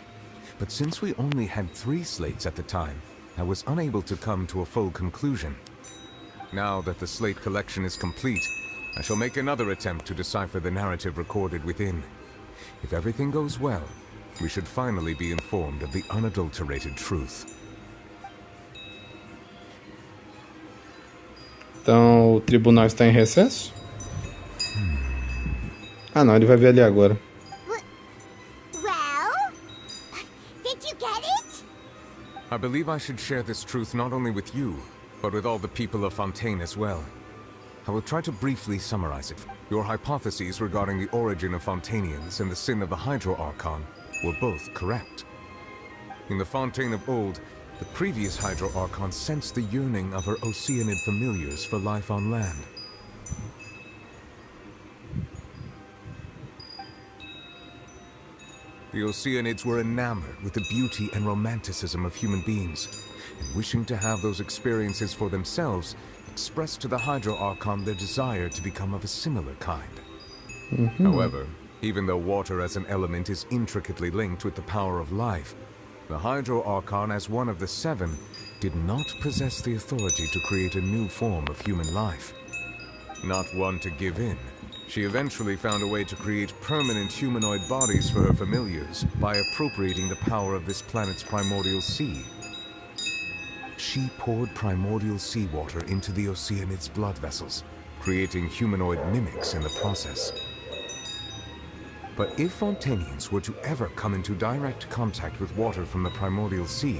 Speaker 3: But since we only had 3 slates at the time, I was unable to come to a full conclusion. Now that the slate collection is complete, I shall make another attempt to decipher the narrative recorded within. If everything goes well, we should finally be informed of the unadulterated truth.
Speaker 1: Então, o tribunal está em recesso? Ah, não, ele vai ver ali agora.
Speaker 4: Well, did you get it?
Speaker 3: I believe I should share this truth not only with you, but with all the people of Fontaine as well. I will try to briefly summarize it. Your hypotheses regarding the origin of Fontainians and the sin of the Hydro Archon were both correct. In the Fontaine of old, the previous Hydro Archon sensed the yearning of her Oceanid familiars for life on land. The Oceanids were enamored with the beauty and romanticism of human beings, and wishing to have those experiences for themselves, expressed to the Hydro Archon their desire to become of a similar kind. However, even though water as an element is intricately linked with the power of life, the Hydro Archon, as one of the 7, did not possess the authority to create a new form of human life. Not one to give in, she eventually found a way to create permanent humanoid bodies for her familiars by appropriating the power of this planet's primordial sea. She poured primordial seawater into the Oceanid's blood vessels, creating humanoid mimics in the process. But if Fontainians were to ever come into direct contact with water from the primordial sea,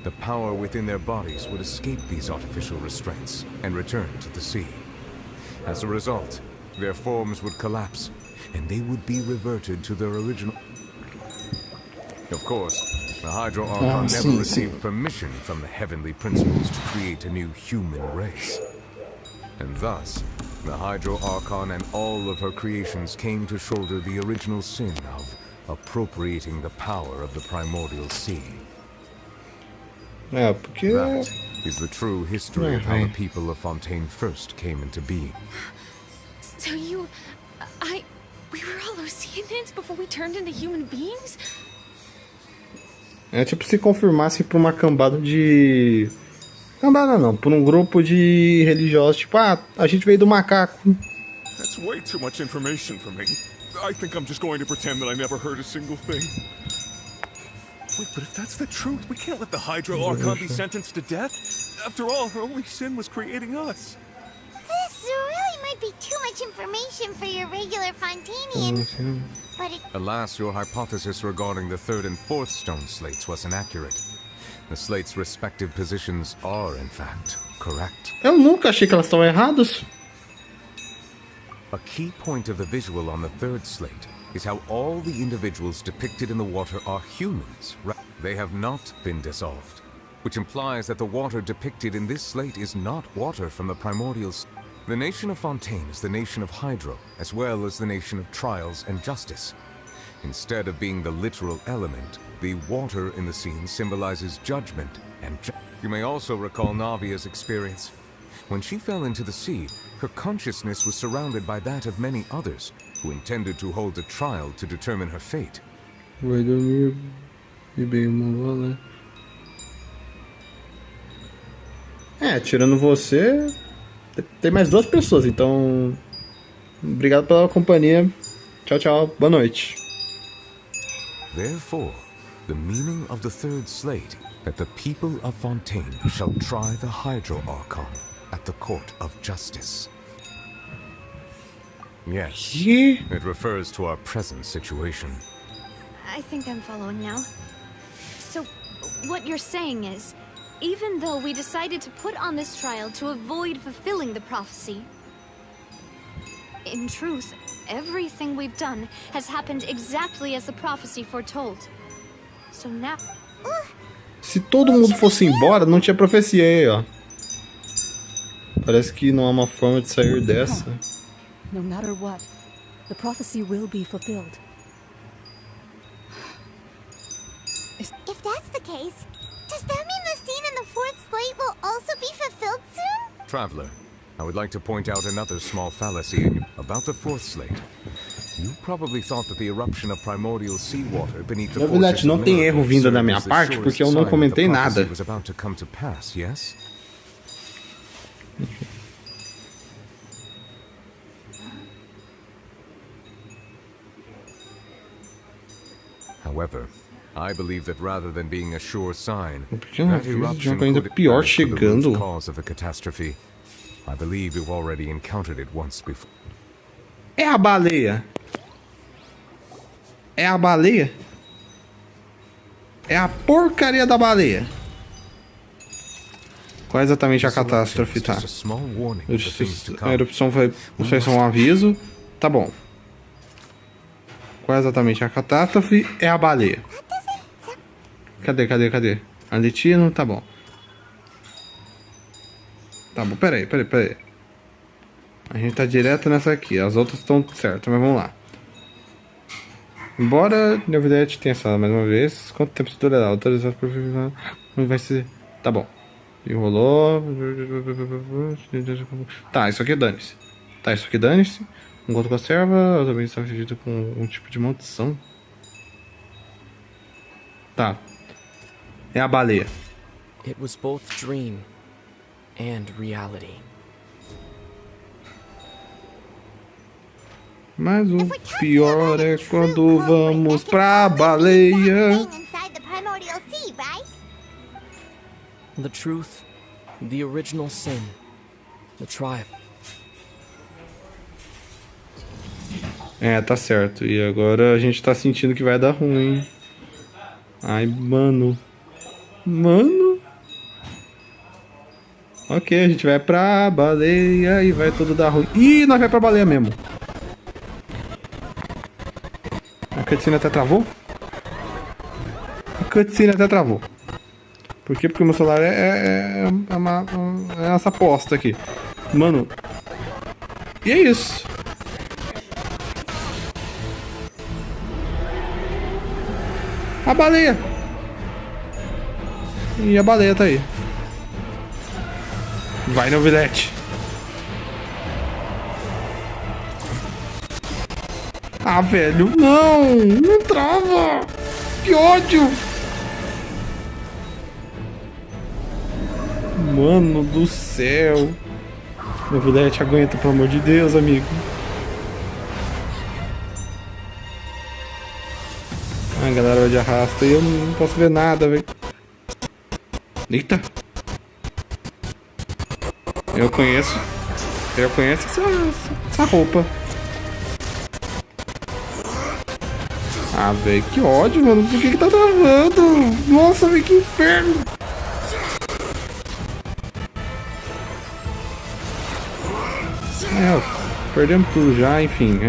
Speaker 3: the power within their bodies would escape these artificial restraints and return to the sea. As a result, their forms would collapse, and they would be reverted to their original... Of course, the Hydro Archon never received permission from the heavenly principles to create a new human race. And thus, the Hydro Archon and all of her creations came to shoulder the original sin of appropriating the power of the primordial sea.
Speaker 1: É, porque...
Speaker 3: That is the true history of how the people of Fontaine first came into being.
Speaker 17: So we were all Oceanids before we turned into human beings?
Speaker 1: É tipo se confirmasse por uma cambada de... Cambada não, por um grupo de religiosos, tipo, a gente veio do macaco.
Speaker 12: That's way too much information for me. I think I'm just going to pretend that I never heard a single thing. Wait, but if that's the truth, we can't let the Hydro Archon be sentenced to death. After all, her only sin was creating us.
Speaker 4: This really might be too much information for your regular Fontainian. But
Speaker 3: Alas, your hypothesis regarding the 3rd and 4th stone slates was inaccurate. The slates' respective positions are, in fact, correct.
Speaker 1: Eu nunca achei que elas estão erradas.
Speaker 3: A key point of the visual on the 3rd slate is how all the individuals depicted in the water are humans. They have not been dissolved, which implies that the water depicted in this slate is not water from the primordials. The nation of Fontaine is the nation of Hydro, as well as the nation of trials and justice. Instead of being the literal element, the water in the scene symbolizes judgment and You may also recall Navia's experience. When she fell into the sea, her consciousness was surrounded by that of many others, who intended to hold a trial to determine her fate.
Speaker 1: Vai dormir e bem uma né? É, tirando você, tem mais 2 pessoas, então... Obrigado pela companhia. Tchau, tchau. Boa noite.
Speaker 3: Therefore, the meaning of the third slate, that the people of Fontaine shall try the Hydro Archon at the court of justice. Yes, it refers to our present situation.
Speaker 13: I think I'm following now. So, what you're saying is, even though we decided to put on this trial to avoid fulfilling the prophecy, in truth, everything we've done has happened exactly as the prophecy foretold. So now...
Speaker 1: Se todo mundo fosse embora, não tinha profecia aí, ó. Parece que não há uma forma de sair dessa.
Speaker 5: No matter what, the prophecy will be fulfilled.
Speaker 4: If that's the case, does that mean the scene in the fourth slate will also be fulfilled soon?
Speaker 3: Traveler, I would like to point out another small fallacy about the fourth slate. You probably thought that the eruption of primordial seawater beneath the
Speaker 1: Na verdade, não tem erro vindo da minha parte, porque eu não comentei nada.
Speaker 3: Was about to come to pass, yes? However, I believe that rather than being a sure sign, that eruption could be the root cause of the catastrophe. I believe you've already encountered it once before.
Speaker 1: É a baleia. É a baleia. É a porcaria da baleia. Qual é exatamente a catástrofe, tá? A erupção foi só um aviso. Tá bom. Qual é exatamente a catástrofe? É a baleia. Cadê? Arletino, tá bom. Tá bom, peraí. A gente tá direto nessa aqui. As outras estão certas, mas vamos lá. Embora novidade tenha falado mais uma vez. Quanto tempo se durará? Autorizado por... Não vai ser... Tá bom. Enrolou. Tá, isso aqui dane-se. Um outro conserva. Eu também estava afligido com um tipo de maldição. Tá. É a baleia.
Speaker 7: It was both dream and reality.
Speaker 1: Mas o pior é quando vamos pra baleia.
Speaker 7: The truth, the original sin, the tribe.
Speaker 1: É, tá certo. E agora a gente tá sentindo que vai dar ruim. Ai, mano. Ok, a gente vai pra baleia e vai tudo dar ruim. Ih, nós vai pra baleia mesmo. A cutscene até travou? Por quê? Porque o meu celular é essa aposta aqui. Mano. E é isso. A baleia. E a baleia tá aí. Vai, novilete. Ah, velho, não trava. Que ódio. Mano do céu. Novilete, aguenta, pelo amor de Deus, amigo. A galera vai de arrasta e eu não posso ver nada, velho. Eita. Eu conheço essa roupa. Ah, velho, que ódio, mano. Por que tá travando? Nossa, velho, que inferno. Perdemos tudo já, enfim.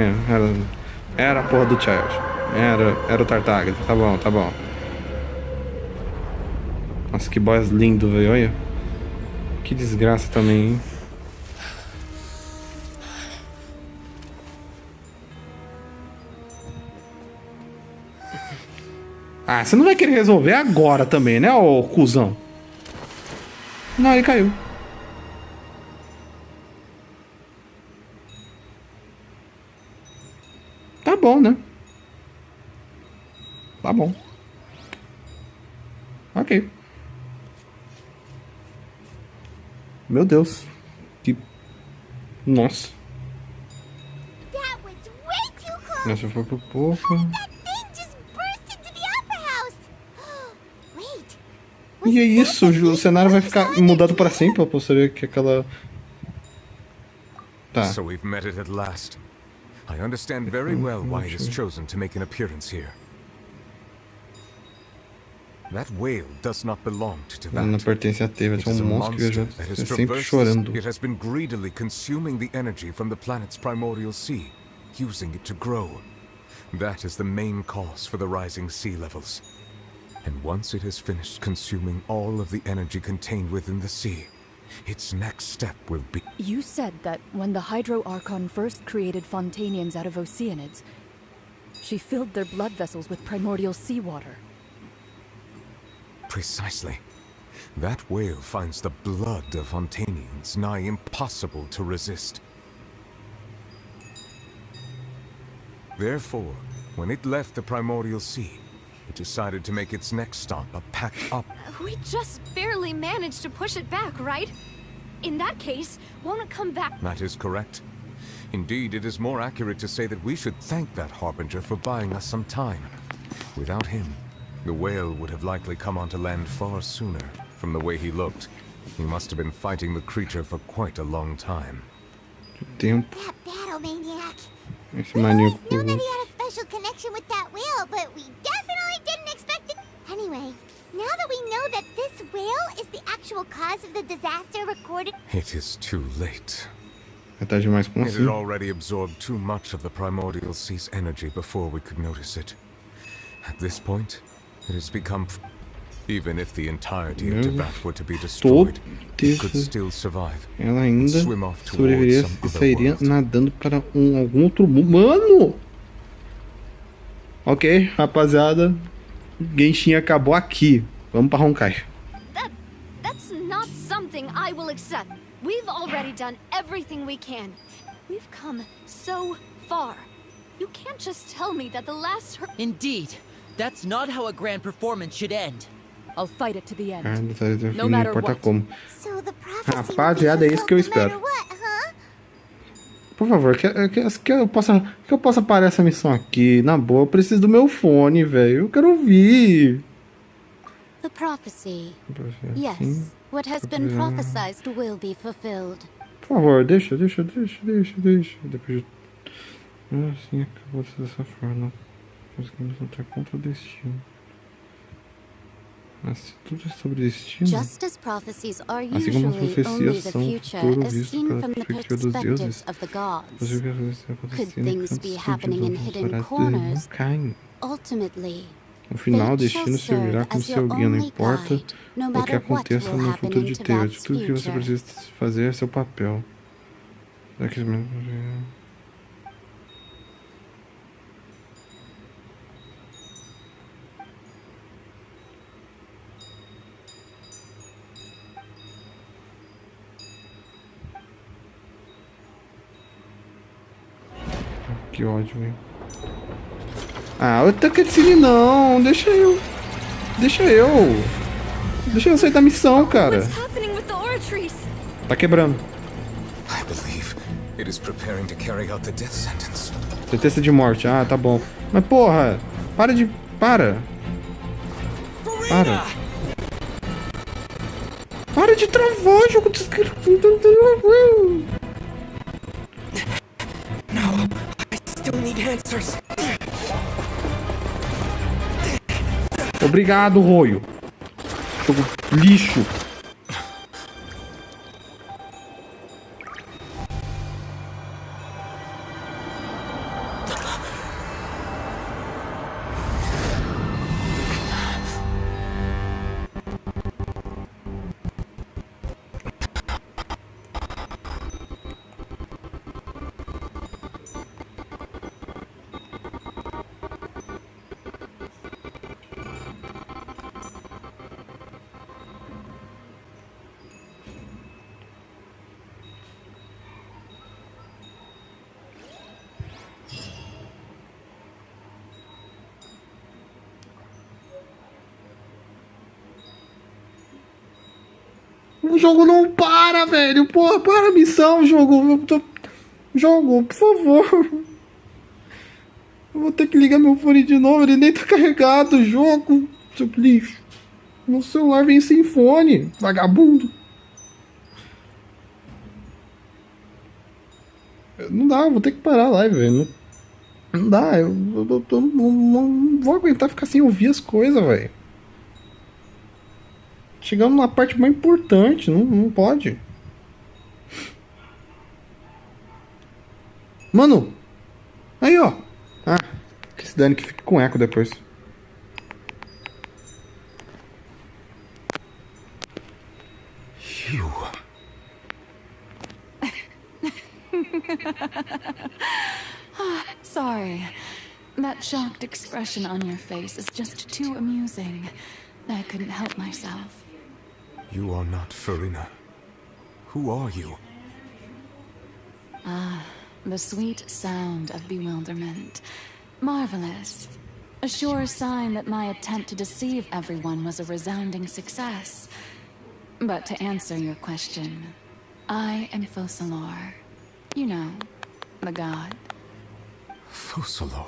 Speaker 1: Era a porra do Child. Era o Tartaga. Tá bom. Nossa, que boss lindo, velho. Olha. Que desgraça também, hein? Ah, você não vai querer resolver agora também, né, ô cuzão? Não, ele caiu. Tá bom, né? Tá bom. Ok. Meu Deus. Que... Nossa. Essa foi pro pouco. E é isso, o cenário vai ficar mudado para sempre, eu posso saber que aquela... Tá.
Speaker 3: So we've met it at last. I understand very well why it has chosen to make an appearance here. That whale does not belong to Tivat.
Speaker 1: Não pertence a Teva, é monstro que viaja sempre chorando.
Speaker 3: It has been greedily consuming the energy from the planet's primordial sea, using it to grow. That is the main cause for the rising sea levels. And once it has finished consuming all of the energy contained within the sea, its next step will be...
Speaker 5: You said that when the Hydro Archon first created Fontanians out of Oceanids, she filled their blood vessels with primordial seawater.
Speaker 3: Precisely. That whale finds the blood of Fontanians nigh impossible to resist. Therefore, when it left the primordial sea, it decided to make its next stop a packed up.
Speaker 13: We just barely managed to push it back, right? In that case, won't it come back?
Speaker 3: That is correct. Indeed, it is more accurate to say that we should thank that Harbinger for buying us some time. Without him, the whale would have likely come onto land far sooner. From the way he looked, he must have been fighting the creature for quite a long time.
Speaker 1: Tempo.
Speaker 4: That battle maniac.
Speaker 1: Esse
Speaker 4: We always
Speaker 1: maníaco.
Speaker 4: knew that he had a special connection with that whale, but we definitely didn't expect it. Anyway, now that we know that this whale is the actual cause of the disaster recorded...
Speaker 3: It is too late.
Speaker 1: É tarde demais com
Speaker 3: It had
Speaker 1: você.
Speaker 3: already absorbed too much of the primordial sea's energy before we could notice it. At this point, it has become... Even if the entirety of Tivat were to be destroyed, it could still survive.
Speaker 1: Ela ainda
Speaker 3: Swim off towards
Speaker 1: sobreviveria
Speaker 3: some
Speaker 1: e
Speaker 3: other
Speaker 1: sairia
Speaker 3: world.
Speaker 1: nadando para algum outro mundo. Mano! Ok, rapaziada. Genshin acabou aqui. Vamos para Honkai.
Speaker 13: That's not something I will accept. We've already done everything we can. We've come so far. You can't just tell me that the last...
Speaker 6: Indeed. That's not how a grand performance should end.
Speaker 5: I'll fight it to the end.
Speaker 1: Não importa como.
Speaker 4: So the prophecy
Speaker 1: Rapaziada, é isso que eu espero. Por favor, que eu possa parar essa missão aqui. Na boa, eu preciso do meu fone, velho. Eu quero ouvir.
Speaker 2: The prophecy.
Speaker 1: Assim,
Speaker 2: Yes, what has been prophesied will be fulfilled.
Speaker 1: Por favor, deixa. Depois de... Assim acabou de ser dessa forma. Conseguimos lutar contra o destino. Mas se tudo é sobre destino,
Speaker 2: Just as prophecies are
Speaker 1: assim como as
Speaker 2: usually only
Speaker 1: profecias
Speaker 2: the
Speaker 1: são o
Speaker 2: future
Speaker 1: futuro
Speaker 2: as
Speaker 1: visto
Speaker 2: seen
Speaker 1: pela
Speaker 2: from the
Speaker 1: perspectiva dos
Speaker 2: perspectives
Speaker 1: deuses,
Speaker 2: of the gods.
Speaker 1: você vê que está
Speaker 2: Could
Speaker 1: acontecendo
Speaker 2: things
Speaker 1: enquanto
Speaker 2: be
Speaker 1: os
Speaker 2: happening in
Speaker 1: estúdios
Speaker 2: hidden
Speaker 1: não
Speaker 2: corners?
Speaker 1: caem.
Speaker 2: Ultimately,
Speaker 1: No final, o
Speaker 2: fate
Speaker 1: destino
Speaker 2: shall
Speaker 1: servirá
Speaker 2: serve
Speaker 1: como
Speaker 2: as
Speaker 1: seu
Speaker 2: your
Speaker 1: guia, não
Speaker 2: only
Speaker 1: importa
Speaker 2: guide, no
Speaker 1: o que
Speaker 2: matter what
Speaker 1: aconteça
Speaker 2: will
Speaker 1: no
Speaker 2: happen
Speaker 1: futuro
Speaker 2: in
Speaker 1: de Tevat.
Speaker 2: Tivat's
Speaker 1: Tudo que você
Speaker 2: future.
Speaker 1: precisa fazer é seu papel. Daqui mesmo. Que ódio, hein? Ah, outra cutscene não! Deixa eu sair da missão, cara!
Speaker 13: What's happening with the Oratries?
Speaker 1: Tá quebrando.
Speaker 3: I believe it is preparing to carry out the death sentence.
Speaker 1: Sentença de morte. Ah, tá bom. Mas porra, para. Para de travar o jogo dos caras.
Speaker 15: No, I still need answers.
Speaker 1: Obrigado, Roio. Jogo lixo. O jogo não para, velho. Porra, para a missão, jogo. Jogo, por favor. Eu vou ter que ligar meu fone de novo. Ele nem tá carregado. Jogo, seu lixo. No celular vem sem fone, vagabundo. Não dá, vou ter que parar a live, velho. Não dá, eu não vou aguentar ficar sem ouvir as coisas, velho. Chegando na parte mais importante, não pode. Mano! Aí, ó. Ah, que se dane que fique com eco depois.
Speaker 5: Sorry. That shocked expression on your face is just too amusing. I couldn't help myself.
Speaker 3: You are not Farina. Who are you?
Speaker 5: Ah, the sweet sound of bewilderment. Marvelous. A sure sign that my attempt to deceive everyone was a resounding success. But to answer your question, I am Focalor. You know, the god.
Speaker 3: Focalor?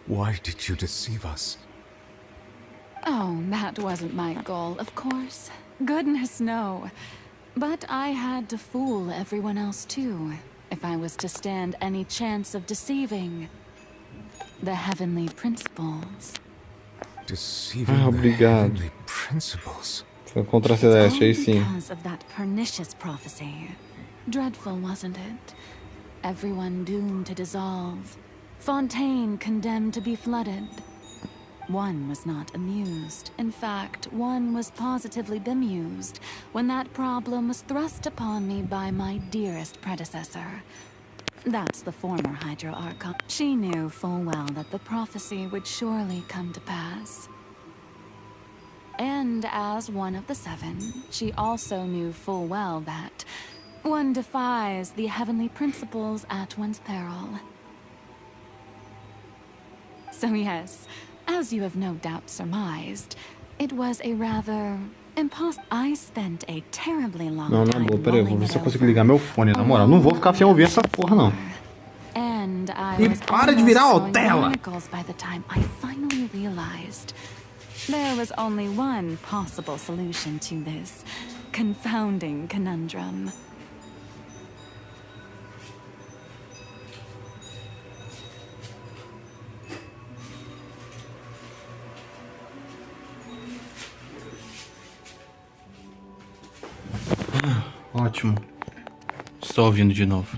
Speaker 3: Why did you deceive us?
Speaker 5: Oh, that wasn't my goal, of course. Goodness, no. But I had to fool everyone else too, if I was to stand any chance of deceiving the heavenly principles.
Speaker 3: Deceiving the heavenly principles?
Speaker 1: Contra Celeste, aí sim.
Speaker 5: Because of that pernicious prophecy. Dreadful, wasn't it? Everyone doomed to dissolve. Fontaine condemned to be flooded. One was not amused. In fact, one was positively bemused when that problem was thrust upon me by my dearest predecessor. That's the former Hydro Archon. She knew full well that the prophecy would surely come to pass. And as one of the seven, she also knew full well that one defies the heavenly principles at one's peril. So yes, as you have no doubt surmised, it was a rather impossible. I spent a terribly long
Speaker 1: Não, na boa, peraí, eu vou ver se eu consigo ligar meu fone, na moral. Não vou ficar sem ouvir essa porra, não.
Speaker 5: And I
Speaker 1: E
Speaker 5: was
Speaker 1: para de virar a tela!
Speaker 5: by the time I finally realized there was only one possible solution to this confounding conundrum.
Speaker 1: Ótimo. Estou ouvindo de novo.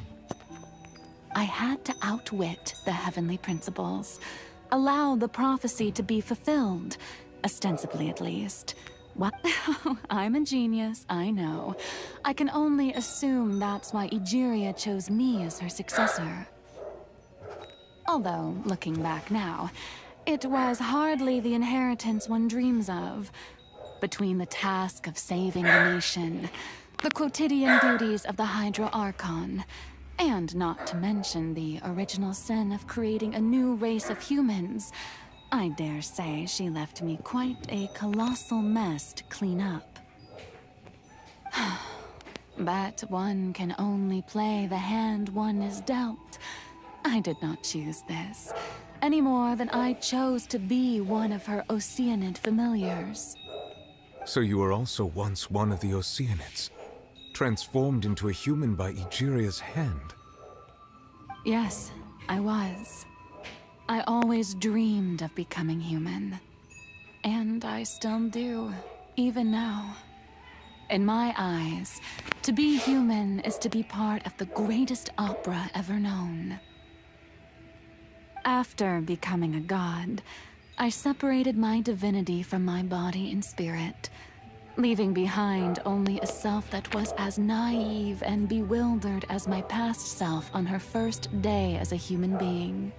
Speaker 5: I had to outwit the heavenly principles, allow the prophecy to be fulfilled, ostensibly at least. What? I'm a genius, I know. I can only assume that's why Egeria chose me as her successor. Although, looking back now, it was hardly the inheritance one dreams of. Between the task of saving the nation, the quotidian duties of the Hydro Archon, and not to mention the original sin of creating a new race of humans, I dare say she left me quite a colossal mess to clean up. But one can only play the hand one is dealt. I did not choose this, any more than I chose to be one of her Oceanid familiars.
Speaker 3: So you were also once one of the Oceanids, transformed into a human by Egeria's hand.
Speaker 5: Yes, I was. I always dreamed of becoming human. And I still do, even now. In my eyes, to be human is to be part of the greatest opera ever known. After becoming a god, I separated my divinity from my body and spirit, leaving behind only a self that was as naive and bewildered as my past self on her first day as a human being.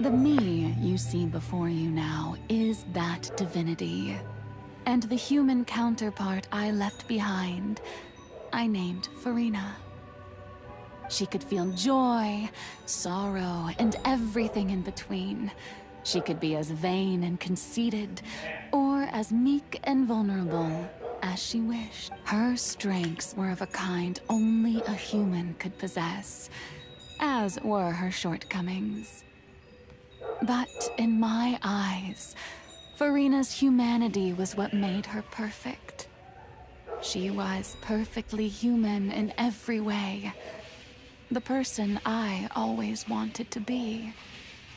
Speaker 5: The me you see before you now is that divinity, and the human counterpart I left behind, I named Farina. She could feel joy, sorrow, and everything in between. She could be as vain and conceited, or as meek and vulnerable as she wished. Her strengths were of a kind only a human could possess, as were her shortcomings. But in my eyes, Farina's humanity was what made her perfect. She was perfectly human in every way. The person I always wanted to be.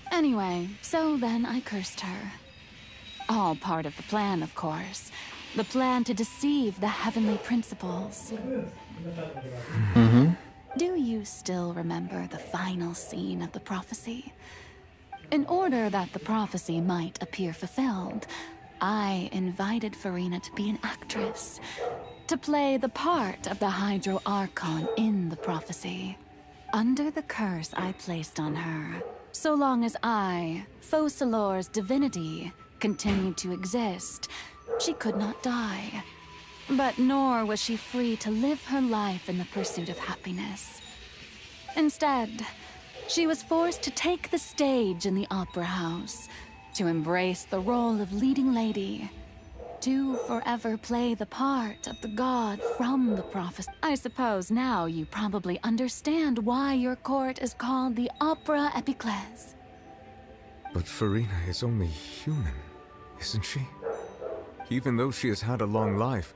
Speaker 5: Anyway, so then I cursed her. All part of the plan, of course. The plan to deceive the heavenly principles. Do you still remember the final scene of the prophecy? In order that the prophecy might appear fulfilled, I invited Farina to be an actress, to play the part of the Hydro Archon in the prophecy. Under the curse I placed on her, so long as I, Focalor's divinity, continued to exist, she could not die. But nor was she free to live her life in the pursuit of happiness. Instead, she was forced to take the stage in the opera house, to embrace the role of leading lady, to forever play the part of the god from the prophecy. I suppose now you probably understand why your court is called the Opera Epiclese.
Speaker 3: But Farina is only human, isn't she? Even though she has had a long life,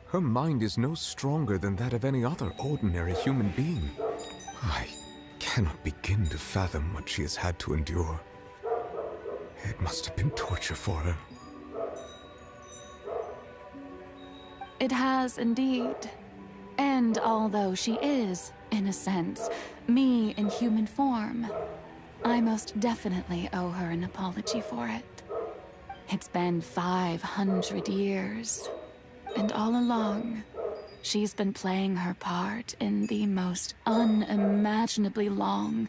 Speaker 3: her mind is no stronger than that of any other ordinary human being. I cannot begin to fathom what she has had to endure. It must have been torture for her.
Speaker 5: It has indeed. And although she is, in a sense, me in human form, I most definitely owe her an apology for it. It's been 500 years, and all along, she's been playing her part in the most unimaginably long,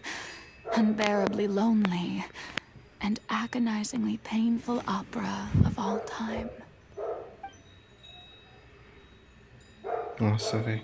Speaker 5: unbearably lonely, and agonizingly painful opera of all time.
Speaker 1: Nossa, velho.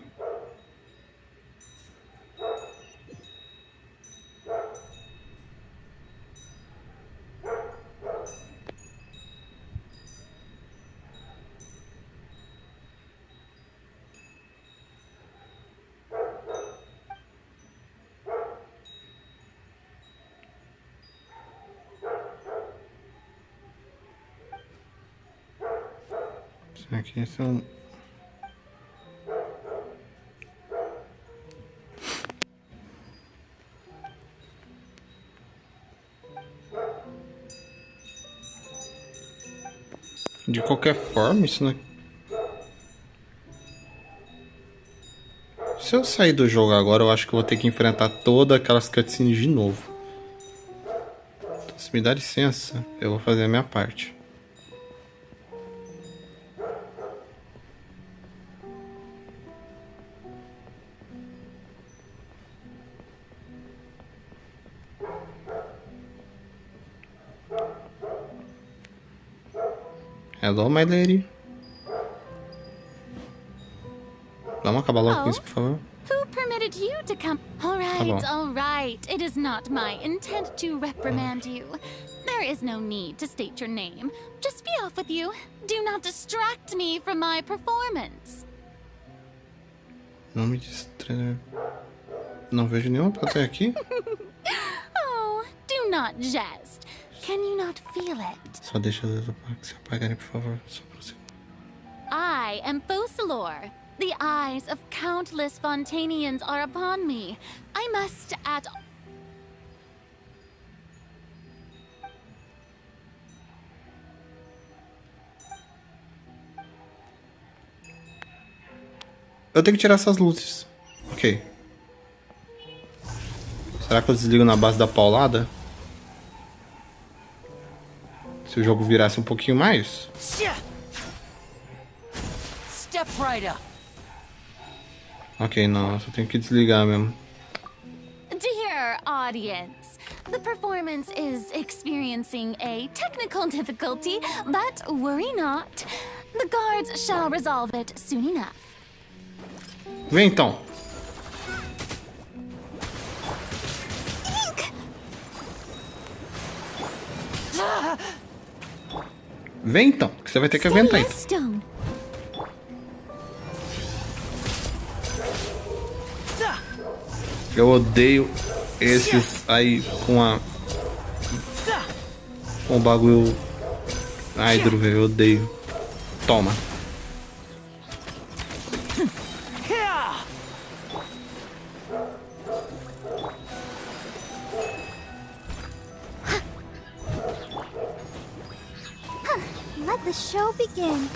Speaker 1: Isso aqui são... De qualquer forma, isso não... Se eu sair do jogo agora, eu acho que eu vou ter que enfrentar todas aquelas cutscenes de novo. Então, se me dá licença, eu vou fazer a minha parte. Hello, my lady. Vamos acabar logo com isso, por favor.
Speaker 2: Who permitted you to come? All right. It is not my intent to reprimand you. There is no need to state your name. Just be off with you. Do not distract me from my performance.
Speaker 1: Não me distraia. Não vejo nenhuma plateia aqui.
Speaker 2: Oh, do not jest. Can you not feel it?
Speaker 1: Só deixa as luzes se apagarem, por favor. Só pra você.
Speaker 2: I am Focalor. The eyes of countless Fontanians are upon me. I must at...
Speaker 1: Eu tenho que tirar essas luzes. Ok. Será que eu desligo na base da paulada? Se o jogo virasse um pouquinho mais.
Speaker 6: Step right up.
Speaker 1: Ok, não, eu só tenho que desligar mesmo.
Speaker 2: Dear audience, the performance is experiencing a technical difficulty, but worry not. The guards shall resolve it soon enough.
Speaker 1: Vem então. Vem então, que você vai ter que aguentar então. Eu odeio esses aí com o bagulho Ai, Druve, eu odeio. Toma.
Speaker 4: Let the show begin.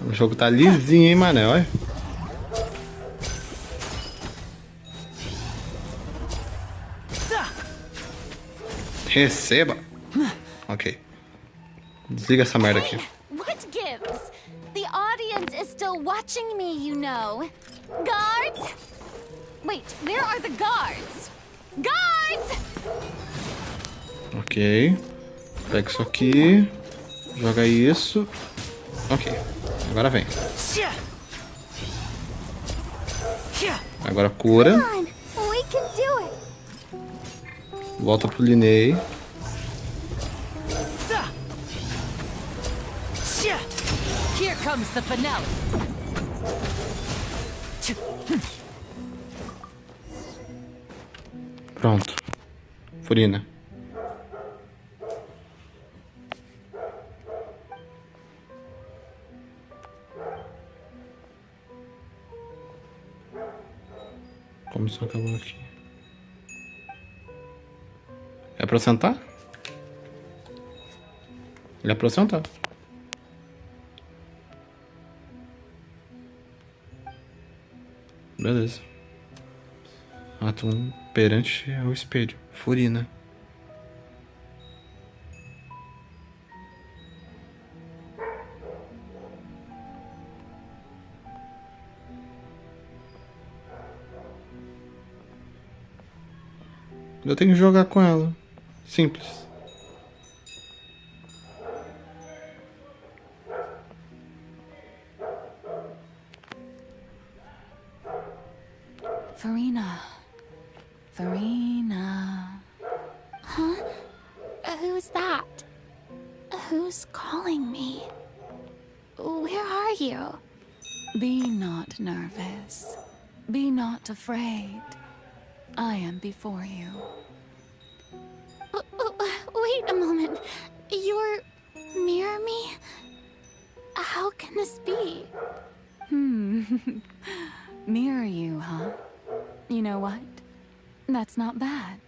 Speaker 1: O jogo tá lisinho, hein, mané, olha. Receba. Ok. Desliga essa merda aqui.
Speaker 2: What gives? The audience is still watching me, you know. Guards? Wait, where are the guards? Guards!
Speaker 1: Ok. Pega isso aqui. Joga isso. Ok. Agora vem. Agora cura.
Speaker 4: We can do it.
Speaker 1: Volta pro Linnei.
Speaker 6: Here comes the finale.
Speaker 1: Pronto. Furina. Como isso acabou aqui? É pra sentar? É pra sentar. Beleza. Ato 1 perante ao espelho. Furina. Eu tenho que jogar com ela. Simples.
Speaker 5: Farina. Farina.
Speaker 9: Huh? Who's that? Who's calling me? Where are you?
Speaker 5: Be not nervous. Be not afraid. I am before you.
Speaker 9: Wait a moment. You're near me? How can this be?
Speaker 5: Mirror you, huh? You know what? That's not bad.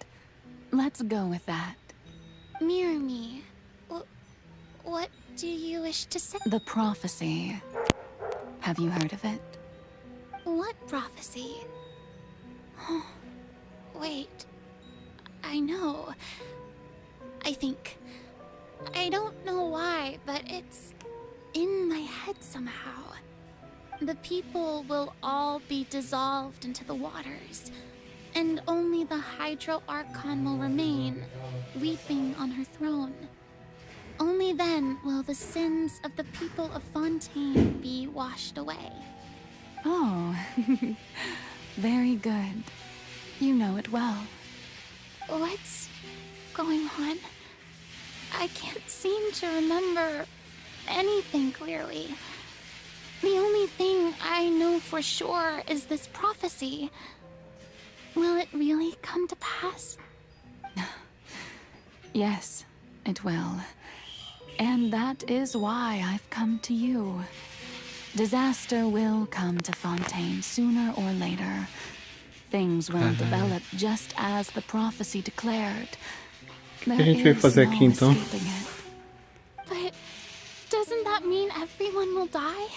Speaker 5: Let's go with that.
Speaker 9: Mirror me? What do you wish to say?
Speaker 5: The prophecy. Have you heard of it?
Speaker 9: What prophecy? Wait. I know. I think. I don't know why, but it's in my head somehow. The people will all be dissolved into the waters, and only the Hydro Archon will remain, weeping on her throne. Only then will the sins of the people of Fontaine be washed away.
Speaker 5: Oh, very good. You know it well.
Speaker 9: What's going on? I can't seem to remember anything clearly. The only thing I know for sure is this prophecy. Will it really come to pass?
Speaker 5: Yes, it will. And that is why I've come to you. Disaster will come to Fontaine sooner or later. Things will develop just as the prophecy declared.
Speaker 1: O que a gente veio fazer aqui então?
Speaker 9: But doesn't that mean everyone will die?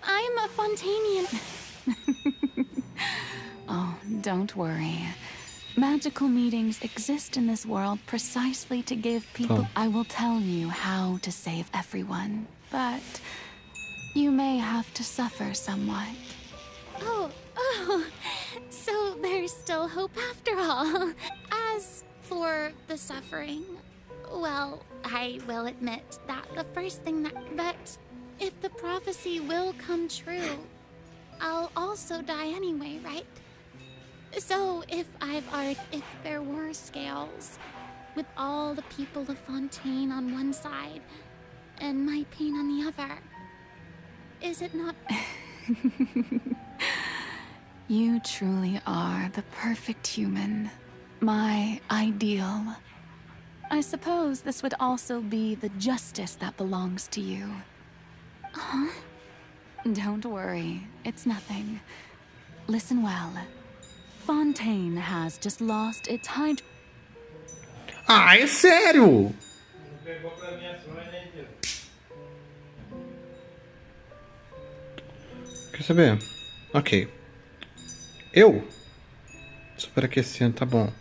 Speaker 9: I'm a Fontainian.
Speaker 5: Oh, don't worry. Magical meetings exist in this world precisely to give people... I will tell you how to save everyone, but you may have to suffer somewhat.
Speaker 9: Oh, so there's still hope after all. As for the suffering, well, I will admit that the first thing but if the prophecy will come true, I'll also die anyway, right? So if there were scales, with all the people of Fontaine on one side, and my pain on the other, is it not...
Speaker 5: You truly are the perfect human.
Speaker 2: my ideal. I suppose this would also be the justice that belongs to you. Huh? Don't worry, it's nothing. Listen well. Fontaine has just lost its hydro...
Speaker 1: Ah, é sério? Quer saber? Ok. Eu? Superaquecendo, tá bom.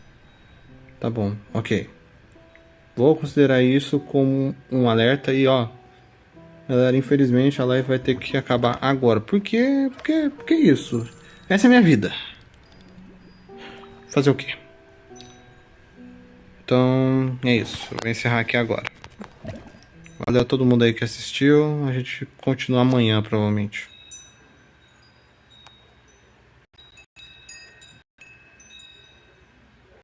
Speaker 1: Tá bom, ok. Vou considerar isso como um alerta e ó. Galera, infelizmente a live vai ter que acabar agora. Por quê? Porque isso? Essa é a minha vida. Fazer o quê? Então, é isso. Eu vou encerrar aqui agora. Valeu a todo mundo aí que assistiu. A gente continua amanhã, provavelmente.